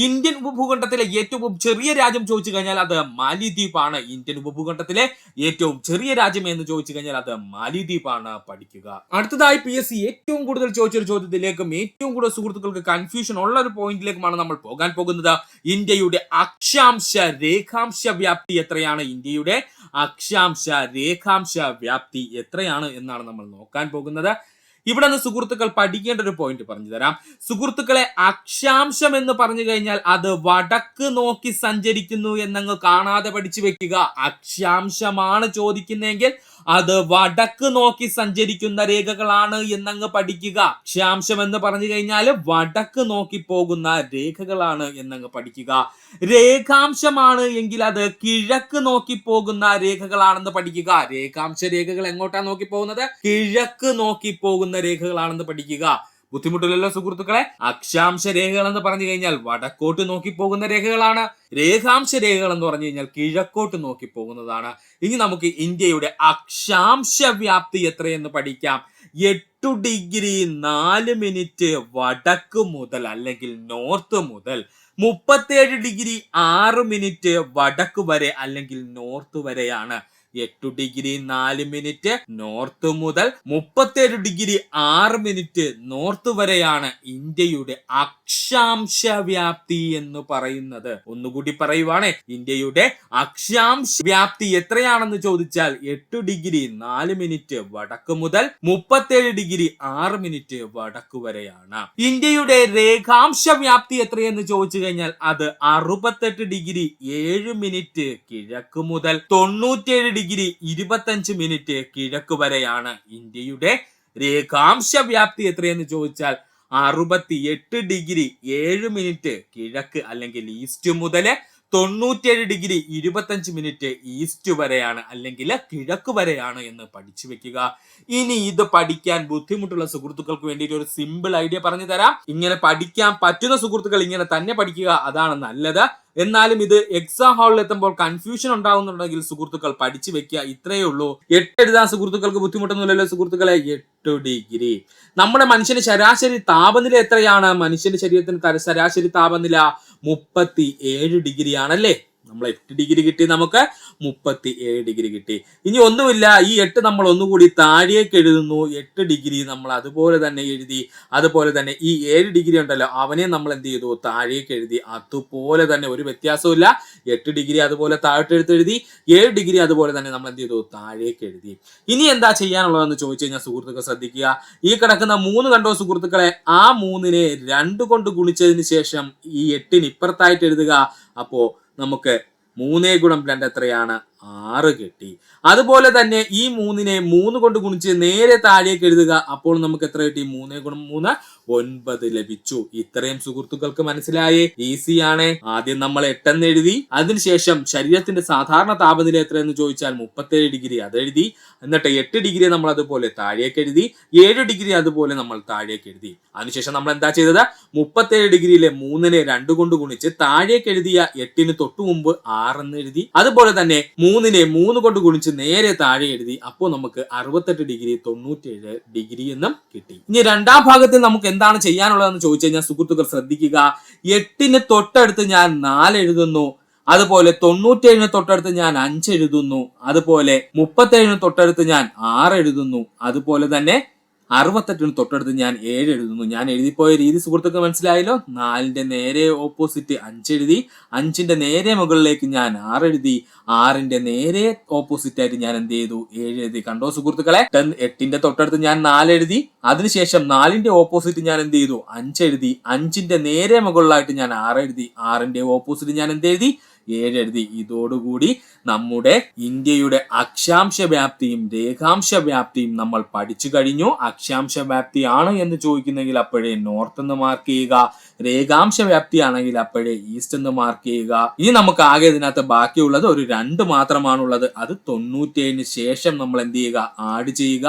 Speaker 2: ഇന്ത്യൻ ഉപഭൂഖണ്ഡത്തിലെ ഏറ്റവും ചെറിയ രാജ്യം ചോദിച്ചു കഴിഞ്ഞാൽ അത് മാലിദ്വീപ് ആണ്. ഇന്ത്യൻ ഉപഭൂഖണ്ഡത്തിലെ ഏറ്റവും ചെറിയ രാജ്യം എന്ന് ചോദിച്ചു കഴിഞ്ഞാൽ അത് മാലിദ്വീപ് ആണ്. പഠിക്കുക. അടുത്തതായി PSC ഏറ്റവും കൂടുതൽ ചോദിച്ചൊരു ചോദ്യത്തിലേക്കും ഏറ്റവും കൂടുതൽ സുഹൃത്തുക്കൾക്ക് കൺഫ്യൂഷൻ ഉള്ള ഒരു പോയിന്റിലേക്കുമാണ് നമ്മൾ പോകാൻ പോകുന്നത്. ഇന്ത്യയുടെ അക്ഷാംശ രേഖാംശ വ്യാപ്തി എത്രയാണ്? ഇന്ത്യയുടെ അക്ഷാംശ രേഖാംശ വ്യാപ്തി എത്രയാണ് എന്നാണ് നമ്മൾ നോക്കാൻ പോകുന്നത്. ഇവിടെ നിന്ന് സുഹൃത്തുക്കൾ പഠിക്കേണ്ട ഒരു പോയിന്റ് പറഞ്ഞു തരാം. സുഹൃത്തുക്കളെ, അക്ഷാംശം എന്ന് പറഞ്ഞു കഴിഞ്ഞാൽ അത് വടക്ക് നോക്കി സഞ്ചരിക്കുന്നു എന്നങ്ങ് കാണാതെ പഠിച്ചു വെക്കുക. അക്ഷാംശമാണ് ചോദിക്കുന്നതെങ്കിൽ അത് വടക്ക് നോക്കി സഞ്ചരിക്കുന്ന രേഖകളാണ് എന്നങ്ങ് പഠിക്കുക. അക്ഷാംശം എന്ന് പറഞ്ഞു കഴിഞ്ഞാൽ വടക്ക് നോക്കി പോകുന്ന രേഖകളാണ് എന്നങ്ങ് പഠിക്കുക. രേഖാംശമാണ് എങ്കിൽ അത് കിഴക്ക് നോക്കി പോകുന്ന രേഖകളാണെന്ന് പഠിക്കുക. രേഖാംശ രേഖകൾ എങ്ങോട്ടാണ് നോക്കി പോകുന്നത്? കിഴക്ക് നോക്കി പോകുന്ന രേഖകളാണെന്ന് പഠിക്കുക. ബുദ്ധിമുട്ടില്ലല്ലോ സുഹൃത്തുക്കളെ. അക്ഷാംശ രേഖകൾ എന്ന് പറഞ്ഞു കഴിഞ്ഞാൽ വടക്കോട്ട് നോക്കി പോകുന്ന രേഖകളാണ്. രേഖാംശ രേഖകൾ എന്ന് പറഞ്ഞു കഴിഞ്ഞാൽ കിഴക്കോട്ട് നോക്കി പോകുന്നതാണ്. ഇനി നമുക്ക് ഇന്ത്യയുടെ അക്ഷാംശ വ്യാപ്തി എത്രയെന്ന് പഠിക്കാം. 8 ഡിഗ്രി 4 മിനിറ്റ് വടക്ക് മുതൽ അല്ലെങ്കിൽ നോർത്ത് മുതൽ 37 ഡിഗ്രി 6 മിനിറ്റ് വടക്ക് വരെ അല്ലെങ്കിൽ നോർത്ത് വരെയാണ്. 8 ഡിഗ്രി 4 മിനിറ്റ് നോർത്ത് മുതൽ 37 ഡിഗ്രി 6 മിനിറ്റ് നോർത്ത് വരെയാണ് ഇന്ത്യയുടെ അക്ഷാംശ വ്യാപ്തി എന്ന് പറയുന്നത്. ഒന്നുകൂടി പറയുവാണേ, ഇന്ത്യയുടെ അക്ഷാംശ വ്യാപ്തി എത്രയാണെന്ന് ചോദിച്ചാൽ 8 ഡിഗ്രി 4 മിനിറ്റ് വടക്ക് മുതൽ 37 ഡിഗ്രി 6 മിനിറ്റ് വടക്ക് വരെയാണ്. ഇന്ത്യയുടെ രേഖാംശ വ്യാപ്തി എത്രയെന്ന് ചോദിച്ചു കഴിഞ്ഞാൽ അത് 68 ഡിഗ്രി 7 മിനിറ്റ് കിഴക്ക് മുതൽ 97 ഡിഗ്രി 25 മിനിറ്റ് കിഴക്ക് വരെയാണ്. ഇന്ത്യയുടെ രേഖാംശ വ്യാപ്തി എത്രയെന്ന് ചോദിച്ചാൽ 68 ഡിഗ്രി 7 മിനിറ്റ് കിഴക്ക് അല്ലെങ്കിൽ ഈസ്റ്റ് മുതൽ 97°25' ഈസ്റ്റ് വരെയാണ് അല്ലെങ്കിൽ കിഴക്ക് വരെയാണ് എന്ന് പഠിച്ചു വെക്കുക. ഇനി ഇത് പഠിക്കാൻ ബുദ്ധിമുട്ടുള്ള സുഹൃത്തുക്കൾക്ക് വേണ്ടിയിട്ട് ഒരു സിമ്പിൾ ഐഡിയ പറഞ്ഞു തരാം. ഇങ്ങനെ പഠിക്കാൻ പറ്റുന്ന സുഹൃത്തുക്കൾ ഇങ്ങനെ തന്നെ പഠിക്കുക, അതാണ് നല്ലത്. എന്നാലും ഇത് എക്സാം ഹാളിൽ എത്തുമ്പോൾ കൺഫ്യൂഷൻ ഉണ്ടാവുന്നുണ്ടെങ്കിൽ സുഹൃത്തുക്കൾ പഠിച്ചു വെക്കുക. ഇത്രയേ ഉള്ളൂ. 8 എഴുതാൻ സുഹൃത്തുക്കൾക്ക് ബുദ്ധിമുട്ടൊന്നുമില്ലല്ലോ സുഹൃത്തുക്കളെ. 8 ഡിഗ്രി. നമ്മുടെ മനുഷ്യന്റെ ശരാശരി താപനില എത്രയാണ്? മനുഷ്യന്റെ ശരീരത്തിന് ശരാശരി താപനില 37 ഡിഗ്രി ആണല്ലേ. നമ്മൾ 8 ഡിഗ്രി കിട്ടി, നമുക്ക് 37 ഡിഗ്രി കിട്ടി. ഇനി ഒന്നുമില്ല, ഈ 8 നമ്മൾ ഒന്നുകൂടി താഴേക്ക് എഴുതുന്നു. 8 ഡിഗ്രി നമ്മൾ അതുപോലെ തന്നെ എഴുതി. അതുപോലെ തന്നെ ഈ 7 ഡിഗ്രി ഉണ്ടല്ലോ, അവനെ നമ്മൾ എന്ത് ചെയ്തു? താഴേക്ക് എഴുതി. അതുപോലെ തന്നെ ഒരു വ്യത്യാസവും ഇല്ല. 8 ഡിഗ്രി അതുപോലെ താഴോട്ട് എഴുതി. 7 ഡിഗ്രി അതുപോലെ തന്നെ നമ്മൾ എന്ത് ചെയ്തു? താഴേക്ക് എഴുതി. ഇനി എന്താ ചെയ്യാനുള്ളതെന്ന് ചോദിച്ചു കഴിഞ്ഞാൽ സുഹൃത്തുക്കൾ ശ്രദ്ധിക്കുക. ഈ കിടക്കുന്ന 3 കണ്ടോ സുഹൃത്തുക്കളെ, ആ 3നെ 2 കൊണ്ട് ഗുണിച്ചതിന് ശേഷം ഈ 8ന് ഇപ്പുറത്തായിട്ട് എഴുതുക. അപ്പോ നമുക്ക് 3 ഗുണം 2 എത്രയാണ്? 6 കിട്ടി. അതുപോലെ തന്നെ ഈ 3നെ 3 കൊണ്ട് ഗുണിച്ച് നേരെ താഴേക്ക് എഴുതുക. അപ്പോൾ നമുക്ക് എത്ര കിട്ടി? 3 ഗുണം 3 9 ലഭിച്ചു. ഇത്രയും സുഹൃത്തുക്കൾക്ക് മനസ്സിലായേ? ഈസി ആണ്. ആദ്യം നമ്മൾ 8 എന്ന് എഴുതി. അതിനുശേഷം ശരീരത്തിന്റെ സാധാരണ താപനില എത്രയെന്ന് ചോദിച്ചാൽ 37 ഡിഗ്രി, അതെഴുതി. എന്നിട്ട് 8 ഡിഗ്രി നമ്മൾ അതുപോലെ താഴേക്ക് എഴുതി. 7 ഡിഗ്രി അതുപോലെ നമ്മൾ താഴേക്ക് എഴുതി. അതിനുശേഷം നമ്മൾ എന്താ ചെയ്തത്? 37 ഡിഗ്രിയിലെ 3നെ 2 കൊണ്ട് ഗുണിച്ച് താഴേക്ക് എഴുതിയ 8ന് തൊട്ടു മുമ്പ് 6 എന്ന് എഴുതി. അതുപോലെ തന്നെ 3നെ 3 കൊണ്ട് ഗുണിച്ച് നേരെ താഴെ എഴുതി. അപ്പോൾ നമുക്ക് 68 ഡിഗ്രി 97 ഡിഗ്രി എന്നും കിട്ടി. ഇനി രണ്ടാം ഭാഗത്തിൽ നമുക്ക് എന്താണ് ചെയ്യാനുള്ളതെന്ന് ചോദിച്ചു കഴിഞ്ഞാൽ സുഹൃത്തുക്കൾ ശ്രദ്ധിക്കുക. 8ന് തൊട്ടടുത്ത് ഞാൻ 4 എഴുതുന്നു. അതുപോലെ 97ന് തൊട്ടടുത്ത് ഞാൻ 5 എഴുതുന്നു. അതുപോലെ 37ന് തൊട്ടടുത്ത് ഞാൻ 6 എഴുതുന്നു. അതുപോലെ തന്നെ 68ന് തൊട്ടടുത്ത് ഞാൻ 7 എഴുതുന്നു. ഞാൻ എഴുതിപ്പോയ രീതി സുഹൃത്തുക്കൾ മനസ്സിലായല്ലോ. 4ന്റെ നേരെ ഓപ്പോസിറ്റ് 5 എഴുതി. 5ന്റെ നേരെ മുകളിലേക്ക് ഞാൻ 6 എഴുതി. 6ന്റെ നേരെ ഓപ്പോസിറ്റ് ആയിട്ട് ഞാൻ എന്ത് ചെയ്തു? 7 എഴുതി. കണ്ടോ സുഹൃത്തുക്കളെ? 8ന്റെ തൊട്ടടുത്ത് ഞാൻ 4 എഴുതി. അതിനുശേഷം 4ന്റെ ഓപ്പോസിറ്റ് ഞാൻ എന്ത് ചെയ്തു? 5 എഴുതി. 5ന്റെ നേരെ മുകളിലായിട്ട് ഞാൻ 6 എഴുതി. 6ന്റെ ഓപ്പോസിറ്റ് ഞാൻ എന്ത് എഴുതി? 7 എഴുതി. ഇതോടുകൂടി നമ്മുടെ ഇന്ത്യയുടെ അക്ഷാംശ വ്യാപ്തിയും രേഖാംശ വ്യാപ്തിയും നമ്മൾ പഠിച്ചു കഴിഞ്ഞു. അക്ഷാംശ വ്യാപ്തി ആണ് എന്ന് ചോദിക്കുന്നെങ്കിൽ അപ്പോഴേ നോർത്ത് എന്ന് മാർക്ക് ചെയ്യുക. രേഖാംശ വ്യാപ്തി ആണെങ്കിൽ അപ്പോഴേ ഈസ്റ്റ് എന്ന് മാർക്ക് ചെയ്യുക. ഇനി നമുക്ക് ആകെ ഇതിനകത്ത് ബാക്കിയുള്ളത് ഒരു 2 മാത്രമാണുള്ളത്. അത് 97ന് ശേഷം നമ്മൾ എന്ത് ചെയ്യുക? ആഡ് ചെയ്യുക.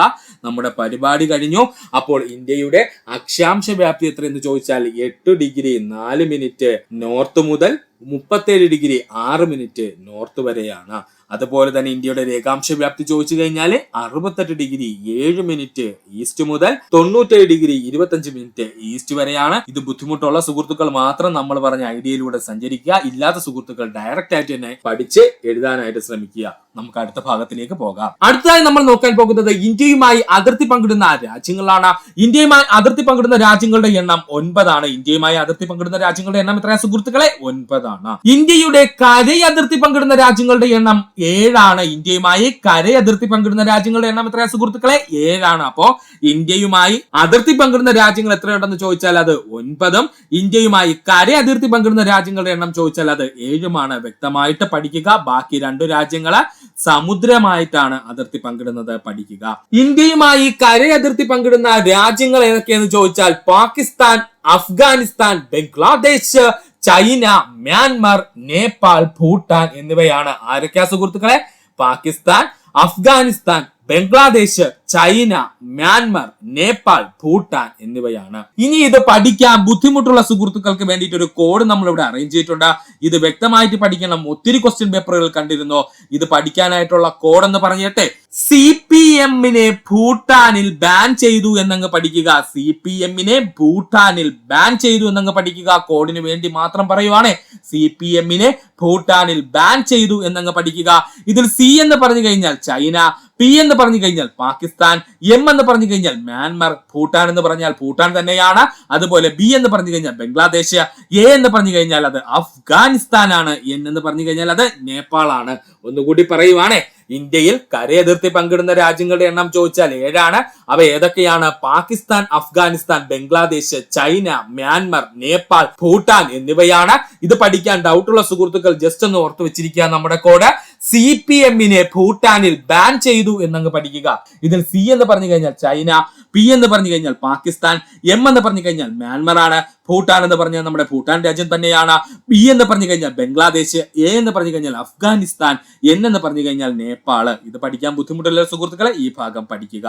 Speaker 2: നമ്മുടെ പരിപാടി കഴിഞ്ഞു. അപ്പോൾ ഇന്ത്യയുടെ അക്ഷാംശ വ്യാപ്തി എത്രയെന്ന് ചോദിച്ചാൽ 8 ഡിഗ്രി 4 മിനിറ്റ് നോർത്ത് മുതൽ 37 ഡിഗ്രി 6 മിനിറ്റ് നോർത്ത് വരെയാണ്. അതുപോലെ തന്നെ ഇന്ത്യയുടെ രേഖാംശ വ്യാപ്തി ചോദിച്ചു കഴിഞ്ഞാൽ 68 ഡിഗ്രി 7 മിനിറ്റ് ഈസ്റ്റ് മുതൽ 97 ഡിഗ്രി 25 മിനിറ്റ് ഈസ്റ്റ് വരെയാണ്. ഇത് ബുദ്ധിമുട്ടുള്ള സുഹൃത്തുക്കൾ മാത്രം നമ്മൾ പറഞ്ഞ ഐഡിയയിലൂടെ സഞ്ചരിക്കുക. ഇല്ലാത്ത സുഹൃത്തുക്കൾ ഡയറക്റ്റ് ആയിട്ട് തന്നെ പഠിച്ച് എഴുതാനായിട്ട് ശ്രമിക്കുക. നമുക്ക് അടുത്ത ഭാഗത്തിലേക്ക് പോകാം. അടുത്തതായി നമ്മൾ നോക്കാൻ പോകുന്നത് ഇന്ത്യയുമായി അതിർത്തി പങ്കിടുന്ന രാജ്യങ്ങളാണ്. ഇന്ത്യയുമായി അതിർത്തി പങ്കിടുന്ന രാജ്യങ്ങളുടെ എണ്ണം 9 ആണ്. ഇന്ത്യയുമായി അതിർത്തി പങ്കിടുന്ന രാജ്യങ്ങളുടെ എണ്ണം എത്രയാണ് സുഹൃത്തുക്കളെ? 9 ആണ്. ഇന്ത്യയുടെ കരയതിർത്തി പങ്കിടുന്ന രാജ്യങ്ങളുടെ എണ്ണം 7 ആണ്. ഇന്ത്യയുമായി കരയതിർത്തി പങ്കിടുന്ന രാജ്യങ്ങളുടെ എണ്ണം എത്രയാണ് സുഹൃത്തുക്കളെ? 7 ആണ്. അപ്പോ ഇന്ത്യയുമായി അതിർത്തി പങ്കിടുന്ന രാജ്യങ്ങൾ എത്രയുണ്ടെന്ന് ചോദിച്ചാൽ അത് 9ഉം ഇന്ത്യയുമായി കരയതിർത്തി പങ്കിടുന്ന രാജ്യങ്ങളുടെ എണ്ണം ചോദിച്ചാൽ അത് 7ഉമാണ്. വ്യക്തമായിട്ട് പഠിക്കുക. ബാക്കി 2 രാജ്യങ്ങള് സമുദ്രമായിട്ടാണ് അതിർത്തി പങ്കിടുന്നത്, പഠിക്കുക. ഇന്ത്യയുമായി കരയതിർത്തി പങ്കിടുന്ന രാജ്യങ്ങൾ ഏതൊക്കെയെന്ന് ചോദിച്ചാൽ പാകിസ്ഥാൻ, അഫ്ഗാനിസ്ഥാൻ, ബംഗ്ലാദേശ്, ചൈന, മ്യാൻമർ, നേപ്പാൾ, ഭൂട്ടാൻ എന്നിവയാണ്. ആരൊക്കെയാ സുഹൃത്തുക്കളെ? പാകിസ്ഥാൻ, അഫ്ഗാനിസ്ഥാൻ, ബംഗ്ലാദേശ്, ചൈന, മ്യാൻമർ, നേപ്പാൾ, ഭൂട്ടാൻ എന്നിവയാണ്. ഇനി ഇത് പഠിക്കാൻ ബുദ്ധിമുട്ടുള്ള സുഹൃത്തുക്കൾക്ക് വേണ്ടിയിട്ട് ഒരു കോഡ് നമ്മൾ ഇവിടെ അറേഞ്ച് ചെയ്തിട്ടുണ്ട്. ഇത് വ്യക്തമായിട്ട് പഠിക്കണം. ഒത്തിരി ക്വസ്റ്റ്യൻ പേപ്പറുകൾ കണ്ടിരുന്നു. ഇത് പഠിക്കാനായിട്ടുള്ള കോഡ് എന്ന് പറഞ്ഞിട്ടെ, CPM-നെ ഭൂട്ടാനിൽ ബാൻ ചെയ്തു എന്നങ്ങ് പഠിക്കുക. CPM-നെ ഭൂട്ടാനിൽ ബാൻ ചെയ്തു എന്നങ്ങ് പഠിക്കുക. കോഡിന് വേണ്ടി മാത്രം പറയുവാണ്. CPM-നെ ഭൂട്ടാനിൽ ബാൻ ചെയ്തു എന്നങ്ങ് പഠിക്കുക. ഇതിൽ C എന്ന് പറഞ്ഞു കഴിഞ്ഞാൽ ചൈന, P എന്ന് പറഞ്ഞു കഴിഞ്ഞാൽ പാകിസ്ഥാൻ, M എന്ന് പറഞ്ഞു കഴിഞ്ഞാൽ മ്യാൻമർ, ഭൂട്ടാൻ എന്ന് പറഞ്ഞാൽ ഭൂട്ടാൻ തന്നെയാണ്. അതുപോലെ B എന്ന് പറഞ്ഞു കഴിഞ്ഞാൽ ബംഗ്ലാദേശ്, A എന്ന് പറഞ്ഞു കഴിഞ്ഞാൽ അത് അഫ്ഗാനിസ്ഥാൻ ആണ്, N എന്ന് പറഞ്ഞു കഴിഞ്ഞാൽ അത് നേപ്പാൾ ആണ്. ഒന്നുകൂടി പറയുവാണേ, ഇന്ത്യയിൽ കരയതിർത്തി പങ്കിടുന്ന രാജ്യങ്ങളുടെ എണ്ണം ചോദിച്ചാൽ 7 ആണ്. അവ ഏതൊക്കെയാണ്? പാകിസ്ഥാൻ, അഫ്ഗാനിസ്ഥാൻ, ബംഗ്ലാദേശ്, ചൈന, മ്യാൻമർ, നേപ്പാൾ, ഭൂട്ടാൻ എന്നിവയാണ്. ഇത് പഠിക്കാൻ ഡൗട്ടുള്ള സുഹൃത്തുക്കൾ ജസ്റ്റ് ഒന്ന് ഓർത്തു വെച്ചിരിക്കുക. നമ്മുടെ കോഡ് CPM-നെ ഭൂട്ടാനിൽ ബാൻ ചെയ്തു എന്നങ്ങ് പഠിക്കുക. ഇതിൽ C എന്ന് പറഞ്ഞു കഴിഞ്ഞാൽ ചൈന, P എന്ന് പറഞ്ഞു കഴിഞ്ഞാൽ പാകിസ്ഥാൻ, M എന്ന് പറഞ്ഞു കഴിഞ്ഞാൽ മ്യാൻമർ ആണ്, ഭൂട്ടാൻ എന്ന് പറഞ്ഞാൽ നമ്മുടെ ഭൂട്ടാൻ രാജ്യം തന്നെയാണ്, B എന്ന് പറഞ്ഞു കഴിഞ്ഞാൽ ബംഗ്ലാദേശ്, A എന്ന് പറഞ്ഞു കഴിഞ്ഞാൽ അഫ്ഗാനിസ്ഥാൻ, N എന്ന് പറഞ്ഞു കഴിഞ്ഞാൽ നേപ്പാള്. ഇത് പഠിക്കാൻ ബുദ്ധിമുട്ടുള്ള സുഹൃത്തുക്കളെ ഈ ഭാഗം പഠിക്കുക.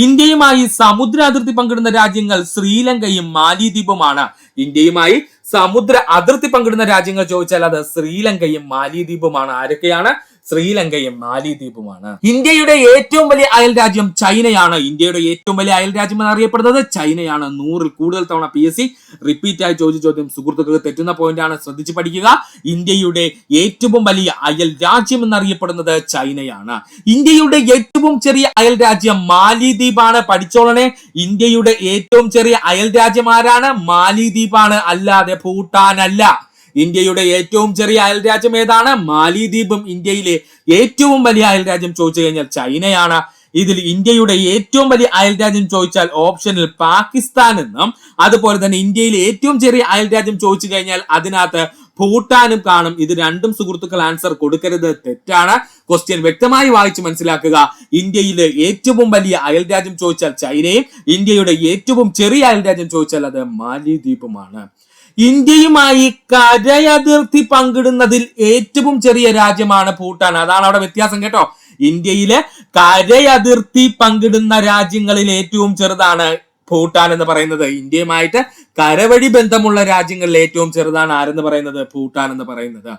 Speaker 2: ഇന്ത്യയുമായി സമുദ്ര അതിർത്തി പങ്കിടുന്ന രാജ്യങ്ങൾ ശ്രീലങ്കയും മാലിദ്വീപുമാണ്. ഇന്ത്യയുമായി സമുദ്ര അതിർത്തി പങ്കിടുന്ന രാജ്യങ്ങൾ ചോദിച്ചാൽ അത് ശ്രീലങ്കയും മാലിദ്വീപുമാണ്. ആരൊക്കെയാണ്? ശ്രീലങ്കയും മാലിദ്വീപുമാണ്. ഇന്ത്യയുടെ ഏറ്റവും വലിയ അയൽ രാജ്യം ചൈനയാണ്. ഇന്ത്യയുടെ ഏറ്റവും വലിയ അയൽ രാജ്യം എന്നറിയപ്പെടുന്നത് ചൈനയാണ്. 100-ൽ കൂടുതൽ തവണ PSC റിപ്പീറ്റ് ആയി ചോദിച്ച ചോദ്യം സുഹൃത്തുക്കൾക്ക് തെറ്റുന്ന പോയിന്റ് ആണ്, ശ്രദ്ധിച്ച് പഠിക്കുക. ഇന്ത്യയുടെ ഏറ്റവും വലിയ അയൽ രാജ്യം എന്നറിയപ്പെടുന്നത് ചൈനയാണ്. ഇന്ത്യയുടെ ഏറ്റവും ചെറിയ അയൽ രാജ്യം മാലിദ്വീപാണ്. പഠിച്ചോളണേ, ഇന്ത്യയുടെ ഏറ്റവും ചെറിയ അയൽ രാജ്യം ആരാണ്? മാലിദ്വീപാണ്, അല്ലാതെ ഭൂട്ടാൻ അല്ല. ഇന്ത്യയുടെ ഏറ്റവും ചെറിയ അയൽ രാജ്യം ഏതാണ്? മാലിദ്വീപും. ഇന്ത്യയിലെ ഏറ്റവും വലിയ അയൽ രാജ്യം ചോദിച്ചു കഴിഞ്ഞാൽ ചൈനയാണ്. ഇതിൽ ഇന്ത്യയുടെ ഏറ്റവും വലിയ അയൽ രാജ്യം ചോദിച്ചാൽ ഓപ്ഷനിൽ പാകിസ്ഥാൻ എന്നും, അതുപോലെ തന്നെ ഇന്ത്യയിലെ ഏറ്റവും ചെറിയ അയൽ രാജ്യം ചോദിച്ചു കഴിഞ്ഞാൽ അതിനകത്ത് ഭൂട്ടാനും കാണും. ഇത് രണ്ടും സുഹൃത്തുക്കൾ ആൻസർ കൊടുക്കരുത്, തെറ്റാണ്. ക്വസ്റ്റ്യൻ വ്യക്തമായി വായിച്ച് മനസ്സിലാക്കുക. ഇന്ത്യയിലെ ഏറ്റവും വലിയ അയൽ രാജ്യം ചോദിച്ചാൽ ചൈനയും, ഇന്ത്യയുടെ ഏറ്റവും ചെറിയ അയൽ രാജ്യം ചോദിച്ചാൽ അത് മാലിദ്വീപുമാണ്. ഇന്ത്യയുമായി കരയതിർത്തി പങ്കിടുന്നതിൽ ഏറ്റവും ചെറിയ രാജ്യമാണ് ഭൂട്ടാൻ. അതാണ് അവിടെ വ്യത്യാസം കേട്ടോ. ഇന്ത്യയിലെ കരയതിർത്തി പങ്കിടുന്ന രാജ്യങ്ങളിൽ ഏറ്റവും ചെറുതാണ് ഭൂട്ടാൻ എന്ന് പറയുന്നത്. ഇന്ത്യയുമായിട്ട് കരവഴി ബന്ധമുള്ള രാജ്യങ്ങളിൽ ഏറ്റവും ചെറുതാണ് ആരെന്ന് പറയുന്നത്? ഭൂട്ടാൻ എന്ന് പറയുന്നത്.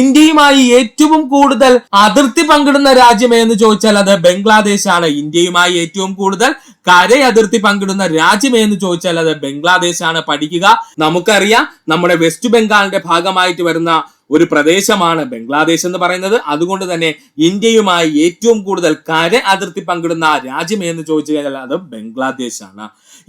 Speaker 2: ഇന്ത്യയുമായി ഏറ്റവും കൂടുതൽ അതിർത്തി പങ്കിടുന്ന രാജ്യം എന്ന് ചോദിച്ചാൽ അത് ബംഗ്ലാദേശ് ആണ്. ഇന്ത്യയുമായി ഏറ്റവും കൂടുതൽ കരയതിർത്തി പങ്കിടുന്ന രാജ്യം എന്ന് ചോദിച്ചാൽ അത് ബംഗ്ലാദേശ് ആണ്. പഠിക്കുക. നമുക്കറിയാം നമ്മുടെ വെസ്റ്റ് ബംഗാളിന്റെ ഭാഗമായിട്ട് വരുന്ന ഒരു പ്രദേശമാണ് ബംഗ്ലാദേശ് എന്ന് പറയുന്നത്. അതുകൊണ്ട് തന്നെ ഇന്ത്യയുമായി ഏറ്റവും കൂടുതൽ കര അതിർത്തി പങ്കിടുന്ന രാജ്യം എന്ന് ചോദിച്ചു കഴിഞ്ഞാൽ അത് ബംഗ്ലാദേശ് ആണ്.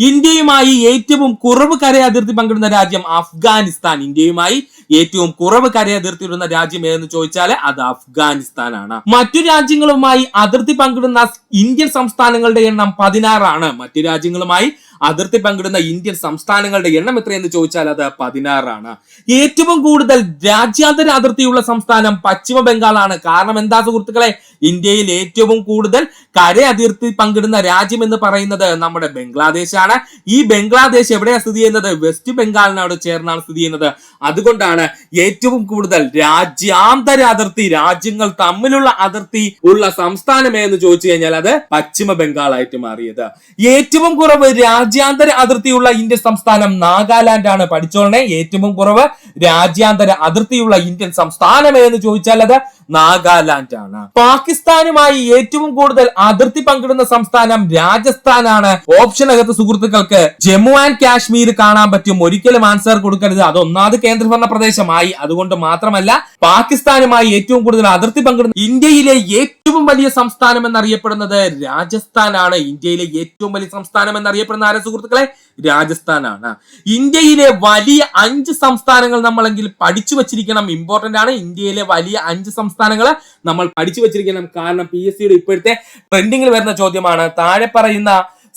Speaker 2: ഇന്ത്യയുമായി ഏറ്റവും കുറവ് കര അതിർത്തി പങ്കിടുന്ന രാജ്യം അഫ്ഗാനിസ്ഥാൻ. ഇന്ത്യയുമായി ഏറ്റവും കുറവ് കര അതിർത്തി ഇടുന്ന രാജ്യം ഏതെന്ന് ചോദിച്ചാൽ അത് അഫ്ഗാനിസ്ഥാൻ ആണ്. മറ്റു രാജ്യങ്ങളുമായി അതിർത്തി പങ്കിടുന്ന ഇന്ത്യൻ സംസ്ഥാനങ്ങളുടെ എണ്ണം 16 ആണ്. മറ്റു രാജ്യങ്ങളുമായി അതിർത്തി പങ്കിടുന്ന ഇന്ത്യൻ സംസ്ഥാനങ്ങളുടെ എണ്ണം എത്രയെന്ന് ചോദിച്ചാൽ അത് 16 ആണ്. ഏറ്റവും കൂടുതൽ രാജ്യാന്തര അതിർത്തിയുള്ള സംസ്ഥാനം പശ്ചിമ ബംഗാളാണ്. കാരണം എന്താ സുഹൃത്തുക്കളെ? ഇന്ത്യയിൽ ഏറ്റവും കൂടുതൽ കര അതിർത്തി പങ്കിടുന്ന രാജ്യം എന്ന് പറയുന്നത് നമ്മുടെ ബംഗ്ലാദേശ് ആണ്. ഈ ബംഗ്ലാദേശ് എവിടെയാണ് സ്ഥിതി ചെയ്യുന്നത്? വെസ്റ്റ് ബംഗാളിനോട് ചേർന്നാണ് സ്ഥിതി ചെയ്യുന്നത്. അതുകൊണ്ടാണ് ഏറ്റവും കൂടുതൽ രാജ്യാന്തര അതിർത്തി, രാജ്യങ്ങൾ തമ്മിലുള്ള അതിർത്തി ഉള്ള സംസ്ഥാനം എന്ന് ചോദിച്ചു കഴിഞ്ഞാൽ അത് പശ്ചിമ ബംഗാളായിട്ട് മാറിയത്. ഏറ്റവും കുറവ് രാജ്യാന്തര അതിർത്തിയുള്ള ഇന്ത്യൻ സംസ്ഥാനം നാഗാലാൻഡ് ആണ്. പഠിച്ചോളണേ, ഏറ്റവും കുറവ് രാജ്യാന്തര അതിർത്തിയുള്ള ഇന്ത്യൻ സംസ്ഥാനം എന്ന് ചോദിച്ചാൽ അത് നാഗാലാൻഡ് ആണ്. പാകിസ്ഥാനുമായി ഏറ്റവും കൂടുതൽ അതിർത്തി പങ്കിടുന്ന സംസ്ഥാനം രാജസ്ഥാൻ ആണ്. ഓപ്ഷനകത്ത് സുഹൃത്തുക്കൾക്ക് ജമ്മു ആൻഡ് കാശ്മീർ കാണാൻ പറ്റും. ഒരിക്കലും ആൻസർ കൊടുക്കരുത്. അത് ഒന്നാമത് കേന്ദ്രഭരണ പ്രദേശമായി. അതുകൊണ്ട് മാത്രമല്ല, പാകിസ്ഥാനുമായി ഏറ്റവും കൂടുതൽ അതിർത്തി പങ്കിടുന്ന ഇന്ത്യയിലെ ഏറ്റവും വലിയ സംസ്ഥാനം എന്നറിയപ്പെടുന്നത് രാജസ്ഥാൻ ആണ്. ഇന്ത്യയിലെ ഏറ്റവും വലിയ സംസ്ഥാനം എന്നറിയപ്പെടുന്ന ആരെ സുഹൃത്തുക്കളെ? രാജസ്ഥാനാണ്. ഇന്ത്യയിലെ വലിയ 5 സംസ്ഥാനങ്ങൾ നമ്മളെങ്കിൽ പഠിച്ചു വച്ചിരിക്കണം. ഇമ്പോർട്ടന്റ് ആണ്. ഇന്ത്യയിലെ വലിയ 5 സംസ്ഥാനങ്ങൾ നമ്മൾ പഠിച്ചു വച്ചിരിക്കണം. കാരണം PSCയുടെ ഇപ്പോഴത്തെ ട്രെൻഡിങ്ങിൽ വരുന്ന ചോദ്യമാണ്. താഴെ പറയുന്ന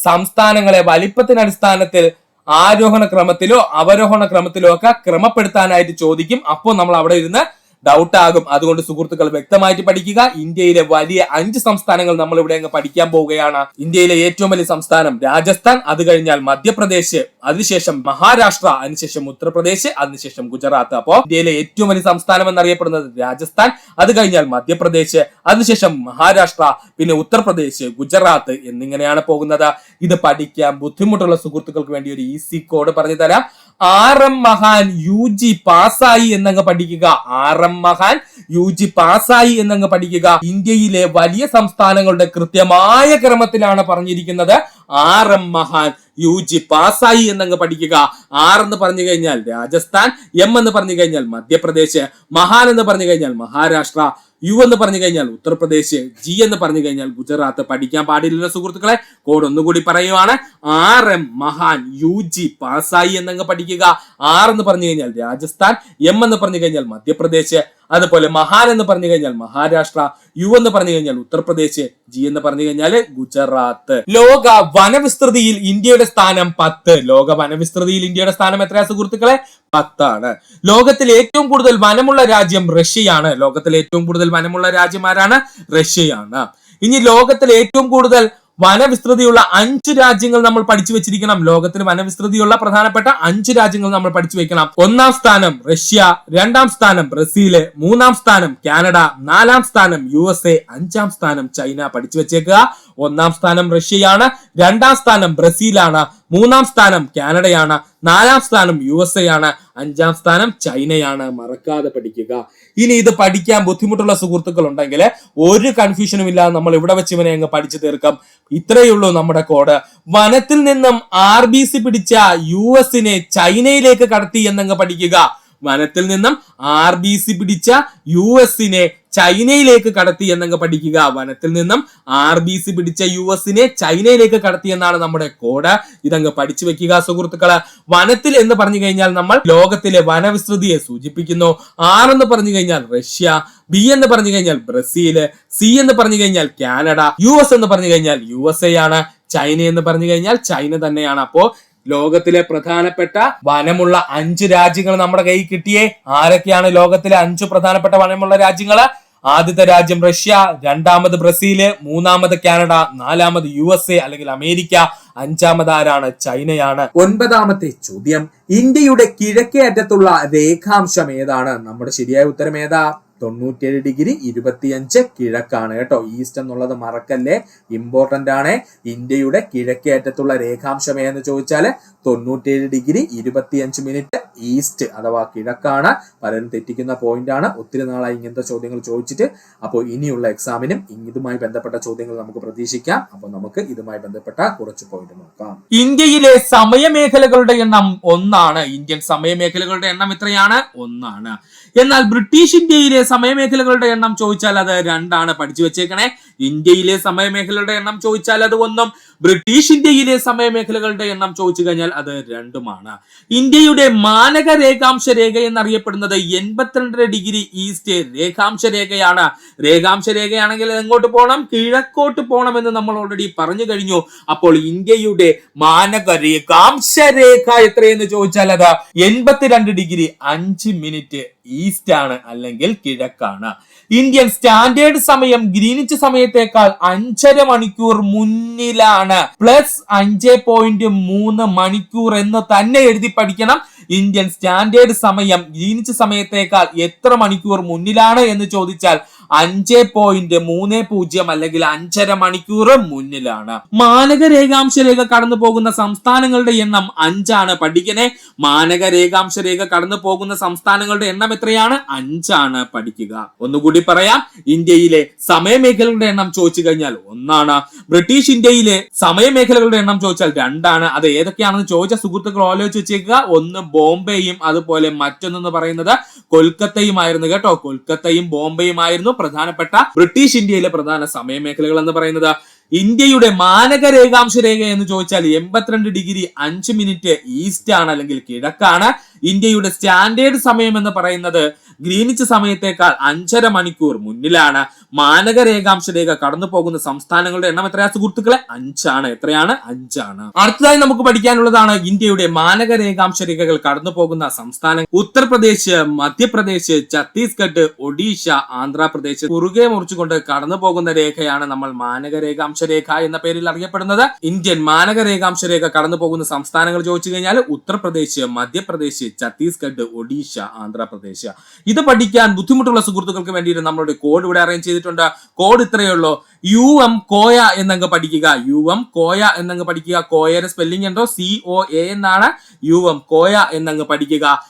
Speaker 2: സംസ്ഥാനങ്ങളെ വലിപ്പത്തിന് അടിസ്ഥാനത്തിൽ ആരോഹണ ക്രമത്തിലോ അവരോഹണ ക്രമത്തിലോ ഒക്കെ ക്രമപ്പെടുത്താനായിട്ട് ചോദിക്കും. അപ്പോൾ നമ്മൾ അവിടെ ഇരുന്ന് ഡൗട്ട് ആകും. അതുകൊണ്ട് സുഹൃത്തുക്കൾ വ്യക്തമായിട്ട് പഠിക്കുക. ഇന്ത്യയിലെ വലിയ 5 സംസ്ഥാനങ്ങൾ നമ്മൾ ഇവിടെ അങ്ങ് പഠിക്കാൻ പോവുകയാണ്. ഇന്ത്യയിലെ ഏറ്റവും വലിയ സംസ്ഥാനം രാജസ്ഥാൻ, അത് കഴിഞ്ഞാൽ മധ്യപ്രദേശ്, അതിനുശേഷം മഹാരാഷ്ട്ര, അതിനുശേഷം ഉത്തർപ്രദേശ്, അതിനുശേഷം ഗുജറാത്ത്. അപ്പോ ഇന്ത്യയിലെ ഏറ്റവും വലിയ സംസ്ഥാനം എന്നറിയപ്പെടുന്നത് രാജസ്ഥാൻ, അത് കഴിഞ്ഞാൽ മധ്യപ്രദേശ്, അതിനുശേഷം മഹാരാഷ്ട്ര, പിന്നെ ഉത്തർപ്രദേശ്, ഗുജറാത്ത് എന്നിങ്ങനെയാണ് പോകുന്നത്. ഇത് പഠിക്കാൻ ബുദ്ധിമുട്ടുള്ള സുഹൃത്തുക്കൾക്ക് വേണ്ടി ഒരു ഈസി കോഡ് പറഞ്ഞു തരാം. RM മഹാൻ UG പാസ്സായി എന്നങ്ങ് പഠിക്കുക. RM മഹാൻ UG പാസ്സായി എന്നങ്ങ് പഠിക്കുക. ഇന്ത്യയിലെ വലിയ സംസ്ഥാനങ്ങളുടെ കൃത്യമായ ക്രമത്തിലാണ് പറഞ്ഞിരിക്കുന്നത്. RM മഹാൻ UG പാസ്സായി എന്നങ്ങ് പഠിക്കുക. R എന്ന് പറഞ്ഞു കഴിഞ്ഞാൽ രാജസ്ഥാൻ, M എന്ന് പറഞ്ഞു കഴിഞ്ഞാൽ മധ്യപ്രദേശ്, മഹാൻ എന്ന് പറഞ്ഞു കഴിഞ്ഞാൽ മഹാരാഷ്ട്ര, U എന്ന് പറഞ്ഞു കഴിഞ്ഞാൽ ഉത്തർപ്രദേശ്, G എന്ന് പറഞ്ഞു കഴിഞ്ഞാൽ ഗുജറാത്ത്. പഠിക്കാൻ പാടില്ല സുഹൃത്തുക്കളെ. കോഡ് ഒന്നുകൂടി പറയുവാണ്. RM മഹാൻ UG പാസ്സായി എന്നങ്ങ് പഠിക്കുക. R എന്ന് പറഞ്ഞു കഴിഞ്ഞാൽ രാജസ്ഥാൻ, M എന്ന് പറഞ്ഞു കഴിഞ്ഞാൽ മധ്യപ്രദേശ്, അതുപോലെ മഹാൻ എന്ന് പറഞ്ഞു കഴിഞ്ഞാൽ മഹാരാഷ്ട്ര, U എന്ന് പറഞ്ഞു കഴിഞ്ഞാൽ ഉത്തർപ്രദേശ്, G എന്ന് പറഞ്ഞു കഴിഞ്ഞാൽ ഗുജറാത്ത്. ലോക വനവിസ്തൃതിയിൽ ഇന്ത്യയുടെ സ്ഥാനം 10. ലോക വനവിസ്തൃതിയിൽ ഇന്ത്യയുടെ സ്ഥാനം എത്രയാ സുഹൃത്തുക്കളെ? 10 ലോകത്തിൽ ഏറ്റവും കൂടുതൽ വനമുള്ള രാജ്യം റഷ്യയാണ്. ലോകത്തിൽ ഏറ്റവും കൂടുതൽ വനമുള്ള രാജ്യം ആരാണ്? റഷ്യയാണ്. ഇനി ലോകത്തിൽ ഏറ്റവും കൂടുതൽ വനവിസ്തൃതിയുള്ള 5 രാജ്യങ്ങൾ നമ്മൾ പഠിച്ചു വെച്ചിരിക്കണം. ലോകത്തിൽ വനവിസ്തൃതിയുള്ള പ്രധാനപ്പെട്ട 5 രാജ്യങ്ങൾ നമ്മൾ പഠിച്ചു വെക്കണം. 1-ാം സ്ഥാനം റഷ്യ, 2-ാം സ്ഥാനം ബ്രസീല്, 3-ാം സ്ഥാനം കാനഡ, 4-ാം സ്ഥാനം USA, 5-ാം സ്ഥാനം ചൈന. പഠിച്ചു വെച്ചേക്കുക. 1-ാം സ്ഥാനം റഷ്യയാണ്, 2-ാം സ്ഥാനം ബ്രസീലാണ്, 3-ാം സ്ഥാനം കാനഡയാണ്, 4-ാം സ്ഥാനം USA ആണ്, 5-ാം സ്ഥാനം ചൈനയാണ്. മറക്കാതെ പഠിക്കുക. ഇനി ഇത് പഠിക്കാൻ ബുദ്ധിമുട്ടുള്ള സുഹൃത്തുക്കൾ ഉണ്ടെങ്കിൽ ഒരു കൺഫ്യൂഷനും ഇല്ലാതെ നമ്മൾ ഇവിടെ വെച്ച് ഇവനെ അങ്ങ് പഠിച്ചു തീർക്കാം. ഇത്രയേ ഉള്ളൂ നമ്മുടെ കോഡ്. വനത്തിൽ നിന്നും RBC പിടിച്ച US-നെ ചൈനയിലേക്ക് കടത്തി എന്നങ്ങ് പഠിക്കുക. വനത്തിൽ നിന്നും RBC പിടിച്ച US-നെ ചൈനയിലേക്ക് കടത്തി എന്നങ്ങ് പഠിക്കുക. വനത്തിൽ നിന്നും RBC പിടിച്ച US-നെ ചൈനയിലേക്ക് കടത്തി എന്നാണ് നമ്മുടെ കോഡ്. ഇതങ്ങ് പഠിച്ചു വെക്കുക സുഹൃത്തുക്കള്. വനത്തിൽ എന്ന് പറഞ്ഞു കഴിഞ്ഞാൽ നമ്മൾ ലോകത്തിലെ വനവിസ്തൃതിയെ സൂചിപ്പിക്കുന്നു. R എന്ന് പറഞ്ഞു കഴിഞ്ഞാൽ റഷ്യ, B എന്ന് പറഞ്ഞു കഴിഞ്ഞാൽ ബ്രസീല്, C എന്ന് പറഞ്ഞു കഴിഞ്ഞാൽ കാനഡ, US എന്ന് പറഞ്ഞു കഴിഞ്ഞാൽ USA ആണ്, ചൈന എന്ന് പറഞ്ഞു കഴിഞ്ഞാൽ ചൈന തന്നെയാണ്. അപ്പോ ലോകത്തിലെ പ്രധാനപ്പെട്ട വനമുള്ള 5 രാജ്യങ്ങൾ നമ്മുടെ കയ്യിൽ കിട്ടിയേ. ആരൊക്കെയാണ് ലോകത്തിലെ 5 പ്രധാനപ്പെട്ട വനമുള്ള രാജ്യങ്ങള്? ആദ്യത്തെ രാജ്യം റഷ്യ, 2-ാമത് ബ്രസീല്, 3-ാമത് കാനഡ, 4-ാമത് USA അല്ലെങ്കിൽ അമേരിക്ക, 5-ാമത് ആരാണ്? ചൈനയാണ്.
Speaker 1: 9-ാമത്തെ ചോദ്യം, ഇന്ത്യയുടെ കിഴക്കേ അറ്റത്തുള്ള രേഖാംശം ഏതാണ്? നമ്മുടെ ശരിയായ ഉത്തരം ഏതാ? 97 ഡിഗ്രി 25 കിഴക്കാണ് കേട്ടോ. ഈസ്റ്റ് എന്നുള്ളത് മറക്കല്ലേ, ഇമ്പോർട്ടന്റ് ആണ്. ഇന്ത്യയുടെ കിഴക്കേ അറ്റത്തുള്ള രേഖാംശം എന്ന് ചോദിച്ചാൽ 97 ഡിഗ്രി 25 മിനിറ്റ് ഈസ്റ്റ് അഥവാ കിഴക്കാണ്. പലരും തെറ്റിക്കുന്ന പോയിന്റ് ആണ്. ഒത്തിരി നാളായി ഇങ്ങനത്തെ ചോദ്യങ്ങൾ ചോദിച്ചിട്ട്. അപ്പോൾ ഇനിയുള്ള എക്സാമിനും ഇതുമായി ബന്ധപ്പെട്ട ചോദ്യങ്ങൾ നമുക്ക് പ്രതീക്ഷിക്കാം. അപ്പോൾ നമുക്ക് ഇതുമായി ബന്ധപ്പെട്ട കുറച്ച് പോയിന്റ് നോക്കാം.
Speaker 2: ഇന്ത്യയിലെ സമയമേഖലകളുടെ എണ്ണം 1 ഇന്ത്യൻ സമയമേഖലകളുടെ എണ്ണം എത്രയാണ്? 1. എന്നാൽ ബ്രിട്ടീഷ് ഇന്ത്യയിലെ സമയമേഖലകളുടെ എണ്ണം ചോദിച്ചാൽ അത് 2. പഠിച്ചു വെച്ചേക്കണേ. ഇന്ത്യയിലെ സമയമേഖലകളുടെ എണ്ണം ചോദിച്ചാൽ അത് 1, ബ്രിട്ടീഷ് ഇന്ത്യയിലെ സമയമേഖലകളുടെ എണ്ണം ചോദിച്ചു കഴിഞ്ഞാൽ അത് 2. ഇന്ത്യയുടെ മാനക രേഖാംശ രേഖ എന്നറിയപ്പെടുന്നത് 82 ഡിഗ്രി ഈസ്റ്റ് രേഖാംശ രേഖയാണ്. രേഖാംശ രേഖയാണെങ്കിൽ എങ്ങോട്ട് പോകണം? കിഴക്കോട്ട് പോകണം എന്ന് നമ്മൾ ഓൾറെഡി പറഞ്ഞു കഴിഞ്ഞു. അപ്പോൾ ഇന്ത്യയുടെ മാനക രേഖാംശ രേഖ എത്രയെന്ന് ചോദിച്ചാൽ അത് 82 ഡിഗ്രി 5 മിനിറ്റ് ഈസ്റ്റ് ആണ് അല്ലെങ്കിൽ കിഴക്കാണ്. ഇന്ത്യൻ സ്റ്റാൻഡേർഡ് സമയം ഗ്രീനിച്ച് സമയത്തേക്കാൾ 5.5 മണിക്കൂർ മുന്നിലാണ്. +5.3 മണിക്കൂർ എന്ന് തന്നെ എഴുതി പഠിക്കണം. ഇന്ത്യൻ സ്റ്റാൻഡേർഡ് സമയം ഗ്രീനിച്ച് സമയത്തേക്കാൾ എത്ര മണിക്കൂർ മുന്നിലാണ് എന്ന് ചോദിച്ചാൽ 5.30 അല്ലെങ്കിൽ 5.5 മണിക്കൂർ മുന്നിലാണ്. മാനക രേഖാംശ രേഖ കടന്നു പോകുന്ന സംസ്ഥാനങ്ങളുടെ എണ്ണം 5. പഠിക്കണേ. മാനക രേഖാംശ രേഖ കടന്നു പോകുന്ന സംസ്ഥാനങ്ങളുടെ എണ്ണം എത്രയാണ്? 5. പഠിക്കുക. ഒന്നുകൂടി പറയാം. ഇന്ത്യയിലെ സമയമേഖലകളുടെ എണ്ണം ചോദിച്ചു കഴിഞ്ഞാൽ 1. ബ്രിട്ടീഷ് ഇന്ത്യയിലെ സമയമേഖലകളുടെ എണ്ണം ചോദിച്ചാൽ 2. അത് ഏതൊക്കെയാണെന്ന് ചോദിച്ച സുഹൃത്തുക്കൾ ആലോചിച്ച് വെച്ചേക്കുക. ഒന്ന് ബോംബെയും അതുപോലെ മറ്റൊന്നെന്ന് പറയുന്നത് കൊൽക്കത്തയുമായിരുന്നു കേട്ടോ. കൊൽക്കത്തയും ബോംബെയുമായിരുന്നു പ്രധാനപ്പെട്ട ബ്രിട്ടീഷ് ഇന്ത്യയിലെ പ്രധാന സമയമേഖലകൾ എന്ന് പറയുന്നത്. ഇന്ത്യയുടെ മാനക രേഖാംശ രേഖ എന്ന് ചോദിച്ചാൽ 82 ഡിഗ്രി 5 മിനിറ്റ് ഈസ്റ്റ് ആണ് അല്ലെങ്കിൽ കിഴക്കാണ്. ഇന്ത്യയുടെ സ്റ്റാൻഡേർഡ് സമയം എന്ന് പറയുന്നത് ഗ്രീനിച്ച് സമയത്തേക്കാൾ 5.5 മണിക്കൂർ മുന്നിലാണ്. മാനക രേഖാംശ രേഖ കടന്നു പോകുന്ന സംസ്ഥാനങ്ങളുടെ എണ്ണം എത്രയാ സുഹൃത്തുക്കളെ? 5. എത്രയാണ്? 5. അടുത്തതായി നമുക്ക് പഠിക്കാനുള്ളതാണ് ഇന്ത്യയുടെ മാനക രേഖാംശ രേഖകൾ കടന്നു പോകുന്ന സംസ്ഥാനം. ഉത്തർപ്രദേശ്, മധ്യപ്രദേശ്, ഛത്തീസ്ഗഡ്, ഒഡീഷ, ആന്ധ്രാപ്രദേശ് കുറുകെ മുറിച്ചുകൊണ്ട് കടന്നു പോകുന്ന രേഖയാണ് നമ്മൾ മാനക രേഖാംശ രേഖ എന്ന പേരിൽ അറിയപ്പെടുന്നത്. ഇന്ത്യൻ മാനക രേഖാംശ രേഖ കടന്നു പോകുന്ന സംസ്ഥാനങ്ങൾ ചോദിച്ചു കഴിഞ്ഞാൽ ഉത്തർപ്രദേശ്, മധ്യപ്രദേശ്, ഛത്തീസ്ഗഡ്, ഒഡീഷ, ആന്ധ്രാപ്രദേശ്. ഇത് പഠിക്കാൻ ബുദ്ധിമുട്ടുള്ള സുഹൃത്തുക്കൾക്ക് വേണ്ടിയിട്ട് നമ്മളുടെ കോഡ് ഇവിടെ അറേഞ്ച് ചെയ്തിട്ടുണ്ട്. കോഡ് ഇത്രയേ ഉള്ളൂ. UM കോയ എന്നങ്ങ് പഠിക്കുക. UM കോയ എന്നങ്ങ് പഠിക്കുക. കോയയുടെ സ്പെല്ലിംഗ് ഉണ്ടോ? COA എന്നാണ്. UM കോയ എന്നങ്ങ് പഠിക്കുക.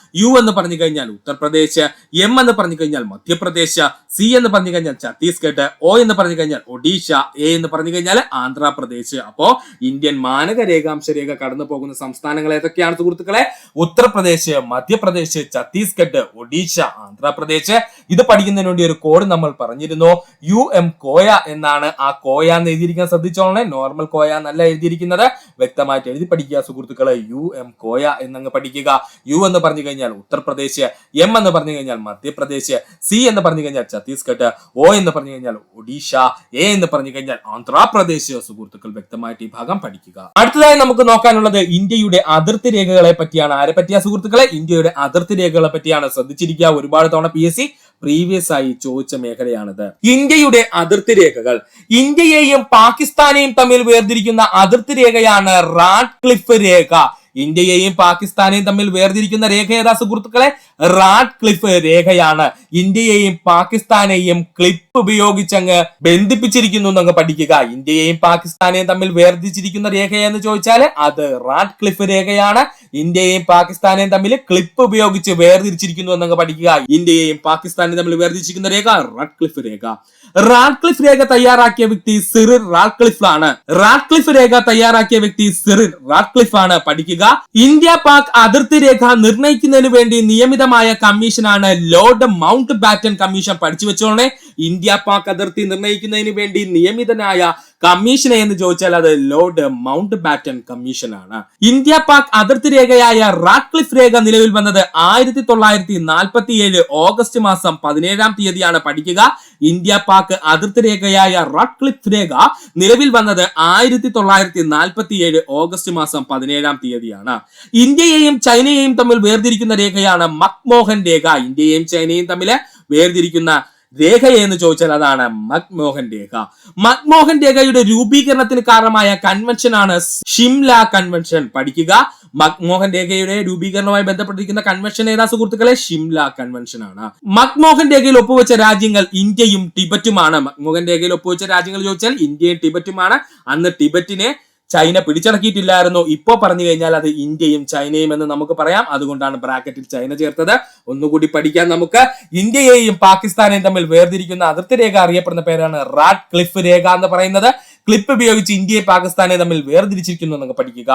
Speaker 2: U എന്ന് പറഞ്ഞു കഴിഞ്ഞാൽ ഉത്തർപ്രദേശ്, M എന്ന് പറഞ്ഞു കഴിഞ്ഞാൽ മധ്യപ്രദേശ്, C എന്ന് പറഞ്ഞു കഴിഞ്ഞാൽ ഛത്തീസ്ഗഡ്, O എന്ന് പറഞ്ഞു കഴിഞ്ഞാൽ ഒഡീഷ, A എന്ന് പറഞ്ഞു കഴിഞ്ഞാൽ ആന്ധ്രാപ്രദേശ്. അപ്പോ ഇന്ത്യൻ മാനക രേഖാംശ രേഖ കടന്നു പോകുന്ന സംസ്ഥാനങ്ങൾ ഏതൊക്കെയാണ് സുഹൃത്തുക്കളെ? ഉത്തർപ്രദേശ്, മധ്യപ്രദേശ്, ഛത്തീസ്ഗഡ്, ഒഡീഷ, ആന്ധ്രാപ്രദേശ്. ഇത് പഠിക്കുന്നതിന് വേണ്ടി ഒരു കോഡ് നമ്മൾ പറഞ്ഞിരുന്നു. UM കോയ എന്നാണ് ആ കോയ എന്ന് എഴുതിയിരിക്കാൻ ശ്രദ്ധിച്ചോളണേ. നോർമൽ കോയ എന്നല്ല എഴുതിയിരിക്കുന്നത്. വ്യക്തമായിട്ട് എഴുതി പഠിക്കുക സുഹൃത്തുക്കളെ. UM കോയ എന്നങ്ങ് പഠിക്കുക. U എന്ന് പറഞ്ഞു കഴിഞ്ഞാൽ ഉത്തർപ്രദേശ്, M എന്ന് പറഞ്ഞു കഴിഞ്ഞാൽ മധ്യപ്രദേശ്, C എന്ന് പറഞ്ഞു കഴിഞ്ഞാൽ ഛത്തീസ്ഗഡ്, O എന്ന് പറഞ്ഞു കഴിഞ്ഞാൽ ഒഡീഷ, A എന്ന് പറഞ്ഞു കഴിഞ്ഞാൽ ആന്ധ്രാപ്രദേശ്. സുഹൃത്തുക്കൾ വ്യക്തമായിട്ട് ഈ ഭാഗം പഠിക്കുക. അടുത്തതായി നമുക്ക് നോക്കാനുള്ളത് ഇന്ത്യയുടെ അതിർത്തി രേഖകളെ പറ്റിയാണ്. ആരെ പറ്റിയ സുഹൃത്തുക്കളെ? ഇന്ത്യയുടെ അതിർത്തി രേഖകളെ പറ്റിയാണ്. ശ്രദ്ധിച്ചിരിക്കുക. ഒരുപാട് തവണ PSC പ്രീവിയസ് ആയി ചോദിച്ച മേഖലയാണിത്. ഇന്ത്യയുടെ അതിർത്തി രേഖകൾ. ഇന്ത്യയെയും പാകിസ്ഥാനെയും തമ്മിൽ വേർതിരിക്കുന്ന അതിർത്തി രേഖയാണ് റാഡ്ക്ലിഫ് രേഖ. ഇന്ത്യയെയും പാകിസ്ഥാനെയും തമ്മിൽ വേർതിരിക്കുന്ന രേഖ ഏതാ സുഹൃത്തുക്കളെ? റാഡ്ക്ലിഫ് രേഖയാണ്. ഇന്ത്യയെയും പാകിസ്ഥാനെയും ക്ലിപ്പ് ഉപയോഗിച്ചങ്ങ് ബന്ധിപ്പിച്ചിരിക്കുന്നു എന്നങ്ങ് പഠിക്കുക. ഇന്ത്യയെയും പാകിസ്ഥാനെയും തമ്മിൽ വേർതിരിച്ചിരിക്കുന്ന രേഖ എന്ന് ചോദിച്ചാൽ അത് റാഡ്ക്ലിഫ് രേഖയാണ്. ഇന്ത്യയെയും പാകിസ്ഥാനെയും തമ്മിൽ ക്ലിപ്പ് ഉപയോഗിച്ച് വേർതിരിച്ചിരിക്കുന്നു എന്നങ്ങ് പഠിക്കുക. ഇന്ത്യയെയും പാകിസ്ഥാനെയും തമ്മിൽ വേർതിരിച്ചിരിക്കുന്ന രേഖ റാഡ്ക്ലിഫ് രേഖ. റാഡ്ക്ലിഫ് രേഖ തയ്യാറാക്കിയ വ്യക്തി സിറിൽ റാഡ്ക്ലിഫ് ആണ്. റാഡ്ക്ലിഫ് രേഖ തയ്യാറാക്കിയ വ്യക്തി സിറിൽ റാഡ്ക്ലിഫ് ആണ്. പഠിക്കുക. ഇന്ത്യ പാക് അതിർത്തി രേഖ നിർണയിക്കുന്നതിന് വേണ്ടി നിയമിതമായ കമ്മീഷനാണ് ലോർഡ് മൗണ്ട് ബാറ്റൻ കമ്മീഷൻ. പഠിച്ചു വെച്ചോളേ. ഇന്ത്യ പാക് അതിർത്തി നിർണയിക്കുന്നതിന് വേണ്ടി നിയമിതനായ കമ്മീഷൻ എന്ന് ചോദിച്ചാൽ അത് ലോർഡ് മൗണ്ട് ബാറ്റൻ കമ്മീഷൻ ആണ്. ഇന്ത്യ പാക് അതിർത്തി രേഖയായ റാഡ്ക്ലിഫ് രേഖ നിലവിൽ വന്നത് 1947 ഓഗസ്റ്റ് മാസം 17-ാം തീയതിയാണ്. പഠിക്കുക. ഇന്ത്യ പാക് അതിർത്തി രേഖയായ റാഡ്ക്ലിഫ് രേഖ നിലവിൽ വന്നത് 1947 ഓഗസ്റ്റ് മാസം 17-ാം തീയതിയാണ്. ഇന്ത്യയെയും ചൈനയെയും തമ്മിൽ വേർതിരിക്കുന്ന രേഖയാണ് മക്മോഹൻ രേഖ. ഇന്ത്യയെയും ചൈനയും തമ്മിൽ വേർതിരിക്കുന്ന രേഖ എന്ന് ചോദിച്ചാൽ അതാണ് മക്മോഹൻ രേഖ. മക്മോഹൻ രേഖയുടെ രൂപീകരണത്തിന് കാരണമായ കൺവെൻഷനാണ് ഷിംല കൺവെൻഷൻ. പഠിക്കുക. മക്മോഹൻ രേഖയുടെ രൂപീകരണവുമായി ബന്ധപ്പെട്ടിരിക്കുന്ന കൺവെൻഷൻ ഏതാ സുഹൃത്തുക്കളെ? ഷിംല കൺവെൻഷൻ ആണ്. മക്മോഹൻ രേഖയിൽ ഒപ്പുവെച്ച രാജ്യങ്ങൾ ഇന്ത്യയും ടിബറ്റുമാണ്. മക്മോഹൻ രേഖയിൽ ഒപ്പുവെച്ച രാജ്യങ്ങൾ ചോദിച്ചാൽ ഇന്ത്യയും ടിബറ്റുമാണ്. അന്ന് ടിബറ്റിനെ ചൈന പിടിച്ചടക്കിയിട്ടില്ലായിരുന്നു. ഇപ്പോ പറഞ്ഞു കഴിഞ്ഞാൽ അത് ഇന്ത്യയും ചൈനയും എന്ന് നമുക്ക് പറയാം. അതുകൊണ്ടാണ് ബ്രാക്കറ്റിൽ ചൈന ചേർത്തത്. ഒന്നുകൂടി പഠിക്കാൻ നമുക്ക്. ഇന്ത്യയെയും പാകിസ്ഥാനെയും തമ്മിൽ വേർതിരിക്കുന്ന അതിർത്തി രേഖ അറിയപ്പെടുന്ന പേരാണ് റാഡ്ക്ലിഫ് രേഖ എന്ന് പറയുന്നത്. ക്ലിപ്പ് ഉപയോഗിച്ച് ഇന്ത്യയെ പാകിസ്ഥാനെ തമ്മിൽ വേർതിരിച്ചിരിക്കുന്നു എന്നൊക്കെ പഠിക്കുക.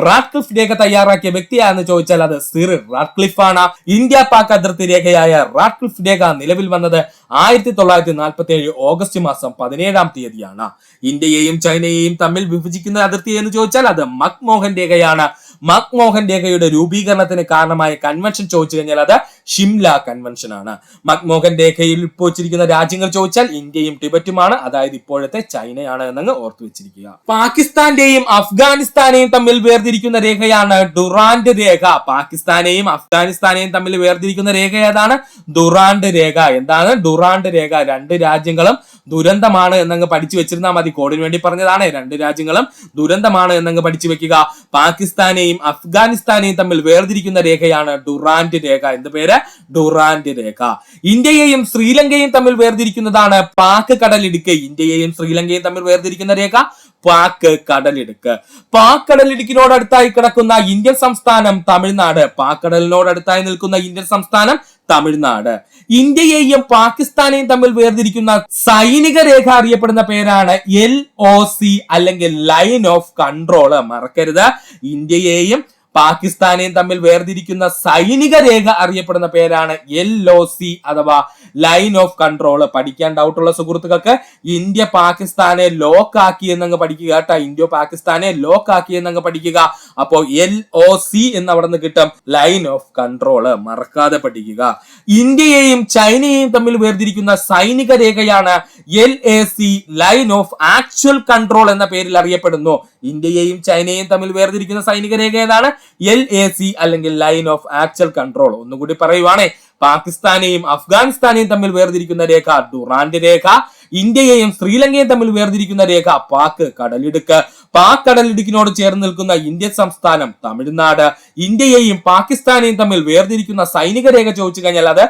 Speaker 2: റാഡ്ക്ലിഫ് രേഖ തയ്യാറാക്കിയ വ്യക്തിയാണെന്ന് ചോദിച്ചാൽ അത് സിറിൽ റാഡ്ക്ലിഫ് ആണ്. ഇന്ത്യ പാക് അതിർത്തി രേഖയായ റാഡ്ക്ലിഫ് രേഖ നിലവിൽ വന്നത് 1947 ഓഗസ്റ്റ് മാസം 17-ാം തീയതിയാണ്. ഇന്ത്യയെയും ചൈനയെയും തമ്മിൽ വിഭജിക്കുന്ന അതിർത്തി എന്ന് ചോദിച്ചാൽ അത് മക്മോഹൻ രേഖയാണ്. മക്മോഹൻ രേഖയുടെ രൂപീകരണത്തിന് കാരണമായ കൺവെൻഷൻ ചോദിച്ചു കഴിഞ്ഞാൽ അത് ഷിംല കൺവെൻഷൻ ആണ്. മക്മോഹൻ രേഖയിൽ വെച്ചിരിക്കുന്ന രാജ്യങ്ങൾ ചോദിച്ചാൽ ഇന്ത്യയും ടിബറ്റുമാണ്. അതായത് ഇപ്പോഴത്തെ ചൈനയാണ് എന്നങ്ങ് ഓർത്തു വെച്ചിരിക്കുക. പാകിസ്ഥാന്റെയും അഫ്ഗാനിസ്ഥാനെയും തമ്മിൽ വേർതിരിക്കുന്ന രേഖയാണ് ഡുറാൻഡ് രേഖ. പാകിസ്ഥാനെയും അഫ്ഗാനിസ്ഥാനെയും തമ്മിൽ വേർതിരിക്കുന്ന രേഖ ഏതാണ്? ഡുറാൻഡ് രേഖ. എന്താണ് ഡുറാൻഡ് രേഖ? രണ്ട് രാജ്യങ്ങളും ദുരന്തമാണ് എന്നങ്ങ് പഠിച്ചു വെച്ചിരുന്നാൽ മതി. കോഡിന് വേണ്ടി പറഞ്ഞതാണ്. രണ്ട് രാജ്യങ്ങളും ദുരന്തമാണ് എന്നങ്ങ് പഠിച്ചു വെക്കുക. പാകിസ്ഥാനെയും അഫ്ഗാനിസ്ഥാനെയും തമ്മിൽ വേർതിരിക്കുന്ന രേഖയാണ് ഡുറാൻഡ് രേഖ. എന്ത് പേര്? ഡുറാൻഡ് രേഖ. ഇന്ത്യയെയും ശ്രീലങ്കയും തമ്മിൽ വേർതിരിക്കുന്നതാണ് പാക് കടലിടുക്ക്. ഇന്ത്യയെയും ശ്രീലങ്കയും തമ്മിൽ വേർതിരിക്കുന്ന രേഖ പാക് കടലിടുക്ക്. പാക് കടലിടുക്കിനോടടുത്തായി കിടക്കുന്ന ഇന്ത്യൻ സംസ്ഥാനം തമിഴ്നാട്. പാക് കടലിനോടടുത്തായി നിൽക്കുന്ന ഇന്ത്യൻ സംസ്ഥാനം തമിഴ്നാട്. ഇന്ത്യയെയും പാകിസ്ഥാനെയും തമ്മിൽ വേർതിരിക്കുന്ന സൈനിക രേഖ അറിയപ്പെടുന്ന പേരാണ് LOC അല്ലെങ്കിൽ ലൈൻ ഓഫ് കൺട്രോൾ. മറക്കരുത്. ഇന്ത്യയെയും പാകിസ്ഥാനെയും തമ്മിൽ വേർതിരിക്കുന്ന സൈനിക രേഖ അറിയപ്പെടുന്ന പേരാണ് LOC അഥവാ ലൈൻ ഓഫ് കൺട്രോൾ. പഠിക്കാൻ ഡൗട്ടുള്ള സുഹൃത്തുക്കൾക്ക് ഇന്ത്യ പാകിസ്ഥാനെ ലോക്ക് ആക്കി എന്നങ്ങ് പഠിക്കുക കേട്ടോ. ഇന്ത്യ പാകിസ്ഥാനെ ലോക്ക് ആക്കി എന്നങ്ങ് പഠിക്കുക. അപ്പോ LOC എന്ന് അവിടെ നിന്ന് കിട്ടും, ലൈൻ ഓഫ് കൺട്രോൾ. മറക്കാതെ പഠിക്കുക. ഇന്ത്യയെയും ചൈനയെയും തമ്മിൽ വേർതിരിക്കുന്ന സൈനിക രേഖയാണ് LAC line of actual control എന്ന പേരിൽ അറിയപ്പെടുന്നു. ഇന്ത്യയെയും ചൈനയെയും തമ്മിൽ വേർതിരിക്കുന്ന സൈനിക രേഖ ഏതാണ്? LAC അല്ലെങ്കിൽ ലൈൻ ഓഫ് ആക്ച്വൽ കൺട്രോൾ. ഒന്നുകൂടി പറയുവാണേ. പാകിസ്ഥാനെയും അഫ്ഗാനിസ്ഥാനെയും തമ്മിൽ വേർതിരിക്കുന്ന രേഖ ഡുറാൻഡ് രേഖ. ഇന്ത്യയെയും ശ്രീലങ്കയും തമ്മിൽ വേർതിരിക്കുന്ന രേഖ പാക് കടലിടുക്ക്. പാക് കടലിടുക്കിനോട് ചേർന്ന് നിൽക്കുന്ന ഇന്ത്യൻ സംസ്ഥാനം തമിഴ്നാട്. ഇന്ത്യയെയും പാകിസ്ഥാനെയും തമ്മിൽ വേർതിരിക്കുന്ന സൈനിക രേഖ ചോദിച്ചു കഴിഞ്ഞാൽ അത്